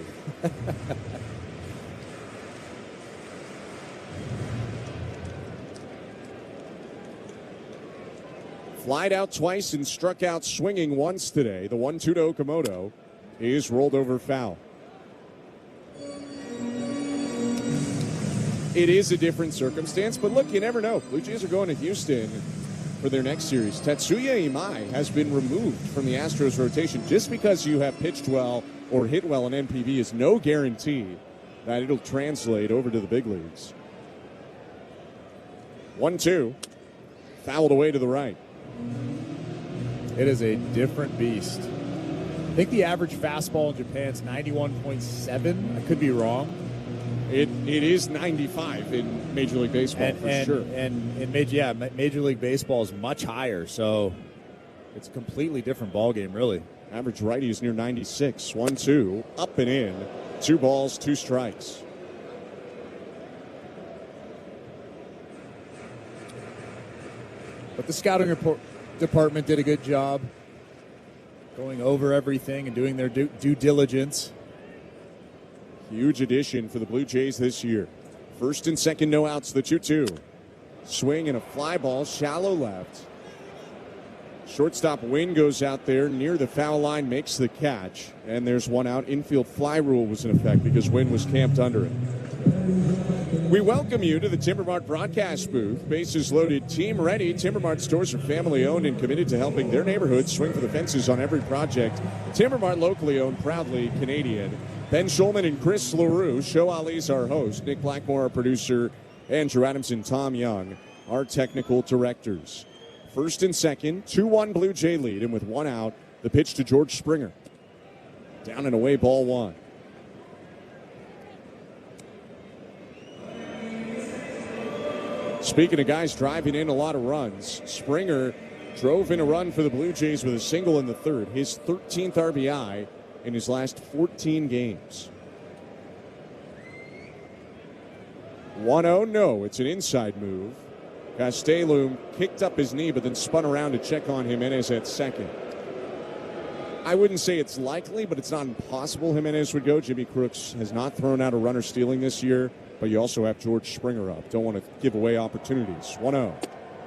Flied out twice and struck out swinging once today. The 1-2 to Okamoto is rolled over foul. It is a different circumstance, but look, you never know. Blue Jays are going to Houston for their next series. Tatsuya Imai has been removed from the Astros rotation. Just because you have pitched well or hit well in NPB is no guarantee that it'll translate over to the big leagues. 1-2. Fouled away to the right. It is a different beast. I think the average fastball in Japan is 91.7. I could be wrong. It is 95 in Major League Baseball for sure. And in Major League Baseball is much higher, so it's a completely different ballgame, really. Average righty is near 96. 1-2, up and in. 2 balls, 2 strikes. But the scouting department did a good job going over everything and doing their due diligence. Huge addition for the Blue Jays this year. First and second, no outs, the 2-2. Swing and a fly ball, shallow left. Shortstop Wynn goes out there near the foul line, makes the catch, and there's 1 out. Infield fly rule was in effect because Wynn was camped under it. We welcome you to the Timbermart broadcast booth. Bases loaded, team ready. Timbermart stores are family owned and committed to helping their neighborhoods swing for the fences on every project. Timbermart, locally owned, proudly Canadian. Ben Schulman and Chris LaRue. Show Ali's our host. Nick Blackmore, our producer. Andrew Adams and Tom Young, our technical directors. First and second, 2-1 Blue Jay lead. And with one out, the pitch to George Springer. Down and away, ball one. Speaking of guys driving in a lot of runs, Springer drove in a run for the Blue Jays with a single in the third. His 13th RBI in his last 14 games. 1-0, no, it's an inside move. Castellum kicked up his knee but then spun around to check on Jimenez at second. I wouldn't say it's likely, but it's not impossible Jimenez would go. Jimmy Crooks has not thrown out a runner stealing this year, but you also have George Springer up. Don't want to give away opportunities. 1-0.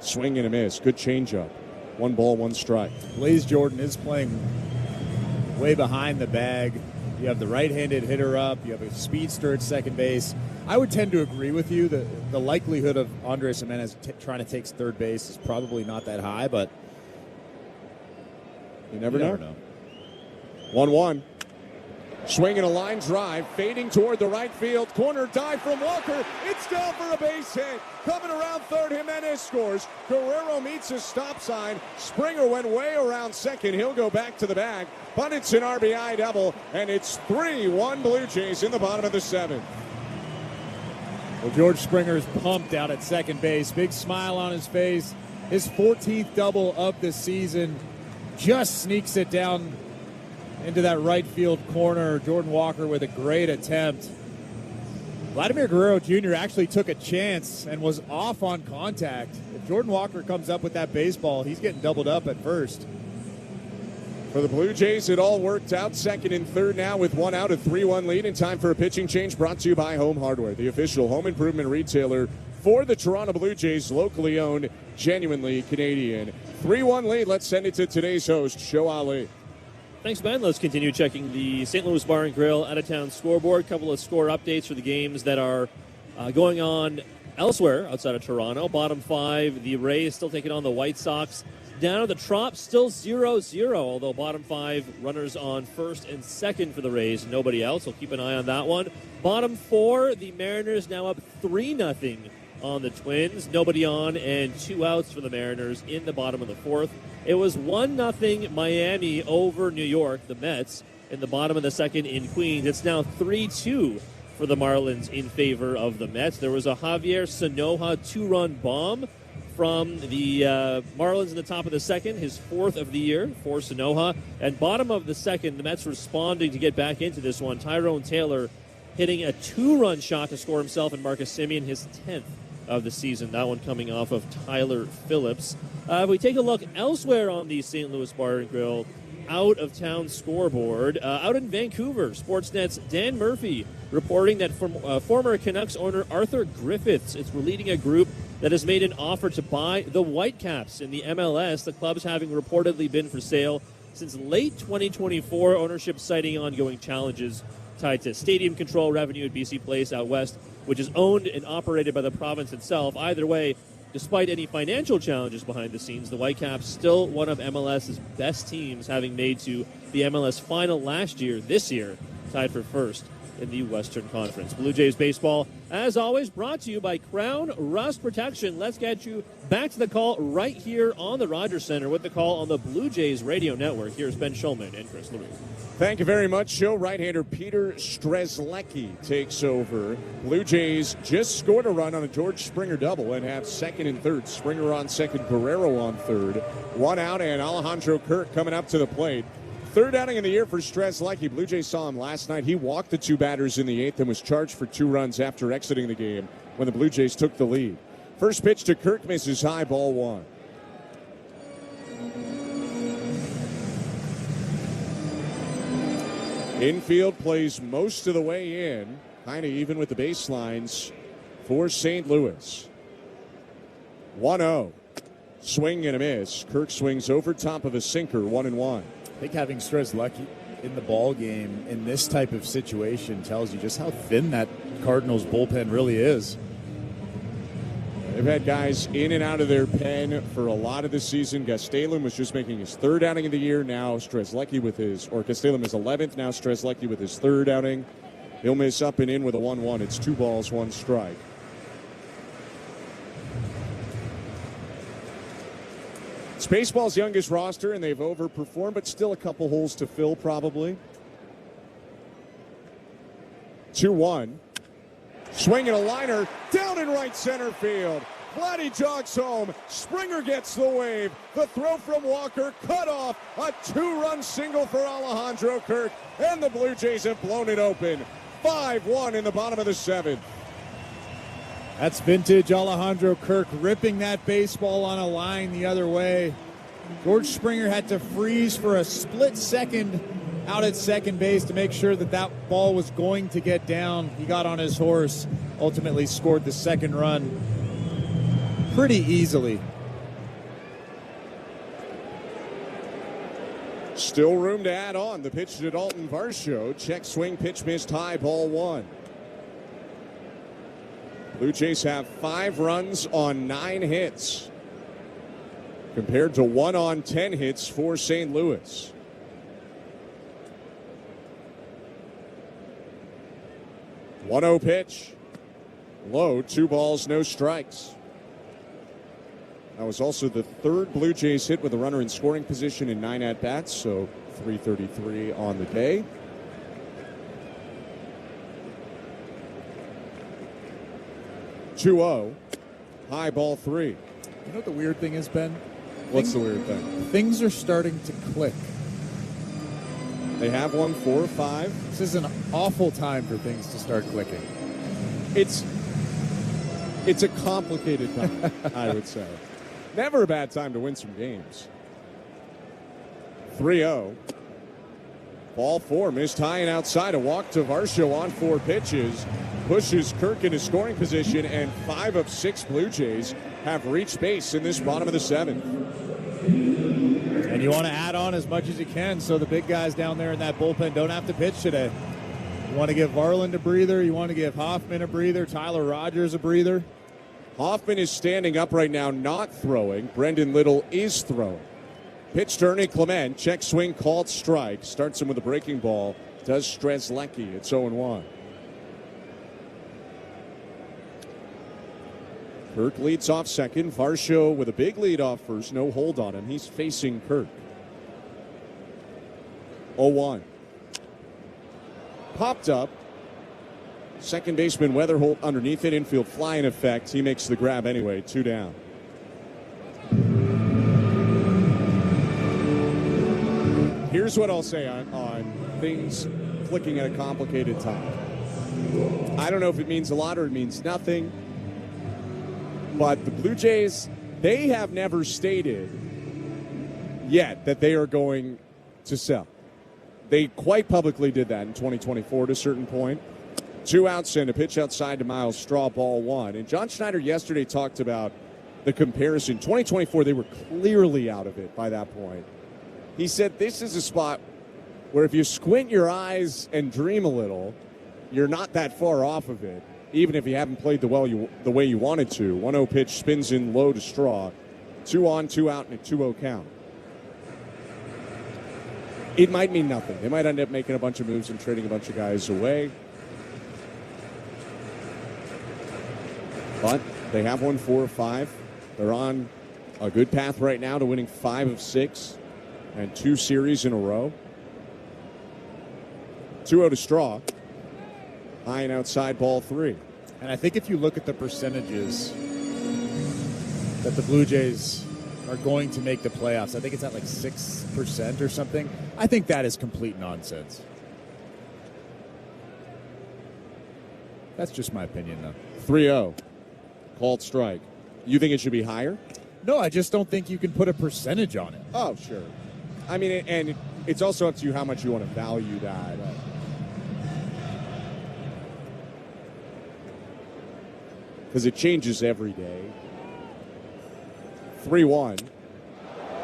Swing and a miss. Good changeup. 1 ball, 1 strike. Blaze Jordan is playing way behind the bag. You have the right-handed hitter up. You have a speedster at second base. I would tend to agree with you that the likelihood of Andres Jimenez trying to take third base is probably not that high, but you never know. 1-1. Swinging a line drive, fading toward the right field. Corner dive from Walker. It's down for a base hit. Coming around third, Jimenez scores. Guerrero meets a stop sign. Springer went way around second. He'll go back to the bag. But it's an RBI double, and it's 3-1 Blue Jays in the bottom of the 7th. Well, George Springer's pumped out at second base. Big smile on his face. His 14th double of the season. Just sneaks it down into that right field corner. Jordan Walker with a great attempt. Vladimir Guerrero Jr. actually took a chance and was off on contact. If Jordan Walker comes up with that baseball, he's getting doubled up at first. For the Blue Jays, it all worked out. Second and third now with one out, a 3-1 lead. In time for a pitching change brought to you by Home Hardware, the official home improvement retailer for the Toronto Blue Jays, locally owned, genuinely Canadian. 3-1 lead. Let's send it to today's host, Show Ali. Thanks, Ben. Let's continue checking the St. Louis Bar and Grill out-of-town scoreboard. Couple of score updates for the games that are going on elsewhere outside of Toronto. Bottom 5, the Rays still taking on the White Sox. Down at the Trop, still 0-0, although bottom 5 runners on first and second for the Rays. Nobody else. We'll keep an eye on that one. Bottom 4, the Mariners now up 3-0 on the Twins. Nobody on and 2 outs for the Mariners in the bottom of the 4th. It was 1-0 Miami over New York, the Mets, in the bottom of the 2nd in Queens. It's now 3-2 for the Marlins in favor of the Mets. There was a Javier Sanoja 2-run bomb from the Marlins in the top of the 2nd, his 4th of the year for Sanoja. And bottom of the 2nd, the Mets responding to get back into this one. Tyrone Taylor hitting a 2-run shot to score himself and Marcus Semien his 10th of the season. That one coming off of Tyler Phillips. If we take a look elsewhere on the St. Louis Bar and Grill out-of-town scoreboard, out in Vancouver, Sportsnet's Dan Murphy reporting that from former Canucks owner Arthur Griffiths is leading a group that has made an offer to buy the Whitecaps in the MLS. The clubs having reportedly been for sale since late 2024. Ownership citing ongoing challenges tied to stadium control revenue at BC Place out west, which is owned and operated by the province itself. Either way, despite any financial challenges behind the scenes, the Whitecaps still one of MLS's best teams, having made to the MLS final last year, this year, tied for first in the Western Conference. Blue Jays baseball, as always, brought to you by Crown Rust Protection. Let's get you back to the call right here on the Rogers Center with the call on the Blue Jays radio network. Here's Ben Schulman and Chris LaRue. Thank you very much, Joe. Right-hander Peter Strzelecki takes over. Blue Jays just scored a run on a George Springer double and have second and third. Springer on second, Guerrero on third. One out, and Alejandro Kirk coming up to the plate. Third outing in the year for Strzelecki. Blue Jays saw him last night. He walked the 2 batters in the 8th and was charged for 2 runs after exiting the game when the Blue Jays took the lead. First pitch to Kirk misses high, ball 1. Infield plays most of the way in, kind of even with the baselines for St. Louis. 1-0. Swing and a miss. Kirk swings over top of a sinker, 1-1. I think having Strzelecki in the ball game in this type of situation tells you just how thin that Cardinals bullpen really is. They've had guys in and out of their pen for a lot of the season. Gastelum was just making his third outing of the year. Now Strzelecki Gastelum is 11th. Now Strzelecki with his third outing. He'll miss up and in with a 1-1. It's 2 balls, 1 strike. It's baseball's youngest roster, and they've overperformed, but still a couple holes to fill probably. 2-1. Swinging a liner down in right center field. Vladdy jogs home. Springer gets the wave. The throw from Walker cut off. A 2-run single for Alejandro Kirk. And the Blue Jays have blown it open. 5-1 in the bottom of the 7th. That's vintage Alejandro Kirk ripping that baseball on a line the other way. George Springer had to freeze for a split second out at second base to make sure that that ball was going to get down. He got on his horse, ultimately scored the second run pretty easily. Still room to add on. The pitch to Dalton Varsho. Check swing, pitch missed high, ball 1. Blue Jays have 5 runs on 9 hits compared to 1 on 10 hits for St. Louis. 1-0 pitch. Low, 2 balls, no strikes. That was also the 3rd Blue Jays hit with a runner in scoring position in 9 at-bats, so 333 on the day. (2-0), high ball 3. You know what the weird thing is, Ben? What's the weird thing? Things are starting to click. They have won 4 or 5. This is an awful time for things to start clicking. It's a complicated time, I would say. Never a bad time to win some games. 3-0. Ball 4, missed high and outside. A walk to Varsho on 4 pitches. Pushes Kirk into scoring position, and 5 of 6 Blue Jays have reached base in this bottom of the 7th. And you want to add on as much as you can so the big guys down there in that bullpen don't have to pitch today. You want to give Varland a breather. You want to give Hoffman a breather. Tyler Rogers a breather. Hoffman is standing up right now, not throwing. Brendan Little is throwing. Pitch to Ernie Clement. Check swing, called strike. Starts him with a breaking ball. Does Strzelecki. It's 0-1. Kirk leads off second. Varsho with a big lead off first. No hold on him. He's facing Kirk. 0-1. Popped up. Second baseman Weatherholt underneath it. Infield fly in effect. He makes the grab anyway. 2 down. Here's what I'll say on things clicking at a complicated time. I don't know if it means a lot or it means nothing. But the Blue Jays, they have never stated yet that they are going to sell. They quite publicly did that in 2024 to a certain point. 2 outs and a pitch outside to Miles Straw, ball 1. And John Schneider yesterday talked about the comparison. 2024, they were clearly out of it by that point. He said this is a spot where if you squint your eyes and dream a little, you're not that far off of it, even if you haven't played the way you wanted to. 1-0 pitch spins in low to Straw. 2 on, 2 out, and a 2-0 count. It might mean nothing. They might end up making a bunch of moves and trading a bunch of guys away. But they have won 4 or 5. They're on a good path right now to winning 5 of 6 and 2 series in a row. 2-0 to Straw. High and outside, ball 3. And I think if you look at the percentages that the Blue Jays are going to make the playoffs, I think it's at like 6% or something. I think that is complete nonsense. That's just my opinion, though. 3-0. Called strike. You think it should be higher? No, I just don't think you can put a percentage on it. Oh, sure. I mean, and it's also up to you how much you want to value that. Because it changes every day. 3-1.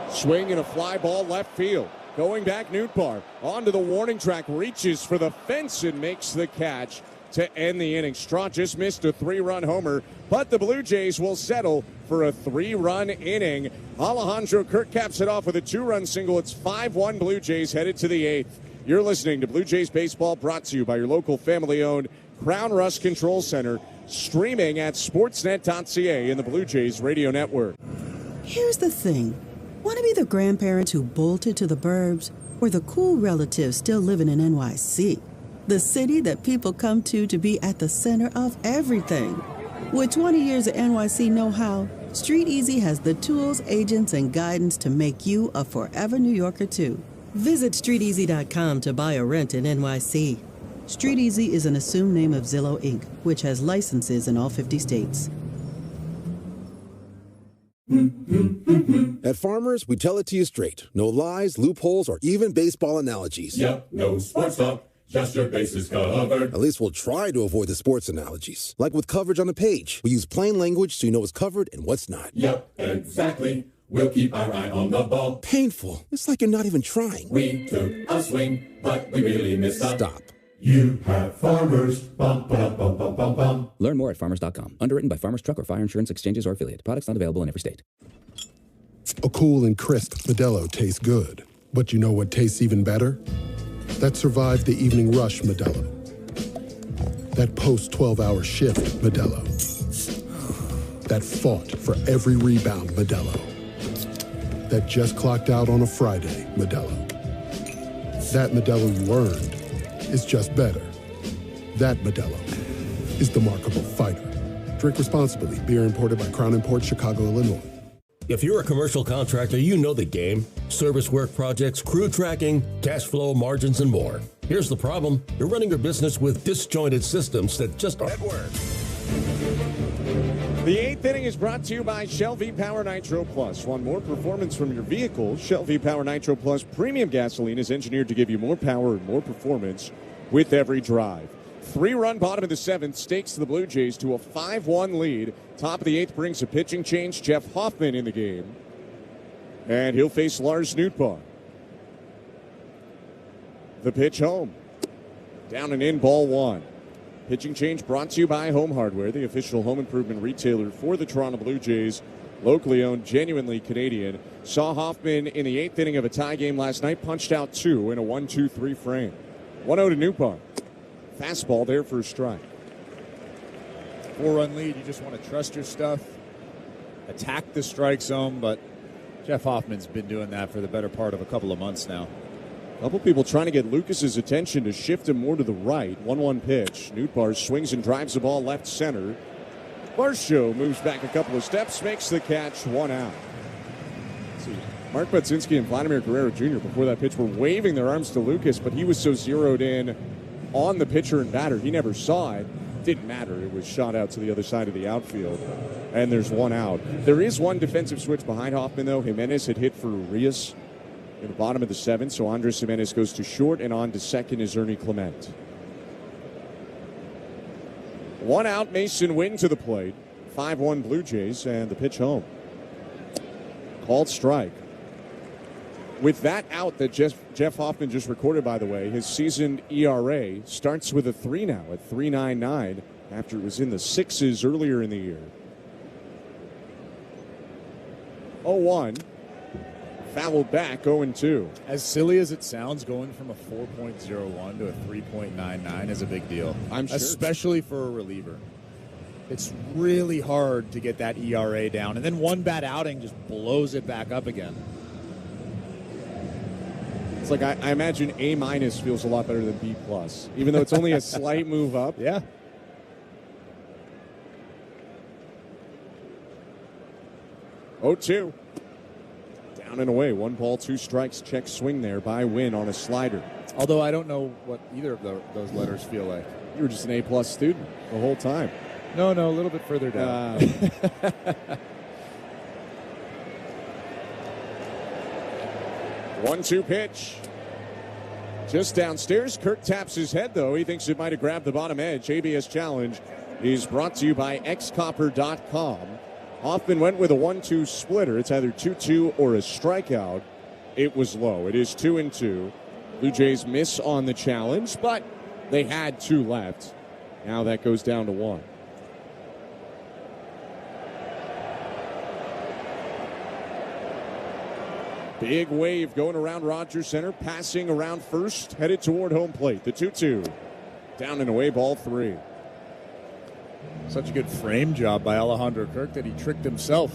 Swing and a fly ball left field. Going back, Nootbaar onto the warning track, reaches for the fence and makes the catch. to end the inning. Straw just missed a 3-run homer, but the Blue Jays will settle for a 3-run inning. Alejandro Kirk caps it off with a 2-run single. It's 5-1 Blue Jays headed to the 8th. You're listening to Blue Jays Baseball, brought to you by your local family-owned Crown Rust Control Center, streaming at sportsnet.ca in the Blue Jays radio network. Here's the thing. Want to be the grandparents who bolted to the burbs, or the cool relatives still living in NYC? The city that people come to be at the center of everything. With 20 years of NYC know-how, Street Easy has the tools, agents, and guidance to make you a forever New Yorker, too. Visit StreetEasy.com to buy or rent in NYC. Street Easy is an assumed name of Zillow, Inc., which has licenses in all 50 states. At Farmers, we tell it to you straight. No lies, loopholes, or even baseball analogies. Yep, no sports talk. Just your bases covered. At least we'll try to avoid the sports analogies. Like with coverage on the page. We use plain language so you know what's covered and what's not. Yep, exactly. We'll keep our eye on the ball. Painful. It's like you're not even trying. We took a swing, but we really missed up. Stop. You have Farmers. Bum, bum, bum, bum, bum, bum. Learn more at farmers.com. Underwritten by Farmers Truck or Fire Insurance Exchanges or Affiliate. Products not available in every state. A cool and crisp Modelo tastes good. But you know what tastes even better? That survived the evening rush Modelo. That post-12-hour shift Modelo. That fought for every rebound Modelo. That just clocked out on a Friday Modelo. That Modelo you earned is just better. That Modelo is the markable fighter. Drink responsibly. Beer imported by Crown Imports, Chicago, Illinois. If you're a commercial contractor, you know the game. Service work projects, crew tracking, cash flow, margins, and more. Here's the problem. You're running your business with disjointed systems that just aren't working. The 8th inning is brought to you by Shell V-Power Nitro Plus. Want more performance from your vehicle? Shell V-Power Nitro Plus premium gasoline is engineered to give you more power and more performance with every drive. 3-run bottom of the 7th stakes the Blue Jays to a 5-1 lead. Top of the 8th brings a pitching change. Jeff Hoffman in the game. And he'll face Lars Nootbaar. The pitch home. Down and in, ball 1. Pitching change brought to you by Home Hardware, the official home improvement retailer for the Toronto Blue Jays. Locally owned, genuinely Canadian. Saw Hoffman in the 8th inning of a tie game last night. Punched out 2 in a 1-2-3 frame. 1-0 to Nootbaar. Fastball there for a strike. 4-run lead. You just want to trust your stuff. Attack the strike zone, but Jeff Hoffman's been doing that for the better part of a couple of months now. A couple people trying to get Lucas's attention to shift him more to the right. 1-1 pitch. Nootbaar swings and drives the ball left center. Varsho moves back a couple of steps, makes the catch, 1 out. Let's see. Mark Budzinski and Vladimir Guerrero Jr. before that pitch were waving their arms to Lucas, but he was so zeroed in on the pitcher and batter, he never saw it. Didn't matter. It was shot out to the other side of the outfield. And there's 1 out. There is one defensive switch behind Hoffman, though. Jimenez had hit for Urias in the bottom of the 7th, so Andres Jimenez goes to short, and on to second is Ernie Clement. 1 out, Mason Wynn to the plate. 5-1 Blue Jays, and the pitch home. Called strike. With that out that Jeff Hoffman just recorded, by the way, his season ERA starts with a 3 now at 3.99 after it was in the 6s earlier in the year. 0-1. Fouled back, 0-2. As silly as it sounds, going from a 4.01 to a 3.99 is a big deal. I'm sure. Especially for a reliever. It's really hard to get that ERA down. And then one bad outing just blows it back up again. It's like I imagine A- feels a lot better than B+, even though it's only a slight move up. Yeah. Oh, 2. Down and away. 1 ball, 2 strikes. Check swing there by Wynn on a slider. Although I don't know what either of those letters feel like. You were just an A+ student the whole time. No, a little bit further down. 1-2 pitch. Just downstairs. Kirk taps his head, though. He thinks it might have grabbed the bottom edge. ABS Challenge is brought to you by xcopper.com. Hoffman went with a 1-2 splitter. It's either 2-2 or a strikeout. It was low. It is 2-2. Blue Jays miss on the challenge, but they had 2 left. Now that goes down to 1. Big wave going around Rogers Center, passing around first, headed toward home plate. The 2-2. Down and away, ball 3. Such a good frame job by Alejandro Kirk that he tricked himself.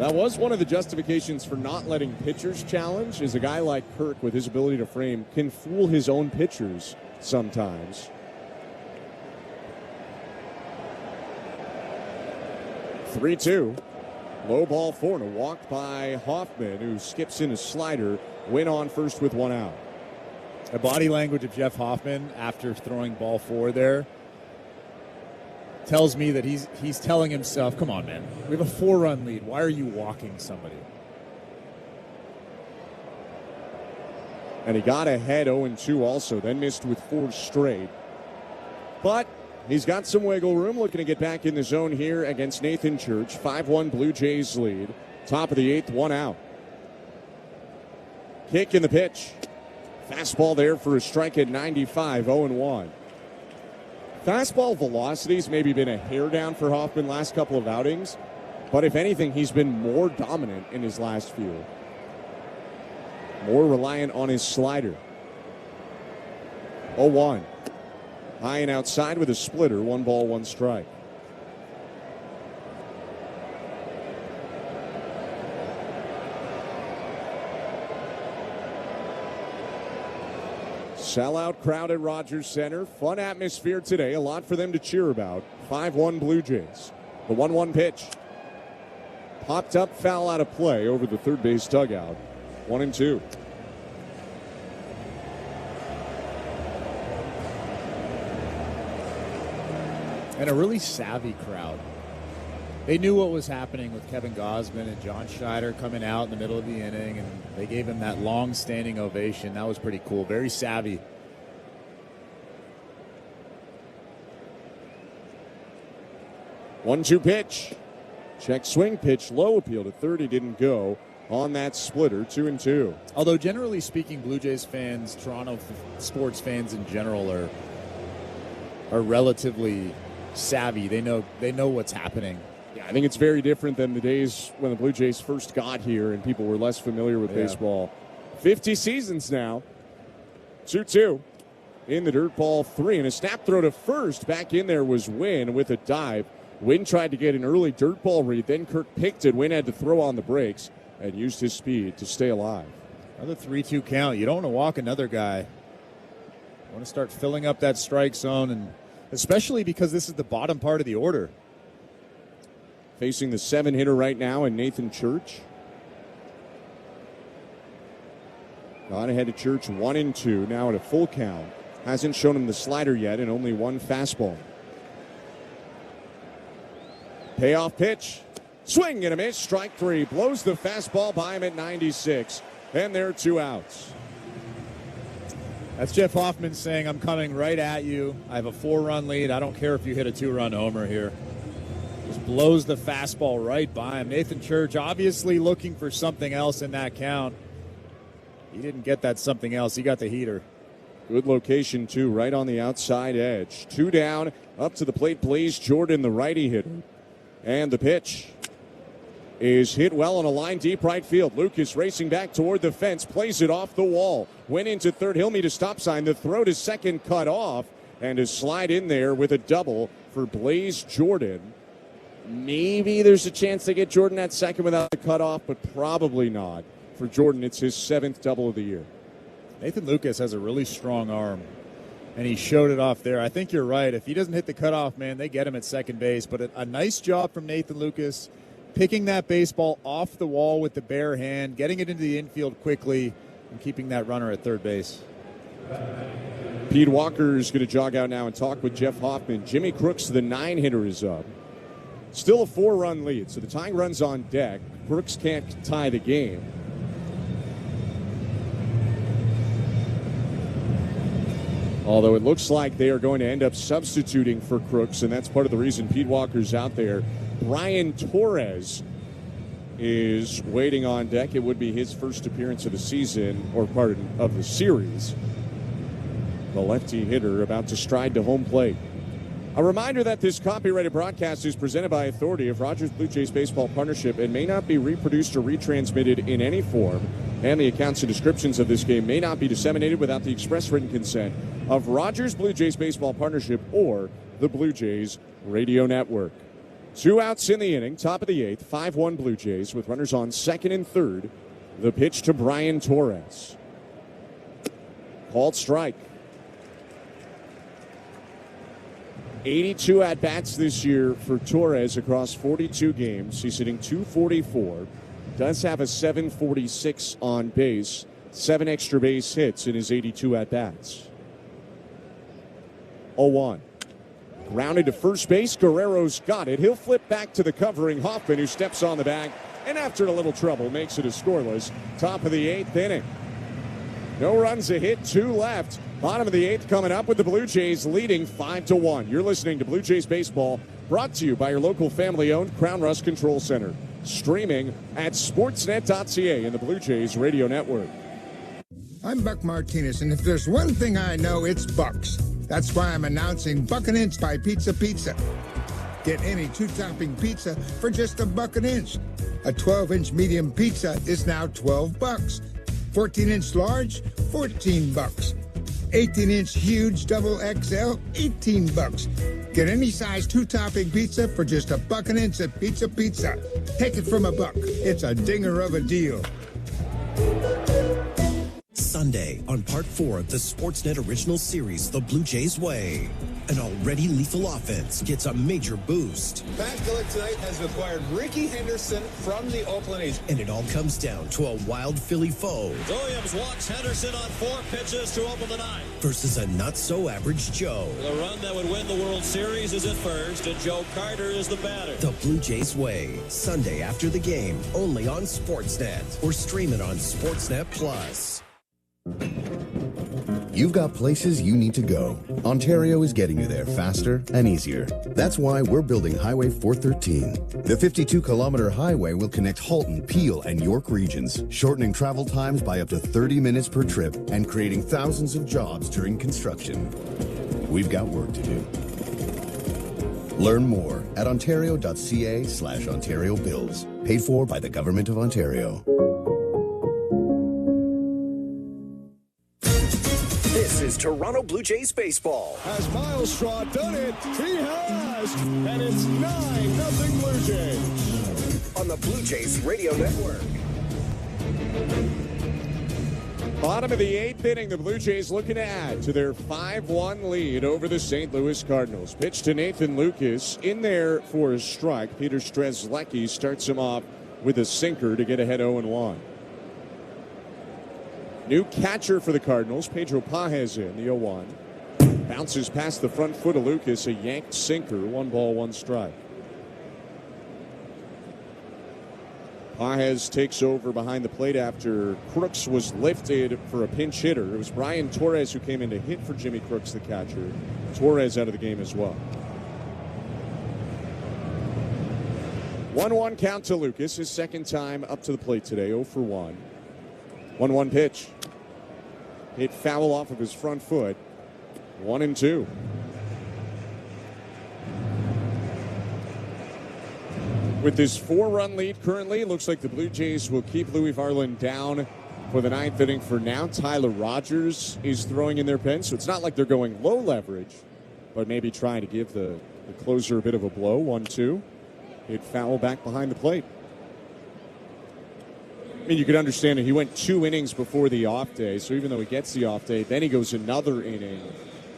That was one of the justifications for not letting pitchers challenge, is a guy like Kirk with his ability to frame can fool his own pitchers sometimes. 3-2. Low ball 4 and a walk by Hoffman, who skips in a slider. Win on first with 1 out. The body language of Jeff Hoffman after throwing ball 4 there tells me that he's telling himself, come on, man, we have a 4-run lead. Why are you walking somebody? And he got ahead 0-2 also, then missed with 4 straight. But he's got some wiggle room, looking to get back in the zone here against Nathan Church. 5-1 Blue Jays lead. Top of the 8th, 1 out. Kick in the pitch. Fastball there for a strike at 95, 0-1. Fastball velocity's maybe been a hair down for Hoffman last couple of outings, but if anything, he's been more dominant in his last few. More reliant on his slider. 0-1. High and outside with a splitter, 1 ball, 1 strike. Sellout crowd at Rogers Center. Fun atmosphere today. A lot for them to cheer about. 5-1 Blue Jays. The 1-1 pitch. Popped up, foul out of play over the third base dugout. 1-2. And a really savvy crowd. They knew what was happening with Kevin Gausman and John Schneider coming out in the middle of the inning, and they gave him that long standing ovation. That was pretty cool. Very savvy. One-two pitch. Check swing pitch. Low appeal to third. He didn't go on that splitter. 2-2. Although generally speaking, Blue Jays fans, Toronto sports fans in general are relatively savvy. They know what's happening. Yeah, I think it's very different than the days when the Blue Jays first got here and people were less familiar with baseball. 50 seasons now. 2-2 in the dirt, ball 3, and a snap throw to first. Back in there was Wynn with a dive. Wynn tried to get an early dirt ball read, then Kirk picked it. Wynn had to throw on the brakes and used his speed to stay alive. Another 3-2 count. You don't want to walk another guy. You want to start filling up that strike zone, and especially because this is the bottom part of the order. Facing the 7-hitter right now in Nathan Church. Got ahead of Church 1-2. Now at a full count. Hasn't shown him the slider yet, and only 1 fastball. Payoff pitch. Swing and a miss. Strike 3. Blows the fastball by him at 96. And there are 2 outs. That's Jeff Hoffman saying, I'm coming right at you. I have a 4-run lead. I don't care if you hit a 2-run homer here. Just blows the fastball right by him. Nathan Church obviously looking for something else in that count. He didn't get that something else. He got the heater. Good location, too, right on the outside edge. 2 down, up to the plate, Blaze Jordan, the righty hitter. And the pitch is hit well on a line deep right field. Lucas racing back toward the fence, plays it off the wall. Went into third. He'll meet a stop sign. The throw to second cut off, and a slide in there with a double for Blaze Jordan. Maybe there's a chance to get Jordan at second without the cutoff, but probably not. For Jordan, it's his 7th double of the year. Nathan Lucas has a really strong arm, and he showed it off there. I think you're right. If he doesn't hit the cutoff, man, they get him at second base. But a nice job from Nathan Lucas, picking that baseball off the wall with the bare hand, getting it into the infield quickly, and keeping that runner at third base. Pete Walker is going to jog out now and talk with Jeff Hoffman. Jimmy Crooks, the 9-hitter, is up. Still a 4-run lead, so the tying run's on deck. Crooks can't tie the game. Although it looks like they are going to end up substituting for Crooks, and that's part of the reason Pete Walker's out there. Brian Torres is waiting on deck. It would be his first appearance of the season, or pardon, of the series. The lefty hitter about to stride to home plate. A reminder that this copyrighted broadcast is presented by authority of Rogers Blue Jays Baseball Partnership and may not be reproduced or retransmitted in any form, and the accounts and descriptions of this game may not be disseminated without the express written consent of Rogers Blue Jays Baseball Partnership or the Blue Jays Radio Network. 2 outs in the inning, top of the 8th, 5-1 Blue Jays with runners on second and third. The pitch to Brian Torres. Called strike. 82 at-bats this year for Torres across 42 games. He's hitting .244. Does have a .746 on base. 7 extra base hits in his 82 at-bats. 0-1. Grounded to first base. Guerrero's got it. He'll flip back to the covering Hoffman, who steps on the bag, and after a little trouble, makes it a scoreless. Top of the 8th inning. No runs, a hit, 2 left. Bottom of the 8th coming up with the Blue Jays leading 5-1. You're listening to Blue Jays Baseball, brought to you by your local family-owned Crown Rust Control Center. Streaming at sportsnet.ca and the Blue Jays Radio Network. I'm Buck Martinez, and if there's one thing I know, it's Bucks. That's why I'm announcing Buck an Inch by Pizza Pizza. Get any 2-topping pizza for just $1 an inch. A 12-inch medium pizza is now $12. 14-inch large, $14. 18-inch huge double XL, $18. Get any size 2-topping pizza for just $1 an inch at Pizza Pizza. Take it from $1. It's a dinger of a deal. Sunday on Part 4 of the Sportsnet original series, The Blue Jays Way. An already lethal offense gets a major boost. Pat Gillick tonight has acquired Ricky Henderson from the Oakland A's. And it all comes down to a wild Philly foe. Williams walks Henderson on 4 pitches to open the 9th. Versus a not-so-average Joe. The run that would win the World Series is at first, and Joe Carter is the batter. The Blue Jays Way, Sunday after the game, only on Sportsnet. Or stream it on Sportsnet Plus. You've got places you need to go. Ontario is getting you there faster and easier. That's why we're building Highway 413. The 52-kilometer highway will connect Halton, Peel, and York regions, shortening travel times by up to 30 minutes per trip and creating thousands of jobs during construction. We've got work to do. Learn more at ontario.ca/Ontario Builds. Paid for by the Government of Ontario. This is Toronto Blue Jays baseball. Has Miles Straw done it? He has! And it's 9-0 Blue Jays. On the Blue Jays Radio Network. Bottom of the 8th inning, the Blue Jays looking to add to their 5-1 lead over the St. Louis Cardinals. Pitch to Nathan Lucas, in there for a strike. Peter Strzelecki starts him off with a sinker to get ahead 0-1. New catcher for the Cardinals, Pedro Pages in the 0-1. Bounces past the front foot of Lucas, a yanked sinker, 1 ball, 1 strike. Pages takes over behind the plate after Crooks was lifted for a pinch hitter. It was Brian Torres who came in to hit for Jimmy Crooks, the catcher. Torres out of the game as well. 1-1 count to Lucas, his second time up to the plate today, 0 for 1. 1-1 pitch. Hit foul off of his front foot. 1-2. With this 4-run lead currently, looks like the Blue Jays will keep Louis Varland down for the 9th inning for now. Tyler Rogers is throwing in their pen, so it's not like they're going low leverage, but maybe trying to give the closer a bit of a blow. 1-2. Hit foul back behind the plate. I mean, you could understand it. He went 2 innings before the off day, so even though he gets the off day, then he goes another inning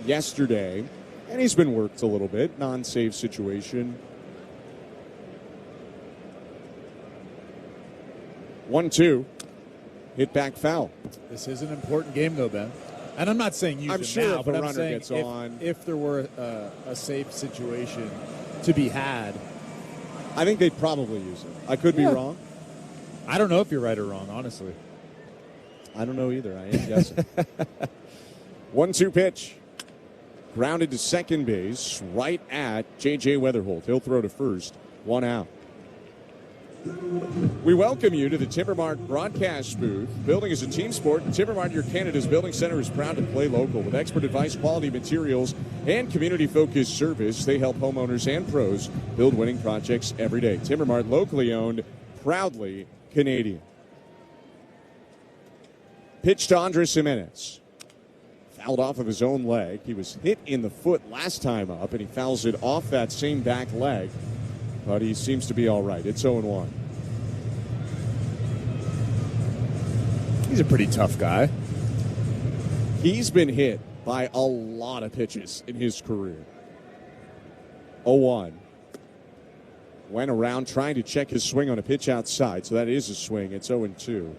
yesterday, and he's been worked a little bit. Non-save situation. 1-2. Hit back foul. This is an important game, though, Ben. And I'm not saying use I'm it sure now, if but a I'm runner saying gets on. if there were a safe situation to be had, I think they'd probably use it. I could be wrong. I don't know if you're right or wrong, honestly. I don't know either. I am guessing. 1-2 pitch. Grounded to second base, right at J.J. Weatherholt. He'll throw to first. 1 out. We welcome you to the Timbermart broadcast booth. Building is a team sport, and Timbermart, your Canada's building center, is proud to play local. With expert advice, quality materials, and community-focused service, they help homeowners and pros build winning projects every day. Timbermart, locally owned, proudly Canadian. Pitch to Andres Jimenez. Fouled off of his own leg. He was hit in the foot last time up, and he fouls it off that same back leg. But he seems to be all right. It's 0-1. He's a pretty tough guy. He's been hit by a lot of pitches in his career. 0-1. Went around trying to check his swing on a pitch outside, so that is a swing. It's 0-2.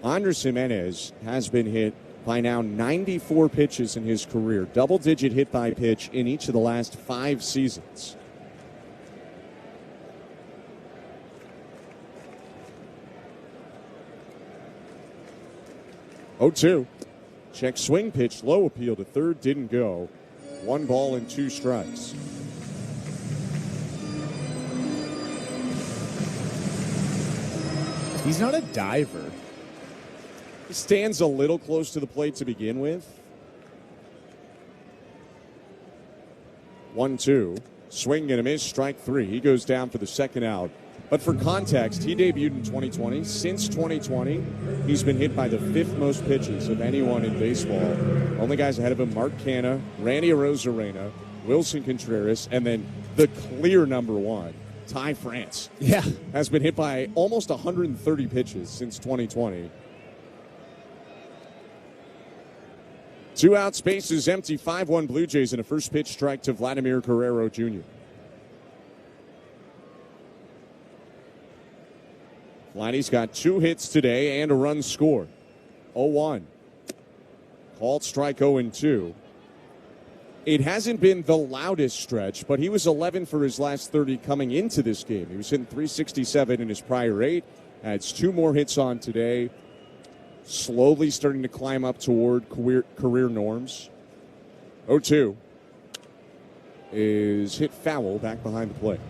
Andres Jimenez has been hit by now 94 pitches in his career. Double-digit hit by pitch in each of the last 5 seasons. Oh-2. Check swing pitch, low appeal to third, didn't go. 1 ball and 2 strikes. He's not a diver. He stands a little close to the plate to begin with. 1-2. Swing and a miss, strike 3. He goes down for the second out. But for context, he debuted in 2020. Since 2020, he's been hit by the 5th most pitches of anyone in baseball. Only guys ahead of him, Mark Canha, Randy Arozarena, Wilson Contreras, and then the clear number 1, Ty France. Yeah. Has been hit by almost 130 pitches since 2020. 2 outs, bases empty, 5-1 Blue Jays, and a first pitch strike to Vladimir Guerrero Jr. Vladdy's got 2 hits today and a run scored. 0-1. Called strike 0-2. It hasn't been the loudest stretch, but he was 11 for his last 30 coming into this game. He was hitting .367 in his prior 8. Adds 2 more hits on today. Slowly starting to climb up toward career norms. 0-2 is hit foul back behind the plate.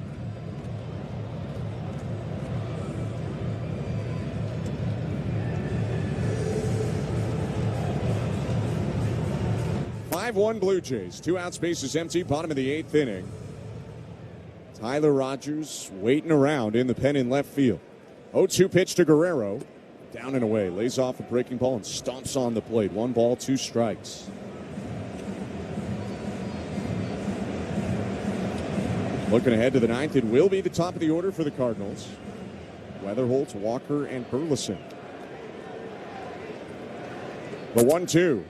One Blue Jays, 2 outs, bases empty, bottom of the 8th inning. Tyler Rogers waiting around in the pen in left field. 0-2 pitch to Guerrero. Down and away, lays off a breaking ball and stomps on the plate. 1 ball, 2 strikes. Looking ahead to the 9th, it will be the top of the order for the Cardinals. Weatherholt, Walker, and Burleson. The 1-2.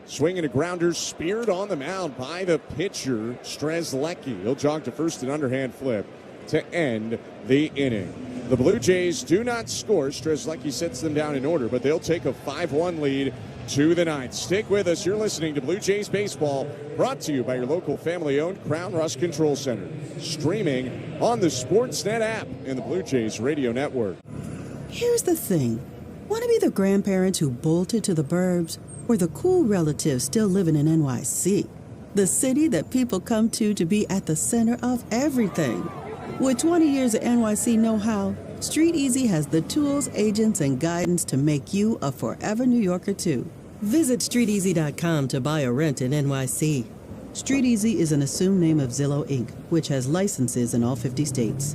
Swinging a grounder, speared on the mound by the pitcher, Strzelecki. He'll jog to first, an underhand flip to end the inning. The Blue Jays do not score. Strzelecki sets them down in order, but they'll take a 5-1 lead to the 9th. Stick with us. You're listening to Blue Jays Baseball, brought to you by your local family-owned Crown Rust Control Center. Streaming on the Sportsnet app and the Blue Jays Radio Network. Here's the thing. Want to be the grandparents who bolted to the burbs? Or the cool relatives still living in NYC, the city that people come to be at the center of everything. With 20 years of NYC know-how, Street Easy has the tools, agents, and guidance to make you a forever New Yorker too. Visit StreetEasy.com to buy or rent in NYC. Street Easy is an assumed name of Zillow, Inc., which has licenses in all 50 states.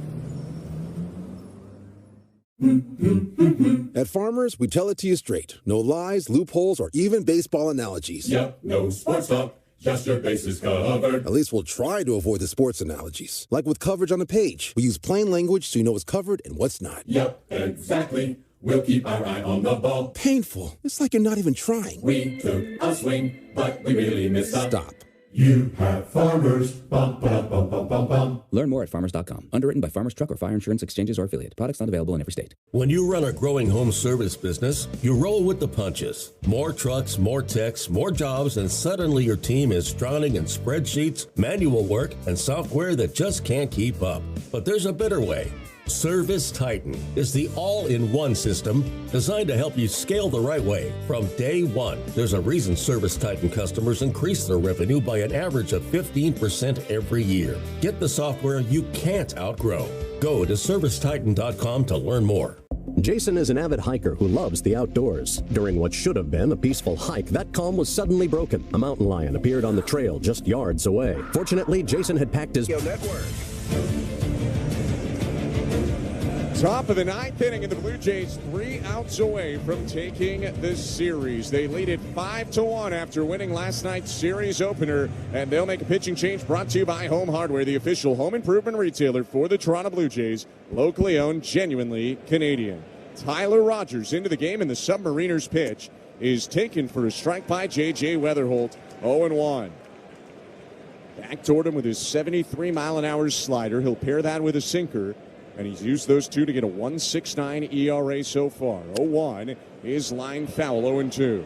At Farmers, we tell it to you straight. No lies, loopholes, or even baseball analogies. Yep, no sports talk, just your bases covered. At least we'll try to avoid the sports analogies. Like with coverage on a page, we use plain language so you know what's covered and what's not. Yep, exactly. We'll keep our eye on the ball. Painful. It's like you're not even trying. We took a swing, but we really missed up. Stop. You have Farmers. Bum, bum, bum, bum, bum, bum. Learn more at farmers.com. Underwritten by Farmers Truck or Fire Insurance Exchanges or Affiliate. Products not available in every state. When you run a growing home service business, you roll with the punches. More trucks, more techs, more jobs, and suddenly your team is drowning in spreadsheets, manual work, and software that just can't keep up. But there's a better way. Service Titan is the all-in-one system designed to help you scale the right way from day one. There's a reason Service Titan customers increase their revenue by an average of 15% every year. Get the software you can't outgrow. Go to ServiceTitan.com to learn more. Jason is an avid hiker who loves the outdoors. During what should have been a peaceful hike, that calm was suddenly broken. A mountain lion appeared on the trail just yards away. Fortunately, Jason had packed his network. Top of the ninth inning, and the Blue Jays 3 outs away from taking the series. They lead it 5-1 after winning last night's series opener, and they'll make a pitching change brought to you by Home Hardware, the official home improvement retailer for the Toronto Blue Jays. Locally owned, genuinely Canadian. Tyler Rogers into the game, and the Submariners pitch is taken for a strike by J.J. Weatherholt, 0-1. Back toward him with his 73-mile-an-hour slider. He'll pair that with a sinker. And he's used those two to get a 1.69 ERA so far. 0-1 is line foul, 0-2.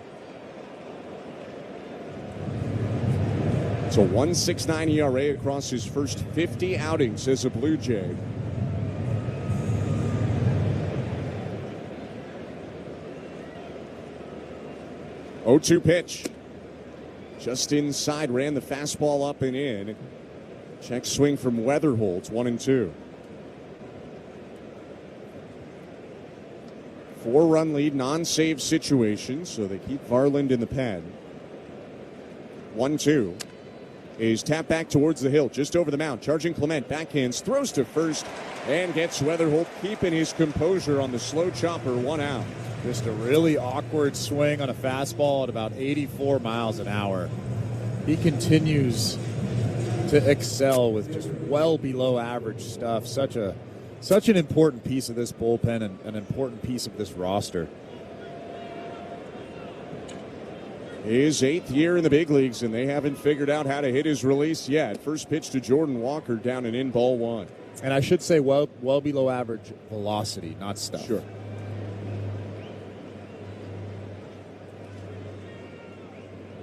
It's a 1.69 ERA across his first 50 outings as a Blue Jay. Oh-2 pitch. Just inside, ran the fastball up and in. Check swing from Weatherholt, 1-2. 4-run lead, non-save situation, so they keep Varland in the pen. 1-2 is tapped back towards the hill, just over the mound. Charging Clement, backhands, throws to first, and gets Weatherholt keeping his composure on the slow chopper, 1 out. Just a really awkward swing on a fastball at about 84 miles an hour. He continues to excel with just well below average stuff. Such an important piece of this bullpen and an important piece of this roster. His 8th year in the big leagues, and they haven't figured out how to hit his release yet. First pitch to Jordan Walker down and in, ball 1. And I should say well below average velocity, not stuff. Sure.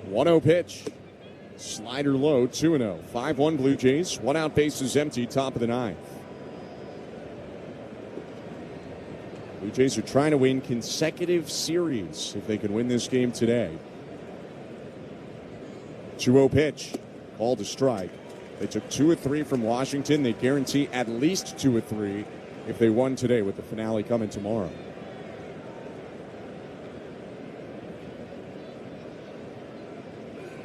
1-0 pitch. Slider low, 2-0. 5-1 Blue Jays. 1 out, bases empty, top of the 9th. Blue Jays are trying to win consecutive series if they can win this game today. 2-0 pitch. Called a strike. They took 2 of 3 from Washington. They guarantee at least 2 of 3 if they won today, with the finale coming tomorrow.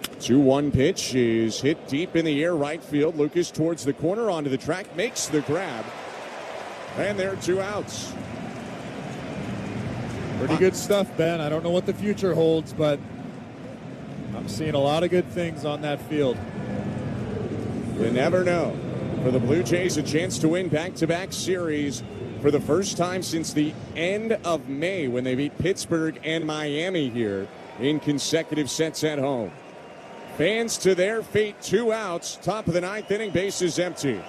The 2-1 pitch is hit deep in the air, right field. Lucas towards the corner, onto the track, makes the grab. And there are 2 outs. Pretty good stuff, Ben. I don't know what the future holds, but I'm seeing a lot of good things on that field. You never know. For the Blue Jays, a chance to win back-to-back series for the first time since the end of May, when they beat Pittsburgh and Miami here in consecutive sets at home. Fans to their feet, 2 outs, top of the 9th inning, bases empty.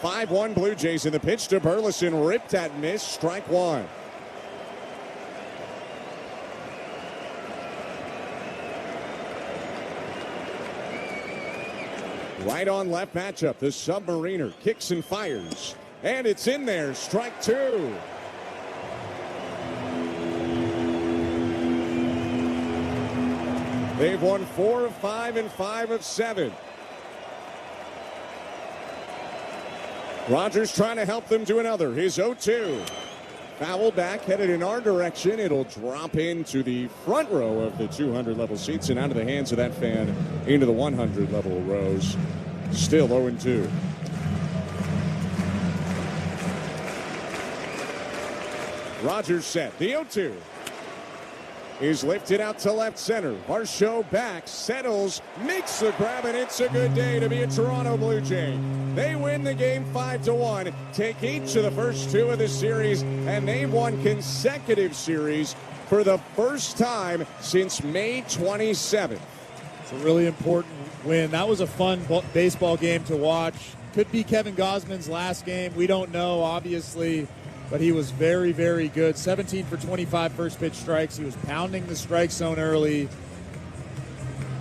5-1 Blue Jays, and the pitch to Burleson, ripped at miss, strike 1. Right on left matchup, the Submariner kicks and fires, and it's in there, strike 2. They've won 4 of 5 and 5 of 7. Rogers trying to help them to another. His 0-2. Foul back, headed in our direction. It'll drop into the front row of the 200 level seats and out of the hands of that fan into the 100 level rows. Still 0-2. Rogers set. The 0-2 is lifted out to left center. Varsho back, settles, makes the grab, and it's a good day to be a Toronto Blue Jay. They win the game 5-1, take each of the first 2 of the series, and they've won consecutive series for the first time since May 27th. It's a really important win. That was a fun baseball game to watch. Could be Kevin Gausman's last game. We don't know, obviously. But he was very, very good. 17 for 25 first pitch strikes. He was pounding the strike zone early.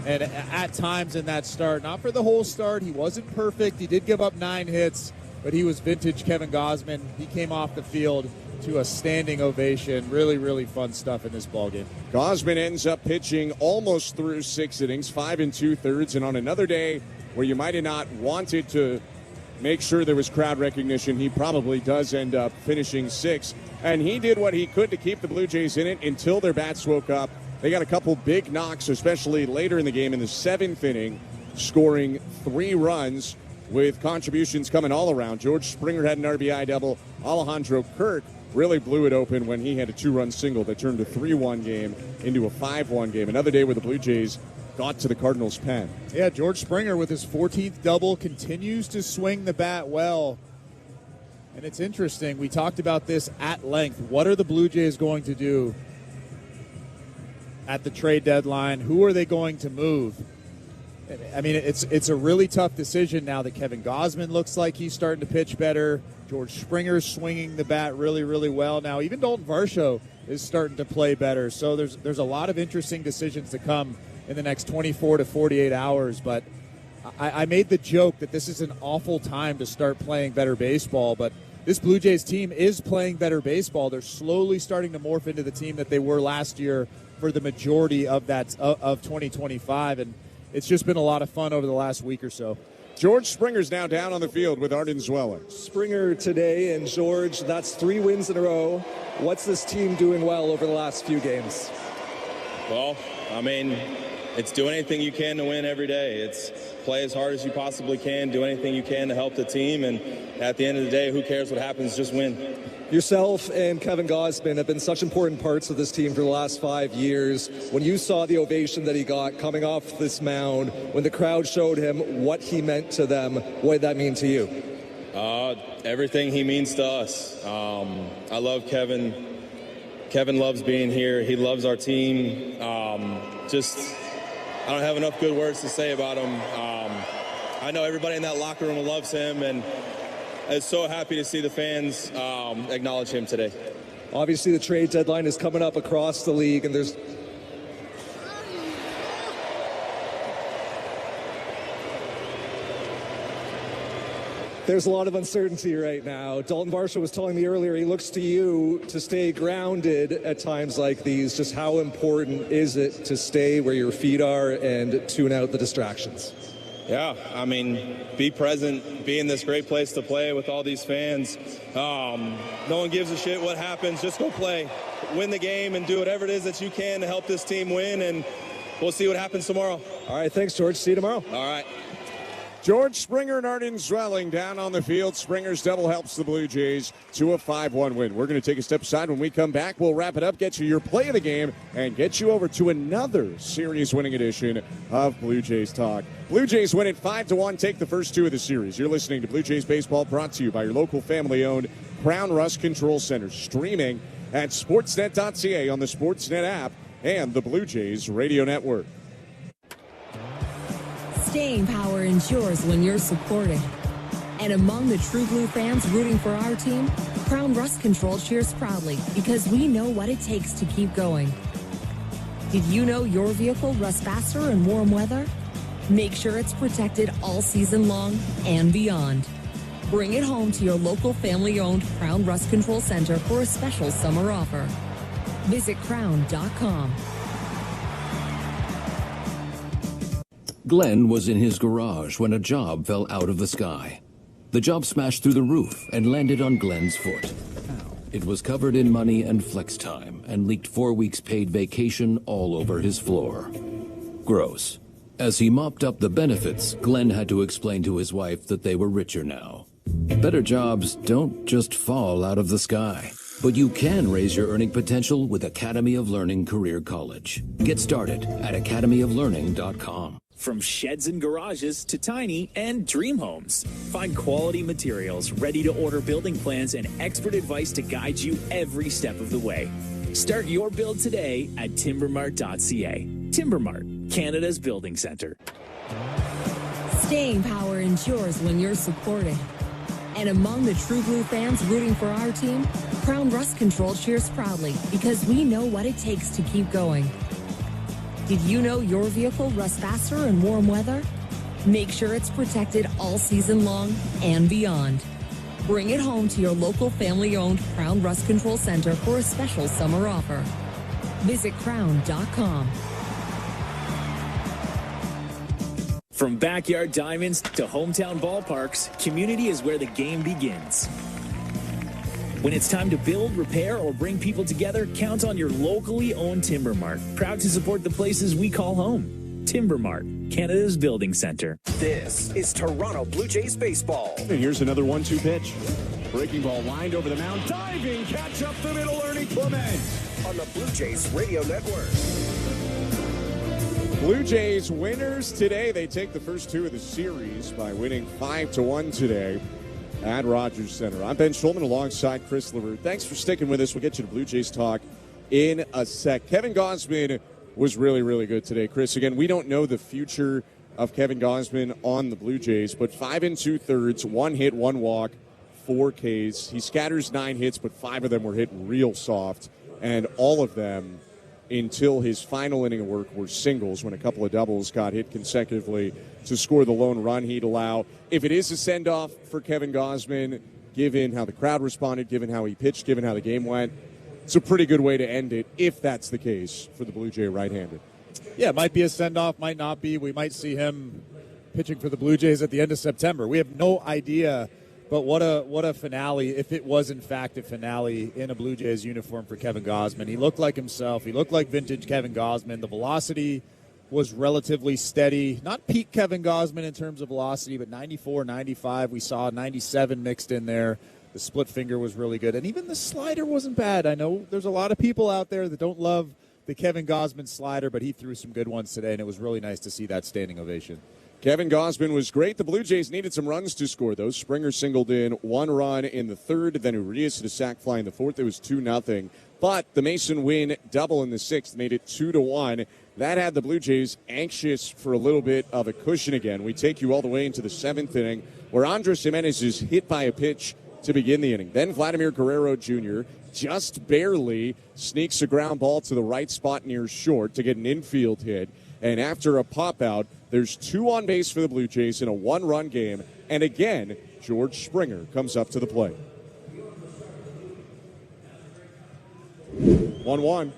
And at times in that start, not for the whole start, he wasn't perfect. He did give up 9 hits, but he was vintage Kevin Gausman. He came off the field to a standing ovation. Really, really fun stuff in this ballgame. Gausman ends up pitching almost through 6 innings, 5 2/3. And on another day where you might have not wanted to make sure there was crowd recognition. He probably does end up finishing 6th. And he did what he could to keep the Blue Jays in it until their bats woke up. They got a couple big knocks, especially later in the game in the 7th inning, scoring 3 runs with contributions coming all around. George Springer had an RBI double. Alejandro Kirk really blew it open when he had a 2-run single that turned a 3-1 game into a 5-1 game. Another day where the Blue Jays got to the Cardinals' pen. Yeah, George Springer with his 14th double continues to swing the bat well. And it's interesting. We talked about this at length. What are the Blue Jays going to do at the trade deadline? Who are they going to move? I mean, it's a really tough decision now that Kevin Gausman looks like he's starting to pitch better. George Springer's swinging the bat really, really well. Now, even Dalton Varsho is starting to play better. So there's a lot of interesting decisions to come in the next 24 to 48 hours. But I made the joke that this is an awful time to start playing better baseball. But this Blue Jays team is playing better baseball. They're slowly starting to morph into the team that they were last year for the majority of of 2025. And it's just been a lot of fun over the last week or so. George Springer's now down on the field with Arden Zweller. Springer today, and George, that's 3 wins in a row. What's this team doing well over the last few games? Well, I mean, it's do anything you can to win every day. It's play as hard as you possibly can, do anything you can to help the team, and at the end of the day, who cares what happens, just win. Yourself and Kevin Gausman have been such important parts of this team for the last 5 years. When you saw the ovation that he got coming off this mound, when the crowd showed him what he meant to them, what did that mean to you? Everything he means to us. I love Kevin. Kevin loves being here. He loves our team. I don't have enough good words to say about him. I know everybody in that locker room loves him, and I'm so happy to see the fans acknowledge him today. Obviously, the trade deadline is coming up across the league, and there's a lot of uncertainty right now. Dalton Varsho was telling me earlier he looks to you to stay grounded at times like these. Just how important is it to stay where your feet are and tune out the distractions? Yeah, I mean, be present, be in this great place to play with all these fans. No one gives a shit what happens. Just go play, win the game, and do whatever it is that you can to help this team win, and we'll see what happens tomorrow. All right, thanks, George. See you tomorrow. All right. George Springer and Arden Zweller down on the field. Springer's double helps the Blue Jays to a 5-1 win. We're going to take a step aside. When we come back, we'll wrap it up, get you your play of the game, and get you over to another series-winning edition of Blue Jays Talk. Blue Jays win it 5-1, take the first 2 of the series. You're listening to Blue Jays Baseball, brought to you by your local family-owned Crown Rust Control Center, streaming at sportsnet.ca on the Sportsnet app and the Blue Jays Radio Network. Staying power ensures when you're supported. And among the true blue fans rooting for our team, Crown Rust Control cheers proudly because we know what it takes to keep going. Did you know your vehicle rusts faster in warm weather? Make sure it's protected all season long and beyond. Bring it home to your local family-owned Crown Rust Control Center for a special summer offer. Visit crown.com. Glenn was in his garage when a job fell out of the sky. The job smashed through the roof and landed on Glenn's foot. It was covered in money and flex time and leaked 4 weeks paid vacation all over his floor. Gross. As he mopped up the benefits, Glenn had to explain to his wife that they were richer now. Better jobs don't just fall out of the sky, but you can raise your earning potential with Academy of Learning Career College. Get started at academyoflearning.com. From sheds and garages to tiny and dream homes, find quality materials, ready-to-order building plans, and expert advice to guide you every step of the way. Start your build today at timbermart.ca. Timbermart, Canada's building center. Staying power ensures when you're supported. And among the true blue fans rooting for our team, Crown Rust Control cheers proudly because we know what it takes to keep going. Did you know your vehicle rusts faster in warm weather? Make sure it's protected all season long and beyond. Bring it home to your local family-owned Crown Rust Control Center for a special summer offer. Visit crown.com. From backyard diamonds to hometown ballparks, community is where the game begins. When it's time to build, repair, or bring people together, count on your locally owned Timber Mart. Proud to support the places we call home. Timber Mart, Canada's building center. This is Toronto Blue Jays baseball. And here's another 1-2 pitch. Breaking ball lined over the mound. Diving catch up the middle, Ernie Clement. On the Blue Jays Radio Network. Blue Jays winners today. They take the first two of the series by winning 5-1 today at Rogers Center. I'm Ben Schulman alongside Chris Levert. Thanks for sticking with us. We'll get you to Blue Jays talk in a sec. Kevin Gausman was really, really good today, Chris. Again, we don't know the future of Kevin Gausman on the Blue Jays, but 5 2/3, 1 hit, 1 walk, 4 Ks. He scatters 9 hits, but 5 of them were hit real soft, and all of them until his final inning of work were singles when a couple of doubles got hit consecutively to score the lone run he'd allow. If it is a send-off for Kevin Gausman, given how the crowd responded, given how he pitched, given how the game went, it's a pretty good way to end it if that's the case for the Blue Jay right-handed. Yeah, it might be a send-off, might not be. We might see him pitching for the Blue Jays at the end of September. We have no idea. But what a finale, if it was in fact a finale in a Blue Jays uniform for Kevin Gausman. He looked like himself. He looked like vintage Kevin Gausman. The velocity was relatively steady. Not peak Kevin Gausman in terms of velocity, but 94, 95. We saw 97 mixed in there. The split finger was really good. And even the slider wasn't bad. I know there's a lot of people out there that don't love the Kevin Gausman slider, but he threw some good ones today, and it was really nice to see that standing ovation. Kevin Gausman was great. The Blue Jays needed some runs to score, though. Springer singled in 1 run in the third, then Urias hit a sac fly in the fourth. It was 2-0. But the Mason Wynn double in the sixth made it 2-1. That had the Blue Jays anxious for a little bit of a cushion again. We take you all the way into the seventh inning, where Andres Gimenez is hit by a pitch to begin the inning. Then Vladimir Guerrero Jr. just barely sneaks a ground ball to the right spot near short to get an infield hit. And after a pop-out, there's 2 on base for the Blue Jays in a 1-run game. And again, George Springer comes up to the plate. 1-1.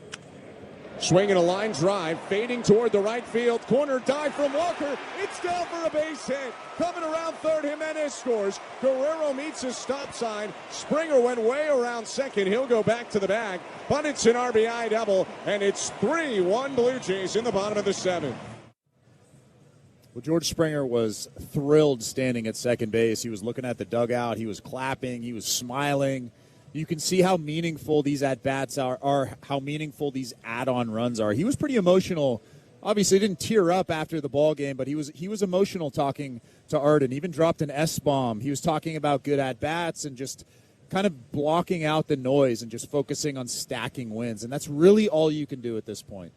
Swinging a line drive, fading toward the right field. Corner dive from Walker. It's down for a base hit. Coming around third, Jimenez scores. Guerrero meets his stop sign. Springer went way around second. He'll go back to the bag. But it's an RBI double, and it's 3-1 Blue Jays in the bottom of the seventh. Well, George Springer was thrilled standing at second base. He was looking at the dugout. He was clapping. He was smiling. You can see how meaningful these at-bats are, how meaningful these add-on runs are. He was pretty emotional. Obviously, didn't tear up after the ball game, but he was emotional talking to Arden. Even dropped an S-bomb. He was talking about good at-bats and just kind of blocking out the noise and just focusing on stacking wins. And that's really all you can do at this point.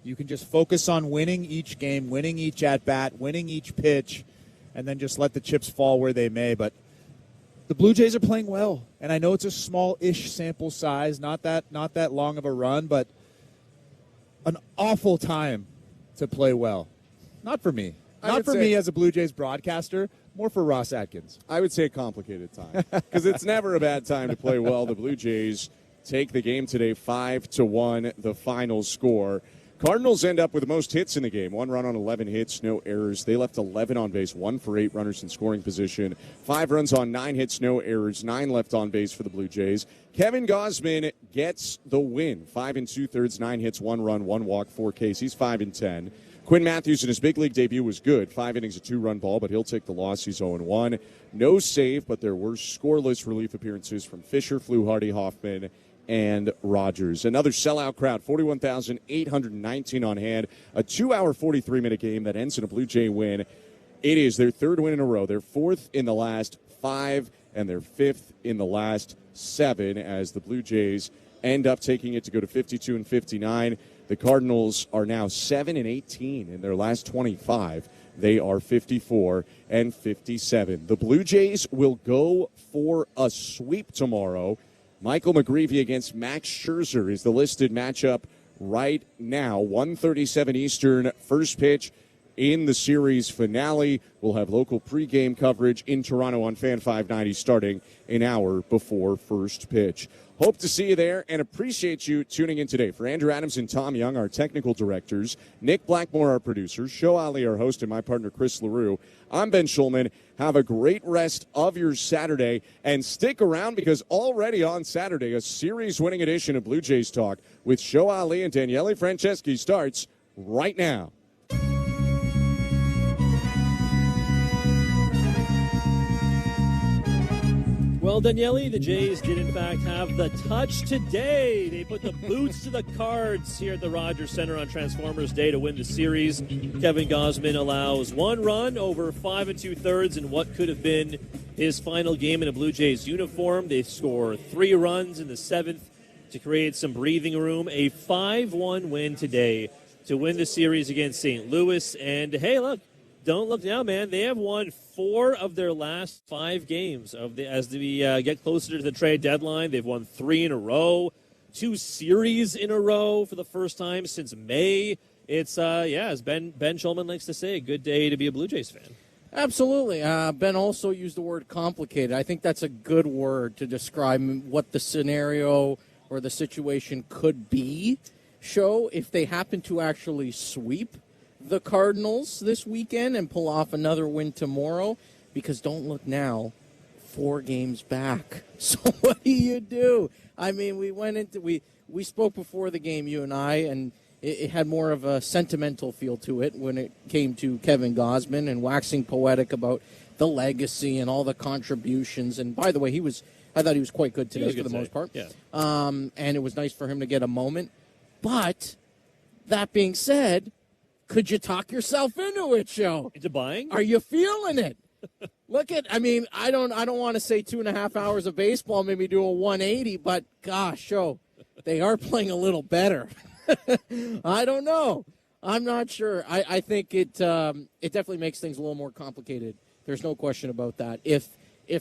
You can just focus on winning each game, winning each at-bat, winning each pitch, and then just let the chips fall where they may. But the Blue Jays are playing well, and I know it's a small-ish sample size, not that long of a run, but an awful time to play well. Not for me. Not for me as a Blue Jays broadcaster, more for Ross Atkins. I would say a complicated time, because it's never a bad time to play well. The Blue Jays take the game today 5-1, the final score. Cardinals end up with the most hits in the game. 1 run on 11 hits, no errors. They left 11 on base, 1 for 8 runners in scoring position. 5 runs on 9 hits, no errors. 9 left on base for the Blue Jays. Kevin Gausman gets the win. 5 2/3, 9 hits, 1 run, 1 walk, 4 Ks. He's 5-10. Quinn Matthews in his big league debut was good. 5 innings, a 2-run ball, but he'll take the loss. He's 0-1. No save, but there were scoreless relief appearances from Fisher, Fluharty, Hoffman, and Rogers. Another sellout crowd, 41,819 on hand. A 2-hour, 43-minute game that ends in a Blue Jay win. It is their 3rd win in a row. Their 4th in the last 5, and their 5th in the last 7, as the Blue Jays end up taking it to go to 52-59. The Cardinals are now 7-18 in their last 25. They are 54-57. The Blue Jays will go for a sweep tomorrow. Michael McGreevy against Max Scherzer is the listed matchup right now. 1:37 Eastern, first pitch in the series finale. We'll have local pregame coverage in Toronto on Fan 590 starting an hour before first pitch. Hope to see you there and appreciate you tuning in today. For Andrew Adams and Tom Young, our technical directors, Nick Blackmore, our producer, Show Ali, our host, and my partner, Chris LaRue, I'm Ben Schulman. Have a great rest of your Saturday, and stick around because already on Saturday, a series-winning edition of Blue Jays Talk with Show Ali and Daniele Franceschi starts right now. Well, Daniele, the Jays did in fact have the touch today. They put the boots to the Cards here at the Rogers Center on Transformers Day to win the series. Kevin Gausman allows 1 run over 5 2/3 in what could have been his final game in a Blue Jays uniform. They score 3 runs in the 7th to create some breathing room. A 5-1 win today to win the series against St. Louis. And hey, look, don't look now, man. They have won 4 of their last 5 games as we get closer to the trade deadline. They've won 3 in a row, 2 series in a row for the first time since May. It's, as Ben Schulman likes to say, a good day to be a Blue Jays fan. Absolutely. Ben also used the word complicated. I think that's a good word to describe what the scenario or the situation could be. Show if they happen to actually sweep the Cardinals this weekend and pull off another win tomorrow, because don't look now, 4 games back. So what do? I mean, we spoke before the game, you and I, and it had more of a sentimental feel to it when it came to Kevin Gausman and waxing poetic about the legacy and all the contributions. And by the way, I thought he was quite good today for the most part. Yeah. And it was nice for him to get a moment. But that being said, could you talk yourself into it, Joe? Into buying? Are you feeling it? I don't want to say 2.5 hours of baseball made me do a 180, but gosh, Joe, they are playing a little better. I don't know. I'm not sure. I think it definitely makes things a little more complicated. There's no question about that. If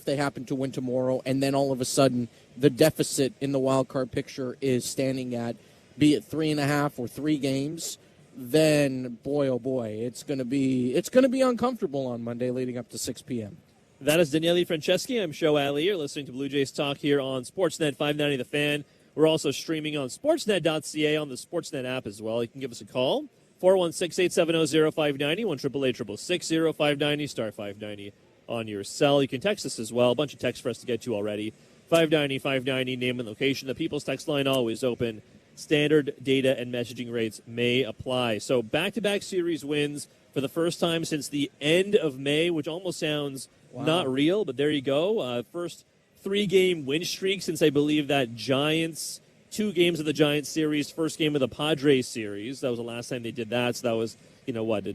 they happen to win tomorrow, and then all of a sudden the deficit in the wild card picture is standing at, be it 3.5 or 3 games, then boy, oh boy, it's going to be uncomfortable on Monday leading up to 6 p.m. That is Daniele Franceschi. I'm Show Ali. You're listening to Blue Jays Talk here on Sportsnet 590 The Fan. We're also streaming on sportsnet.ca on the Sportsnet app as well. You can give us a call, 416-870-0590, 1-888-666-0590, star 590 on your cell. You can text us as well. A bunch of texts for us to get to already. 590, name and location. The People's Text line always open. Standard data and messaging rates may apply. So back-to-back series wins for the first time since the end of May, which almost sounds not real, but there you go. First 3-game win streak since I believe that Giants, 2 games of the Giants series, first game of the Padres series. That was the last time they did that. So that was,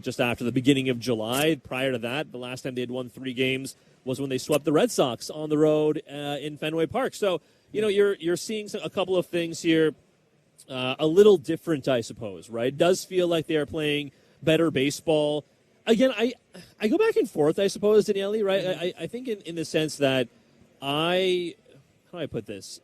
just after the beginning of July. Prior to that, the last time they had won 3 games was when they swept the Red Sox on the road in Fenway Park. So, you're seeing a couple of things here. A little different, I suppose, right? It does feel like they are playing better baseball. Again, I go back and forth, I suppose, Daniele, right? I think in the sense that how do I put this?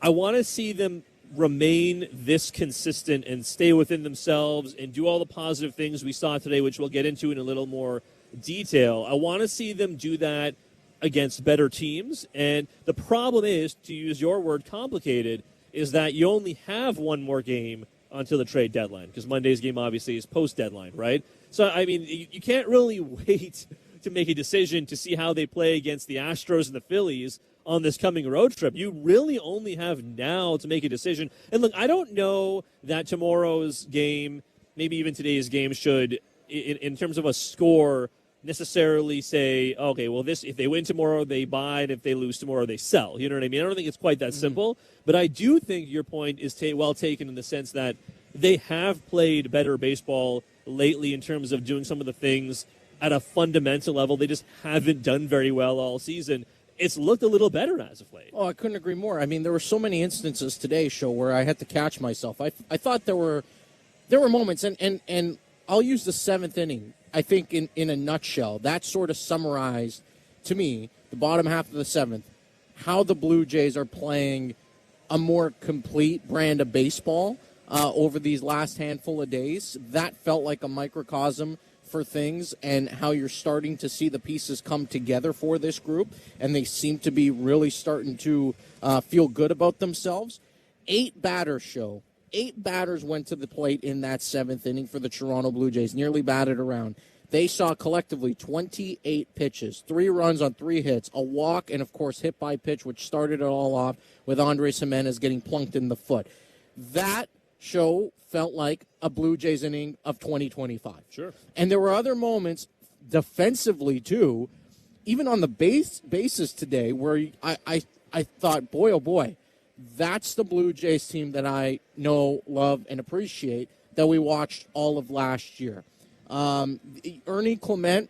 I want to see them remain this consistent and stay within themselves and do all the positive things we saw today, which we'll get into in a little more detail. I want to see them do that against better teams. And the problem is, to use your word, complicated, is that you only have 1 more game until the trade deadline, because Monday's game obviously is post-deadline, right? So, I mean, you can't really wait to make a decision to see how they play against the Astros and the Phillies on this coming road trip. You really only have now to make a decision. And look, I don't know that tomorrow's game, maybe even today's game, should, in terms of a score, necessarily say, okay, well, if they win tomorrow, they buy, and if they lose tomorrow, they sell. You know what I mean? I don't think it's quite that simple, but I do think your point is well taken in the sense that they have played better baseball lately in terms of doing some of the things at a fundamental level they just haven't done very well all season. It's looked a little better as of late. Oh, I couldn't agree more. I mean, there were so many instances today, Show, where I had to catch myself. I thought there were moments, and I'll use the 7th inning, I think, in a nutshell. That sort of summarized, to me, the bottom half of the 7th, how the Blue Jays are playing a more complete brand of baseball over these last handful of days. That felt like a microcosm for things and how you're starting to see the pieces come together for this group, and they seem to be really starting to feel good about themselves. 8 batters show. 8 batters went to the plate in that 7th inning for the Toronto Blue Jays, nearly batted around. They saw collectively 28 pitches, 3 runs on 3 hits, a walk, and, of course, hit by pitch, which started it all off with Andres Jimenez getting plunked in the foot. That show felt like a Blue Jays inning of 2025. Sure. And there were other moments defensively, too, even on the bases today, where I thought, boy, oh, boy, that's the Blue Jays team that I know, love, and appreciate that we watched all of last year. Ernie Clement,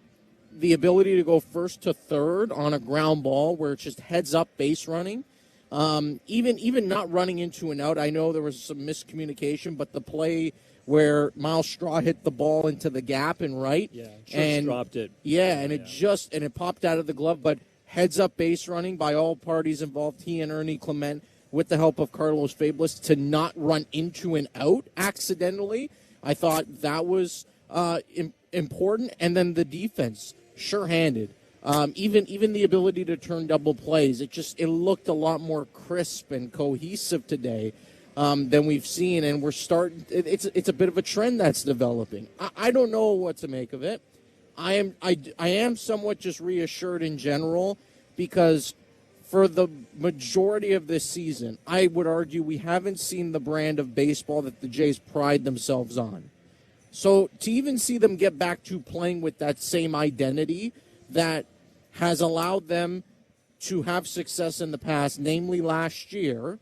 the ability to go first to third on a ground ball where it's just heads-up base running, even not running into an out. I know there was some miscommunication, but the play where Miles Straw hit the ball into the gap and right. Yeah, and dropped it. Yeah, and it popped out of the glove, but heads-up base running by all parties involved, he and Ernie Clement, with the help of Carlos Fabulous, to not run into an out accidentally. I thought that was important. And then the defense, sure-handed. Even the ability to turn double plays, it looked a lot more crisp and cohesive today than we've seen, and we're starting. It's a bit of a trend that's developing. I don't know what to make of it. I am somewhat just reassured in general because for the majority of this season, I would argue we haven't seen the brand of baseball that the Jays pride themselves on. So to even see them get back to playing with that same identity that has allowed them to have success in the past, namely last year,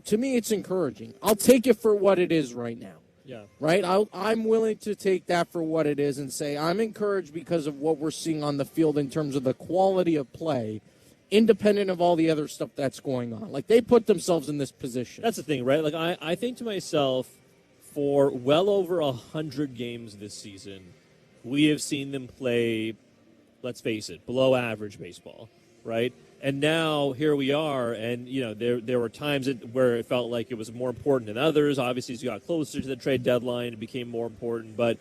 to me it's encouraging. I'll take it for what it is right now. Yeah. Right? I'm willing to take that for what it is and say I'm encouraged because of what we're seeing on the field in terms of the quality of play, independent of all the other stuff that's going on. Like, they put themselves in this position. That's the thing, right? Like, I think to myself, for well over 100 games this season, we have seen them play, let's face it, below average baseball, right? And now here we are, and there were times where it felt like it was more important than others. Obviously, as you got closer to the trade deadline, it became more important. But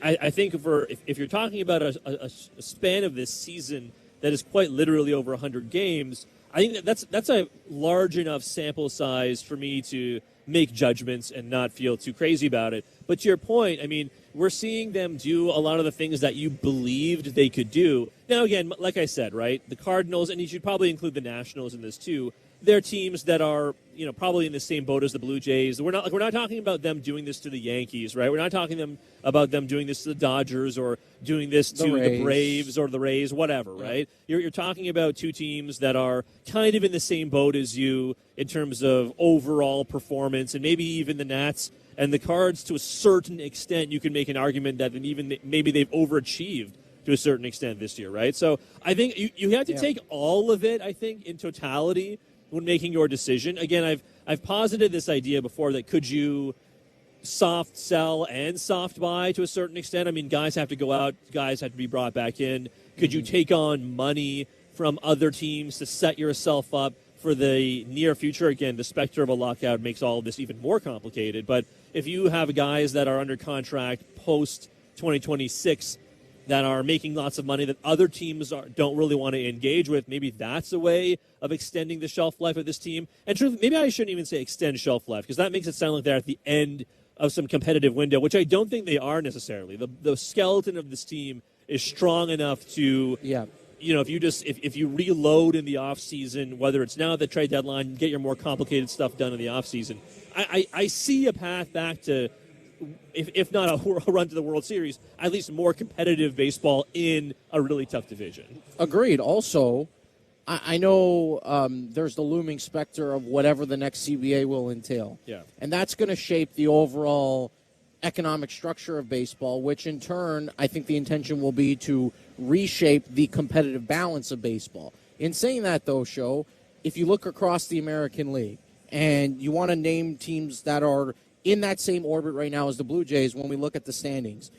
I think if you're talking about a span of this season that is quite literally over 100 games, I think that's a large enough sample size for me to make judgments and not feel too crazy about it. But to your point, I mean, we're seeing them do a lot of the things that you believed they could do. Now, again, like I said, right, the Cardinals, and you should probably include the Nationals in this too, they're teams that are, probably in the same boat as the Blue Jays. We're not talking about them doing this to the Yankees, right? We're not talking about them doing this to the Dodgers or doing this to the Braves or the Rays, whatever, right? You're talking about two teams that are kind of in the same boat as you in terms of overall performance, and maybe even the Nats and the Cards to a certain extent. You can make an argument that maybe they've overachieved to a certain extent this year, right? So I think you have to take all of it, I think, in totality when making your decision. Again, I've posited this idea before that could you soft sell and soft buy to a certain extent? I mean, guys have to go out, guys have to be brought back in. Could you take on money from other teams to set yourself up for the near future? Again, the specter of a lockout makes all of this even more complicated. But if you have guys that are under contract post-2026 that are making lots of money that other teams don't really want to engage with, maybe that's a way of extending the shelf life of this team. And truly, maybe I shouldn't even say extend shelf life, because that makes it sound like they're at the end of some competitive window, which I don't think they are necessarily. The skeleton of this team is strong enough to, if you reload in the offseason, whether it's now at the trade deadline, get your more complicated stuff done in the offseason, I see a path back to, if not a run to the World Series, at least more competitive baseball in a really tough division. Agreed. Also, I know there's the looming specter of whatever the next CBA will entail. Yeah. And that's going to shape the overall economic structure of baseball, which in turn, I think the intention will be to reshape the competitive balance of baseball. In saying that, though, Sho, if you look across the American League and you want to name teams that are in that same orbit right now as the Blue Jays when we look at the standings,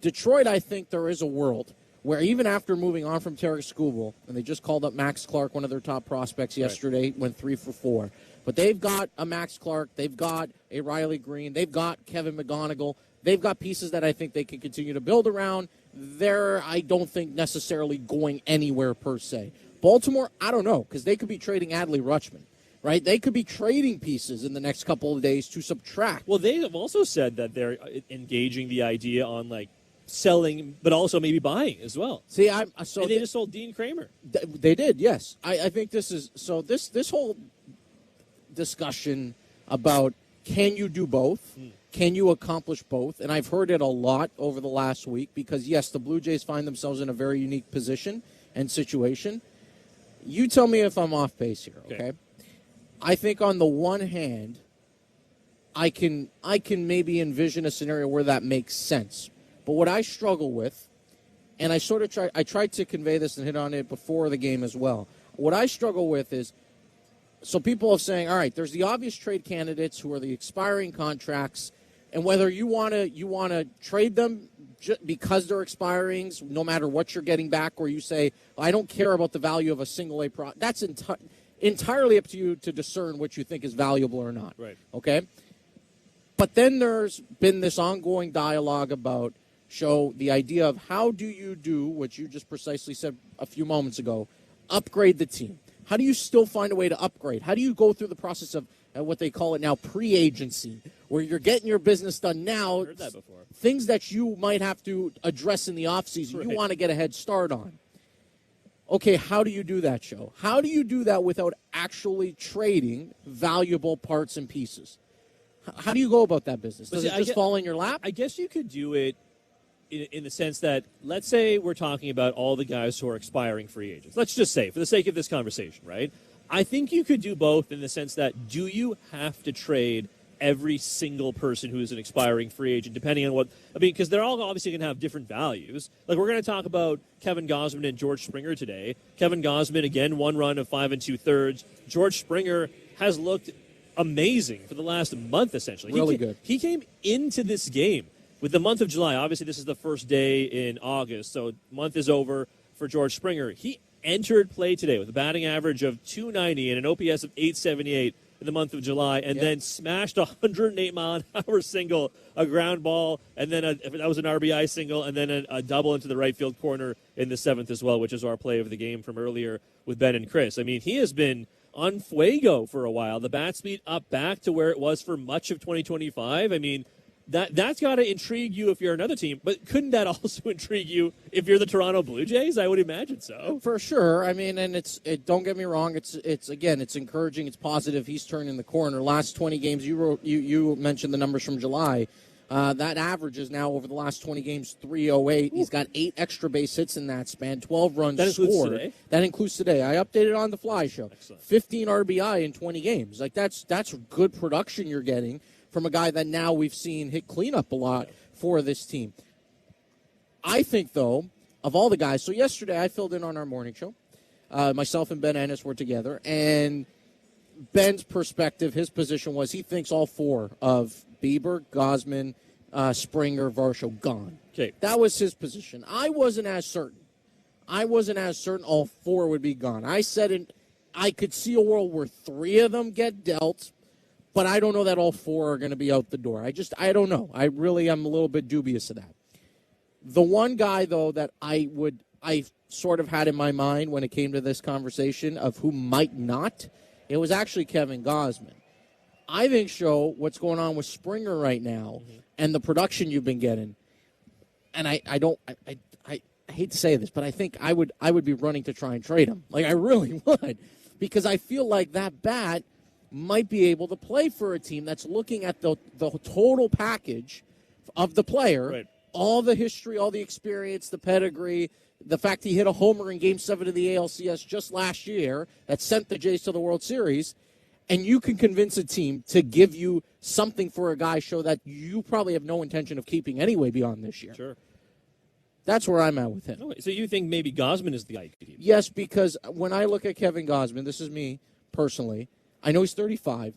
Detroit, I think there is a world where even after moving on from Tarek Skubal, and they just called up Max Clark, one of their top prospects yesterday, went 3 for 4. But they've got a Max Clark, they've got a Riley Green, they've got Kevin McGonigal, they've got pieces that I think they can continue to build around. They're, I don't think, necessarily going anywhere per se. Baltimore, I don't know, because they could be trading Adley Rutschman, right? They could be trading pieces in the next couple of days to subtract. Well, they have also said that they're engaging the idea on, like, selling, but also maybe buying as well. See, and they just sold Dean Kramer. They did, yes. I think this is, so this whole discussion about can you do both? Can you accomplish both? And I've heard it a lot over the last week because, yes, the Blue Jays find themselves in a very unique position and situation. You tell me if I'm off base here, okay? I think on the one hand, I can maybe envision a scenario where that makes sense. But what I struggle with, and I tried to convey this and hit on it before the game as well. What I struggle with is, so people are saying, all right, there's the obvious trade candidates who are the expiring contracts, and whether you want to trade them because they're expiring, no matter what you're getting back, or you say, I don't care about the value of a single A product. That's entirely up to you to discern what you think is valuable or not. Right. Okay? But then there's been this ongoing dialogue about the idea of how do you do what you just precisely said a few moments ago, upgrade the team. How do you still find a way to upgrade? How do you go through the process of what they call it now pre-agency, where you're getting your business done now, heard that before. Things that you might have to address in the offseason, Right. you want to get a head start on. Okay, how do you do that, Joe? How do you do that without actually trading valuable parts and pieces? How do you go about that business? Does it just fall in your lap? I guess you could do it in the sense that, let's say we're talking about all the guys who are expiring free agents. Let's just say, for the sake of this conversation, right? I think you could do both in the sense that, do you have to trade every single person who is an expiring free agent, depending on because they're all obviously going to have different values. Like, we're going to talk about Kevin Gausman and George Springer today. Kevin Gausman, again, one run of 5 2/3. George Springer has looked amazing for the last month, essentially. Really good. He came into this game with the month of July. Obviously, this is the first day in August, so month is over for George Springer. He entered play today with a batting average of .290 and an OPS of .878 in the month of July, and then smashed a 108-mile-an-hour single, a ground ball, and then that was an RBI single, and then a double into the right field corner in the 7th as well, which is our play of the game from earlier with Ben and Chris. I mean, he has been on fuego for a while. The bat speed up back to where it was for much of 2025. I mean, that's got to intrigue you if you're another team, but couldn't that also intrigue you if you're the Toronto Blue Jays? I would imagine so. For sure. I mean, and don't get me wrong, it's encouraging, it's positive. He's turning the corner. Last 20 games, you mentioned the numbers from July. That average is now over the last 20 games 308. He's got 8 extra base hits in that span, 12 runs scored. Today? That includes today. I updated on the fly show. Excellent. 15 RBI in 20 games. Like that's good production you're getting from a guy that now we've seen hit cleanup a lot for this team. I think, though, of all the guys, so yesterday I filled in on our morning show. Myself and Ben Ennis were together, and Ben's perspective, his position was he thinks all 4 of Bieber, Gausman, Springer, Varsho gone. Okay. That was his position. I wasn't as certain. All 4 would be gone. I said I could see a world where 3 of them get dealt, but I don't know that all 4 are going to be out the door. I don't know. I really am a little bit dubious of that. The one guy, though, that I sort of had in my mind when it came to this conversation of who might not, it was actually Kevin Gausman. I think, what's going on with Springer right now and the production you've been getting, and I hate to say this, but I think I would be running to try and trade him. Like, I really would, because I feel like that bat might be able to play for a team that's looking at the total package of the player, right. All the history, all the experience, the pedigree, the fact he hit a homer in Game 7 of the ALCS just last year that sent the Jays to the World Series, and you can convince a team to give you something for a guy that you probably have no intention of keeping anyway beyond this year. Sure. That's where I'm at with him. Oh, so you think maybe Gausman is the guy you could keep? Yes, because when I look at Kevin Gausman, this is me personally, I know he's 35,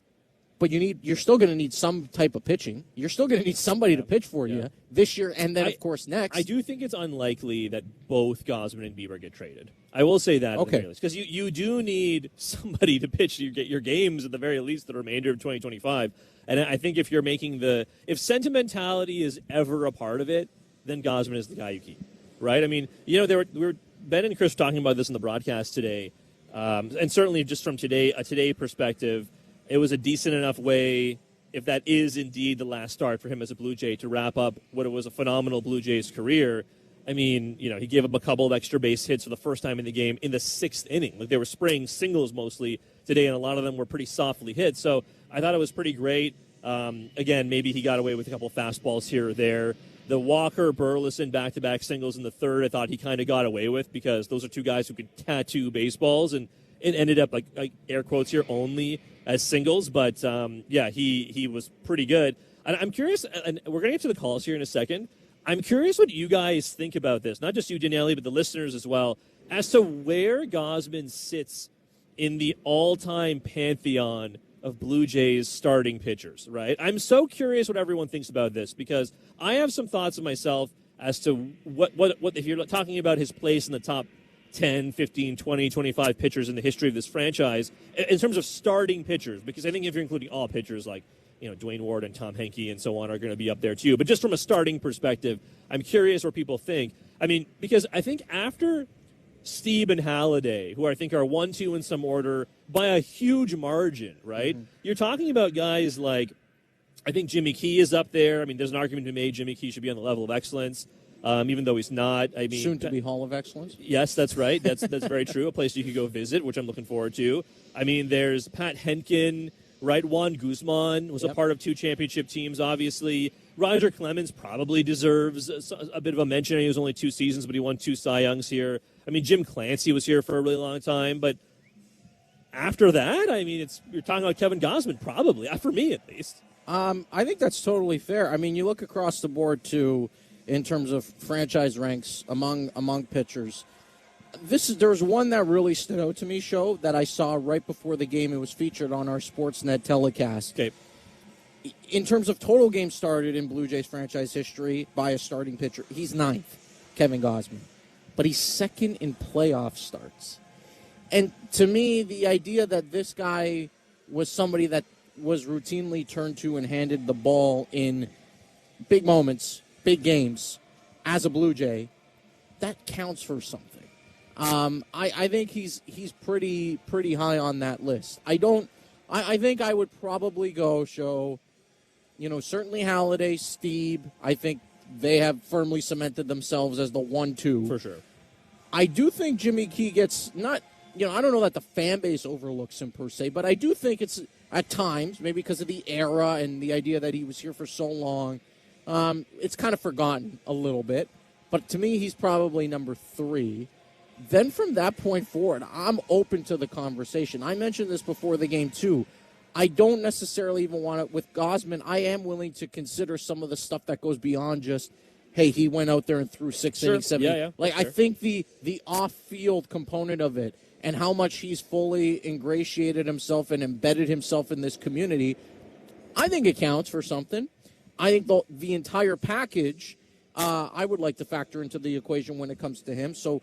but you're still going to need some type of pitching. You're still going to need somebody to pitch for you this year, and then of course next. I do think it's unlikely that both Gausman and Bieber get traded. I will say that, okay, because you do need somebody to pitch your games at the very least the remainder of 2025. And I think if you're making if sentimentality is ever a part of it, then Gausman is the guy you keep, right? I mean, Ben and Chris were talking about this in the broadcast today, and certainly just from a today perspective. It was a decent enough way, if that is indeed the last start for him as a Blue Jay, to wrap up what was a phenomenal Blue Jays career. I mean, he gave up a couple of extra base hits for the first time in the game in the 6th inning. Like, they were spraying singles mostly today, and a lot of them were pretty softly hit. So I thought it was pretty great. Again, maybe he got away with a couple fastballs here or there. The Walker-Burleson back-to-back singles in the 3rd, I thought he kind of got away with, because those are two guys who could tattoo baseballs, and it ended up, like air quotes here, only as singles. But, he was pretty good. And I'm curious, and we're going to get to the calls here in a second. I'm curious what you guys think about this, not just you, Daniele, but the listeners as well, as to where Gausman sits in the all-time pantheon of Blue Jays starting pitchers, right? I'm so curious what everyone thinks about this, because I have some thoughts of myself as to what if you're talking about his place in the top 10, 15, 20, 25 pitchers in the history of this franchise in terms of starting pitchers, because I think if you're including all pitchers like Dwayne Ward and Tom Henke and so on are going to be up there too. But just from a starting perspective, I'm curious where people think. I mean, because I think after Steve and Halladay, who I think are 1, 2 in some order by a huge margin, right? Mm-hmm. You're talking about guys like, I think Jimmy Key is up there. I mean, there's an argument to be made Jimmy Key should be on the level of excellence. Even though he's not. I mean, soon to be Hall of Excellence. Yes, that's right. That's very true. A place you could go visit, which I'm looking forward to. I mean, there's Pat Henkin, right? Juan Guzman was a part of 2 championship teams, obviously. Roger Clemens probably deserves a bit of a mention. He was only 2 seasons, but he won 2 Cy Youngs here. I mean, Jim Clancy was here for a really long time, but after that, I mean, you're talking about Kevin Gausman, probably, for me at least. I think that's totally fair. I mean, you look across the board too, in terms of franchise ranks among pitchers. There's one that really stood out to me, Show, that I saw right before the game. It was featured on our Sportsnet telecast. Okay. In terms of total games started in Blue Jays franchise history by a starting pitcher, he's 9th, Kevin Gausman. But he's 2nd in playoff starts. And to me, the idea that this guy was somebody that was routinely turned to and handed the ball in big moments, big games, as a Blue Jay, that counts for something. I think he's pretty high on that list. I think I would probably go, Show, certainly Halladay, Steve. I think they have firmly cemented themselves as the 1-2. For sure. I do think Jimmy Key gets not, I don't know that the fan base overlooks him per se, but I do think it's at times, maybe because of the era and the idea that he was here for so long, it's kind of forgotten a little bit. But to me, he's probably number 3. Then from that point forward, I'm open to the conversation. I mentioned this before the game, too. I don't necessarily even want to, with Gausman, I am willing to consider some of the stuff that goes beyond just, hey, he went out there and threw 6 innings, 7 innings. Yeah, sure. I think the off-field component of it and how much he's fully ingratiated himself and embedded himself in this community, I think it counts for something. I think the entire package, I would like to factor into the equation when it comes to him. So